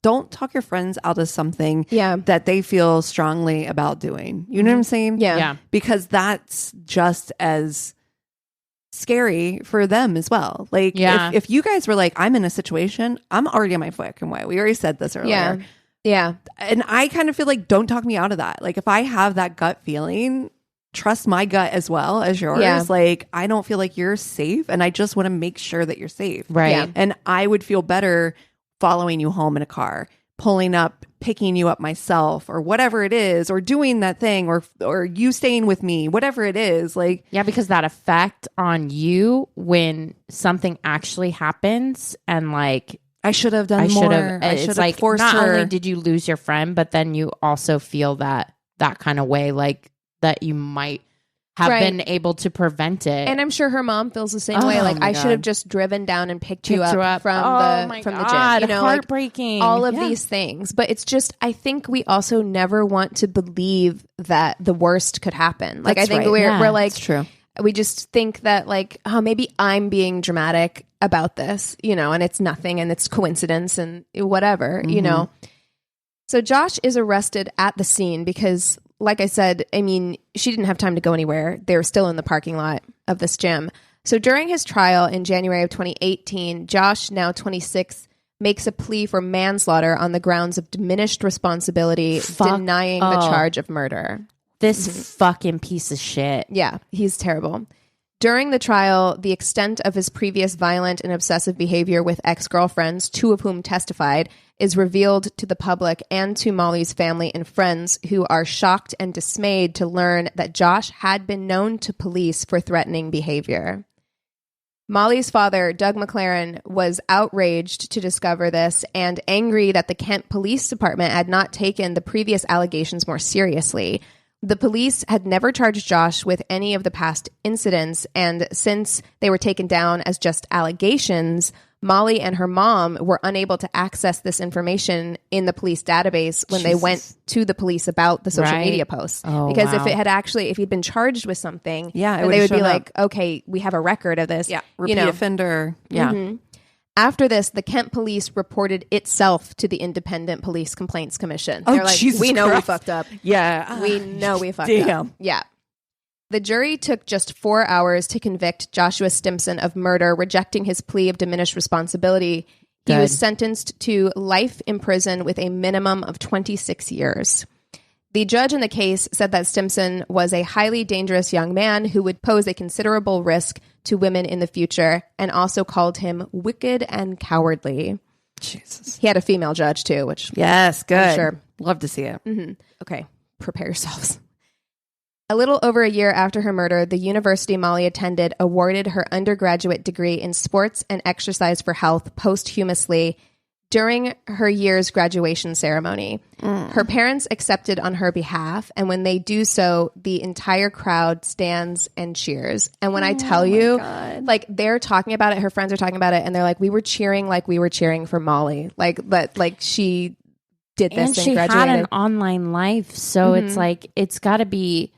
Speaker 1: don't talk your friends out of something that they feel strongly about doing. You know what I'm saying?
Speaker 2: Yeah.
Speaker 1: Because that's just as scary for them as well. Like, if you guys were like, I'm in a situation, I'm already on my fucking way. We already said this earlier.
Speaker 2: Yeah.
Speaker 1: And I kind of feel like, don't talk me out of that. Like, if I have that gut feeling, trust my gut as well as yours.
Speaker 2: Yeah.
Speaker 1: Like, I don't feel like you're safe, and I just want to make sure that you're safe.
Speaker 3: right.
Speaker 2: Yeah.
Speaker 1: And I would feel better following you home in a car, pulling up, picking you up myself, or whatever it is, or doing that thing, or you staying with me, whatever it is. Like,
Speaker 3: Yeah, because that effect on you when something actually happens, and like,
Speaker 1: I should have done
Speaker 3: I
Speaker 1: more.
Speaker 3: should have.
Speaker 1: I
Speaker 3: It's
Speaker 1: should have
Speaker 3: like,
Speaker 1: forced
Speaker 3: not
Speaker 1: her.
Speaker 3: only did you lose your friend, but then you also feel that kind of way, like that you might have been able to prevent it.
Speaker 2: And I'm sure her mom feels the same way. Like, I should have just driven down and picked you up from the gym. You know,
Speaker 3: heartbreaking.
Speaker 2: Like, all of these things. But it's just, I think we also never want to believe that the worst could happen. Like,
Speaker 1: That's
Speaker 2: I think
Speaker 1: right.
Speaker 2: we're like,
Speaker 1: it's true.
Speaker 2: We just think that, like, oh, maybe I'm being dramatic about this, you know, and it's nothing and it's coincidence and whatever, you know. So Josh is arrested at the scene because, like I said, I mean, she didn't have time to go anywhere. They were still in the parking lot of this gym. So during his trial in January of 2018, Josh, now 26, makes a plea for manslaughter on the grounds of diminished responsibility, denying the charge of murder.
Speaker 3: This fucking piece of shit.
Speaker 2: Yeah, he's terrible. During the trial, the extent of his previous violent and obsessive behavior with ex-girlfriends, 2 of whom testified, is revealed to the public and to Molly's family and friends, who are shocked and dismayed to learn that Josh had been known to police for threatening behavior. Molly's father, Doug McLaren, was outraged to discover this and angry that the Kent Police Department had not taken the previous allegations more seriously. The police had never charged Josh with any of the past incidents, and since they were taken down as just allegations, Molly and her mom were unable to access this information in the police database when they went to the police about the social media posts. Because if it had actually, if he'd been charged with something, then they would be like, okay, we have a record of this.
Speaker 1: Yeah, repeat offender. Yeah.
Speaker 2: After this, the Kent police reported itself to the Independent Police Complaints Commission.
Speaker 1: Oh,
Speaker 2: They're like,
Speaker 1: Jesus
Speaker 2: we know
Speaker 1: Christ.
Speaker 2: we fucked up.
Speaker 1: Yeah.
Speaker 2: We know we fucked up. Yeah. The jury took just 4 hours to convict Joshua Stimpson of murder, rejecting his plea of diminished responsibility. He was sentenced to life in prison with a minimum of 26 years. The judge in the case said that Stimpson was a highly dangerous young man who would pose a considerable risk to women in the future, and also called him wicked and cowardly.
Speaker 1: Jesus.
Speaker 2: He had a female judge too, which
Speaker 1: Yes, good.
Speaker 2: I'm sure.
Speaker 1: Love to see it.
Speaker 2: Okay, prepare yourselves. A little over a year after her murder, the university Molly attended awarded her undergraduate degree in sports and exercise for health posthumously during her year's graduation ceremony. Her parents accepted on her behalf, and when they do so, the entire crowd stands and cheers. And when I tell you, like, they're talking about it, her friends are talking about it, and they're like, we were cheering like we were cheering for Molly. Like, but like she did this and
Speaker 3: she
Speaker 2: graduated.
Speaker 3: had an online life, so it's like it's got to be.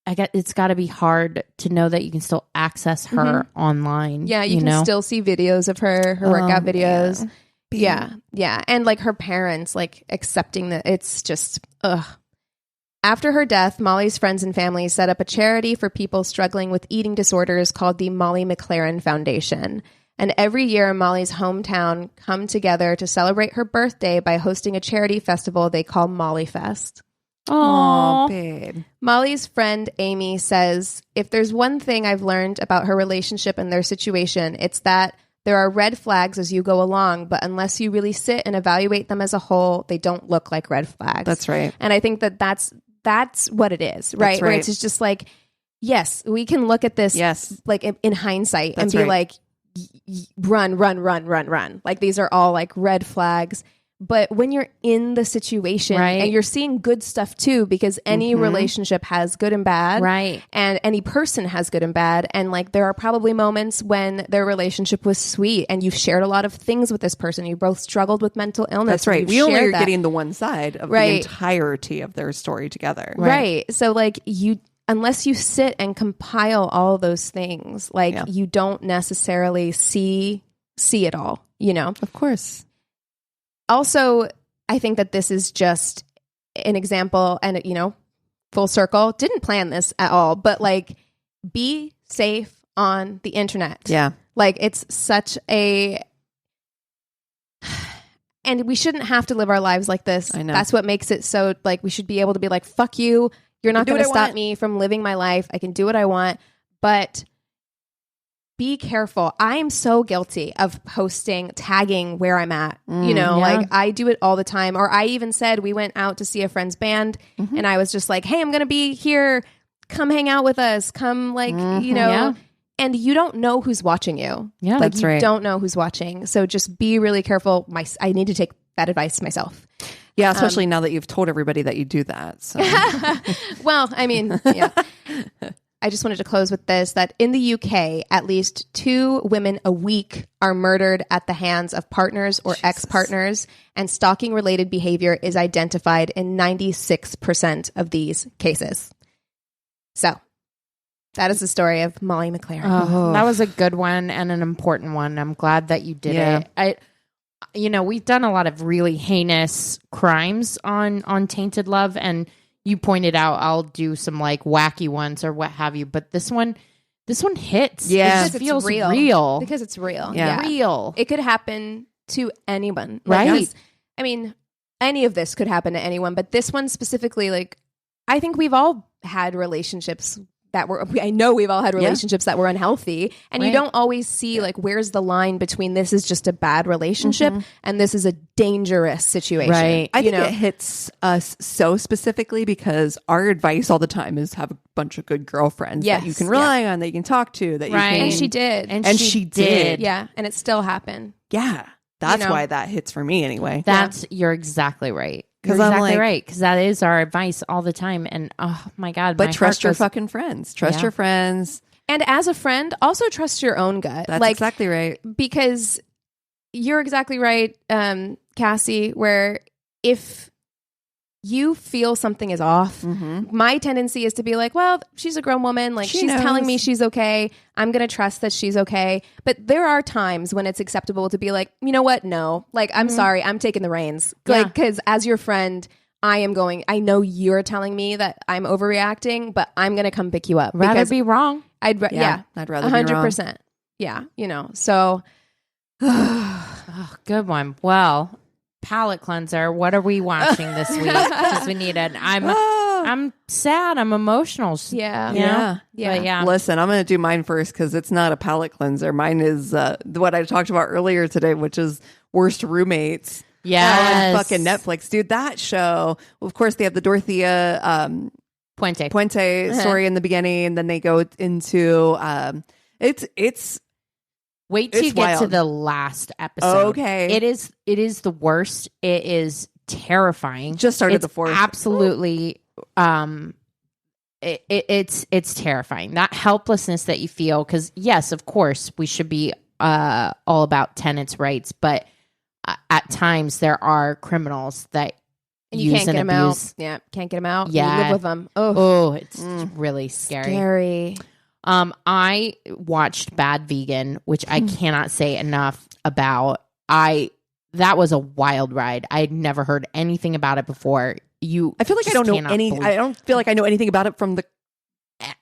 Speaker 3: It's got to be hard to know that you can still access her online.
Speaker 2: Yeah, you can still see videos of her workout videos. Yeah. And like her parents, like accepting that. It's just, ugh. After her death, Molly's friends and family set up a charity for people struggling with eating disorders called the Molly McLaren Foundation. And every year, Molly's hometown come together to celebrate her birthday by hosting a charity festival they call Molly Fest.
Speaker 1: Oh, babe.
Speaker 2: Molly's friend Amy says, if there's one thing I've learned about her relationship and their situation, it's that there are red flags as you go along, but unless you really sit and evaluate them as a whole, they don't look like red flags.
Speaker 1: That's right.
Speaker 2: And I think that that's what it is, right? Where it's just like, yes, we can look at this like in hindsight and be like, run. Like these are all like red flags. But when you're in the situation and you're seeing good stuff too, because any relationship has good and bad, and any person has good and bad. And like, there are probably moments when their relationship was sweet and you've shared a lot of things with this person. You both struggled with mental illness.
Speaker 1: That's right. We only are getting the one side of the entirety of their story together.
Speaker 2: Right. So like unless you sit and compile all those things, like you don't necessarily see it all, you know?
Speaker 1: Of course.
Speaker 2: Also, I think that this is just an example and, you know, full circle. Didn't plan this at all, but like, be safe on the internet.
Speaker 1: Yeah.
Speaker 2: Like, it's such a... And we shouldn't have to live our lives like this.
Speaker 1: I know.
Speaker 2: That's what makes it so, like, we should be able to be like, fuck you. You're not going to stop me from living my life. I can do what I want. But be careful. I am so guilty of tagging where I'm at. You know, like I do it all the time. Or I even said we went out to see a friend's band and I was just like, hey, I'm going to be here. Come hang out with us. Come like, you know, and you don't know who's watching you.
Speaker 3: Yeah,
Speaker 2: like
Speaker 3: that's
Speaker 2: you
Speaker 3: right.
Speaker 2: don't know who's watching. So just be really careful. I need to take that advice myself.
Speaker 1: Yeah, especially now that you've told everybody that you do that. So.
Speaker 2: Well, I mean, yeah. I just wanted to close with this, that in the UK, at least 2 women a week are murdered at the hands of partners or ex-partners, and stalking-related behavior is identified in 96% of these cases. So, that is the story of Molly McLaren.
Speaker 3: Oh, that was a good one and an important one. I'm glad that you did it. We've done a lot of really heinous crimes on Tainted Love, and you pointed out I'll do some like wacky ones or what have you, but this one hits.
Speaker 1: Yeah,
Speaker 3: it just feels real.
Speaker 2: Because it's real.
Speaker 1: Yeah.
Speaker 3: Real.
Speaker 2: It could happen to anyone.
Speaker 3: Right.
Speaker 2: I mean, any of this could happen to anyone, but this one specifically, like, I think we've all had relationships that were, I know we've all had relationships that were unhealthy, and you don't always see like, where's the line between this is just a bad relationship and this is a dangerous situation.
Speaker 3: Right.
Speaker 1: I think it hits us so specifically because our advice all the time is have a bunch of good girlfriends that you can rely on, that you can talk to, that you can.
Speaker 2: And she did.
Speaker 1: And she did.
Speaker 2: Yeah. And it still happened.
Speaker 1: Yeah. That's why that hits for me anyway.
Speaker 3: You're exactly right. You're
Speaker 1: 'Cause I'm
Speaker 3: exactly
Speaker 1: like-
Speaker 3: right. Because that is our advice all the time. And oh my God.
Speaker 1: But
Speaker 3: my
Speaker 1: trust
Speaker 3: heart
Speaker 1: your
Speaker 3: goes-
Speaker 1: fucking friends. Trust your friends.
Speaker 2: And as a friend, also trust your own gut.
Speaker 1: That's exactly right.
Speaker 2: Because you're exactly right, Cassie, where if you feel something is off, my tendency is to be like, well, she's a grown woman. Like, she's telling me she's okay. I'm going to trust that she's okay. But there are times when it's acceptable to be like, you know what? No. Like, I'm sorry. I'm taking the reins.
Speaker 3: Yeah.
Speaker 2: Like, because as your friend, I know you're telling me that I'm overreacting, but I'm going to come pick you up.
Speaker 3: Rather
Speaker 2: because
Speaker 3: be wrong.
Speaker 2: I'd rather
Speaker 1: be wrong.
Speaker 2: 100%. Yeah. So.
Speaker 3: Oh, good one. Well, palate cleanser. What are we watching this week? Because we need it. I'm sad. I'm emotional.
Speaker 2: Yeah.
Speaker 3: You know?
Speaker 2: Yeah.
Speaker 3: But yeah.
Speaker 1: Listen, I'm going to do mine first because it's not a palate cleanser. Mine is what I talked about earlier today, which is Worst Roommates.
Speaker 3: Yes.
Speaker 1: On fucking Netflix. Dude, that show, of course, they have the Dorothea Puente story in the beginning, and then they go into it's
Speaker 3: Wait till
Speaker 1: It's
Speaker 3: you get to
Speaker 1: wild.
Speaker 3: the last episode.
Speaker 1: Okay.
Speaker 3: It is the worst. It is terrifying.
Speaker 1: Just started
Speaker 3: It's
Speaker 1: the 4th.
Speaker 3: Absolutely. It's terrifying. That helplessness that you feel, because yes, of course, we should be all about tenants' rights, but at times there are criminals that
Speaker 2: And you
Speaker 3: use
Speaker 2: can't
Speaker 3: and
Speaker 2: get them
Speaker 3: abuse.
Speaker 2: out. Yeah, can't get them out.
Speaker 3: Yeah.
Speaker 2: You live with them.
Speaker 3: Oh, it's really
Speaker 2: Scary.
Speaker 3: I watched Bad Vegan, which I cannot say enough about. That was a wild ride. I had never heard anything about it before.
Speaker 1: I feel like I don't know I don't feel like I know anything about it from the.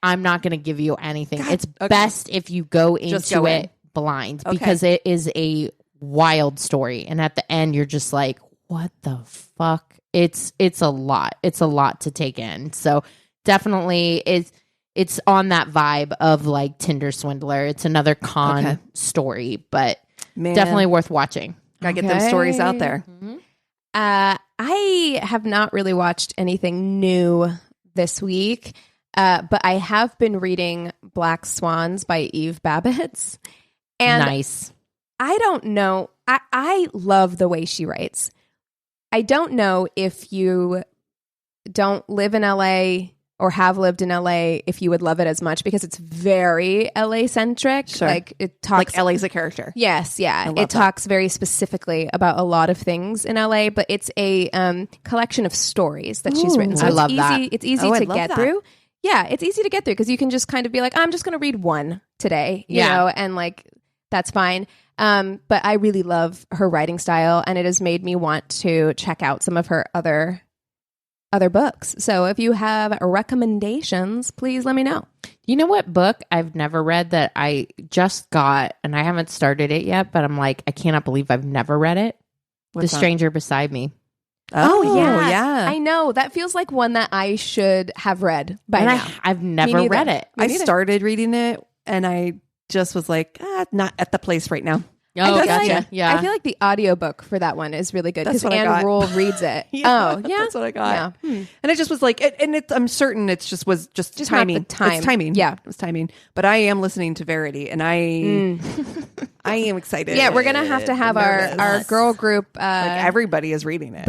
Speaker 3: I'm not going to give you anything.
Speaker 1: God,
Speaker 3: It's
Speaker 1: okay.
Speaker 3: best if you go
Speaker 1: Just
Speaker 3: into
Speaker 1: go
Speaker 3: it
Speaker 1: in.
Speaker 3: blind,
Speaker 1: Okay.
Speaker 3: because it is a wild story. And at the end, you're just like, what the fuck? It's a lot. It's a lot to take in. So definitely it's on that vibe of like Tinder Swindler. It's another con story, but
Speaker 1: Man,
Speaker 3: definitely worth watching.
Speaker 1: gotta get them stories out there.
Speaker 2: I have not really watched anything new this week, but I have been reading Black Swans by Eve Babbitt. And
Speaker 3: Nice.
Speaker 2: I don't know. I love the way she writes. I don't know if you don't live in LA or have lived in LA, if you would love it as much, because it's very LA centric.
Speaker 1: Sure.
Speaker 2: Like it talks
Speaker 1: Like LA's a character.
Speaker 2: Yes, yeah.
Speaker 1: love
Speaker 2: It talks very specifically about a lot of things in LA, but it's a collection of stories that she's written. So
Speaker 3: I
Speaker 2: it's
Speaker 3: love
Speaker 2: easy,
Speaker 3: that.
Speaker 2: It's easy
Speaker 1: I
Speaker 2: to
Speaker 1: love
Speaker 2: get
Speaker 1: that.
Speaker 2: through. Yeah, it's easy to get through because you can just kind of be like, I'm just going to read one today, you know, and like that's fine. But I really love her writing style, and it has made me want to check out some of her other books. So if you have recommendations, please let me know.
Speaker 3: You know what book I've never read that I just got, and I haven't started it yet, but I'm like, I cannot believe I've never read it.
Speaker 1: What's
Speaker 3: The
Speaker 1: that?
Speaker 3: Stranger Beside Me.
Speaker 1: Oh,
Speaker 2: yeah.
Speaker 1: yeah.
Speaker 2: I know. That feels like one that I should have read by
Speaker 3: And
Speaker 2: now.
Speaker 3: I've never
Speaker 2: neither.
Speaker 3: read it.
Speaker 1: I
Speaker 2: neither.
Speaker 1: started reading it and I just was like, not at the place right now.
Speaker 3: Oh,
Speaker 2: feel
Speaker 3: gotcha.
Speaker 2: like,
Speaker 3: Yeah.
Speaker 2: I feel like the audiobook for that one is really good
Speaker 1: That's
Speaker 2: because
Speaker 1: what I
Speaker 2: Anne
Speaker 1: got.
Speaker 2: Rule reads it.
Speaker 1: Yeah,
Speaker 2: Oh, yeah.
Speaker 1: that's what I got.
Speaker 2: Yeah.
Speaker 1: And it just was like, I'm certain it was just
Speaker 2: Just not
Speaker 1: timing.
Speaker 2: the time.
Speaker 1: It's timing.
Speaker 2: Yeah.
Speaker 1: It was timing. But I am listening to Verity, and I am excited.
Speaker 2: Yeah, we're gonna have to have our girl group
Speaker 1: like everybody is reading it.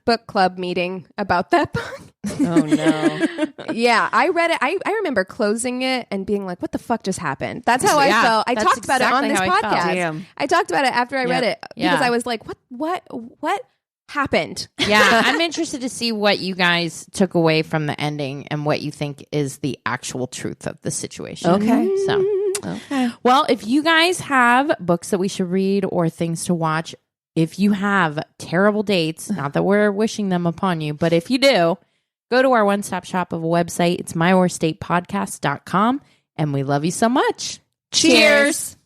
Speaker 2: book club meeting about that book.
Speaker 1: Oh no.
Speaker 2: Yeah, I read it. I remember closing it and being like, "What the fuck just happened?" That's how I
Speaker 3: Yeah,
Speaker 2: felt. I
Speaker 3: that's
Speaker 2: talked about it on
Speaker 3: exactly
Speaker 2: this
Speaker 3: how I felt.
Speaker 2: podcast.
Speaker 1: Damn.
Speaker 2: I talked about it after I read it
Speaker 3: Yeah.
Speaker 2: because I was like, "What happened?"
Speaker 3: Yeah, I'm interested to see what you guys took away from the ending and what you think is the actual truth of the situation.
Speaker 1: Okay.
Speaker 3: So, well, if you guys have books that we should read or things to watch, if you have terrible dates, not that we're wishing them upon you, but if you do, go to our one-stop shop of a website. It's myworstatepodcast.com, and we love you so much.
Speaker 2: Cheers.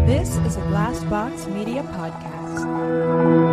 Speaker 4: This is a Glass Box Media podcast.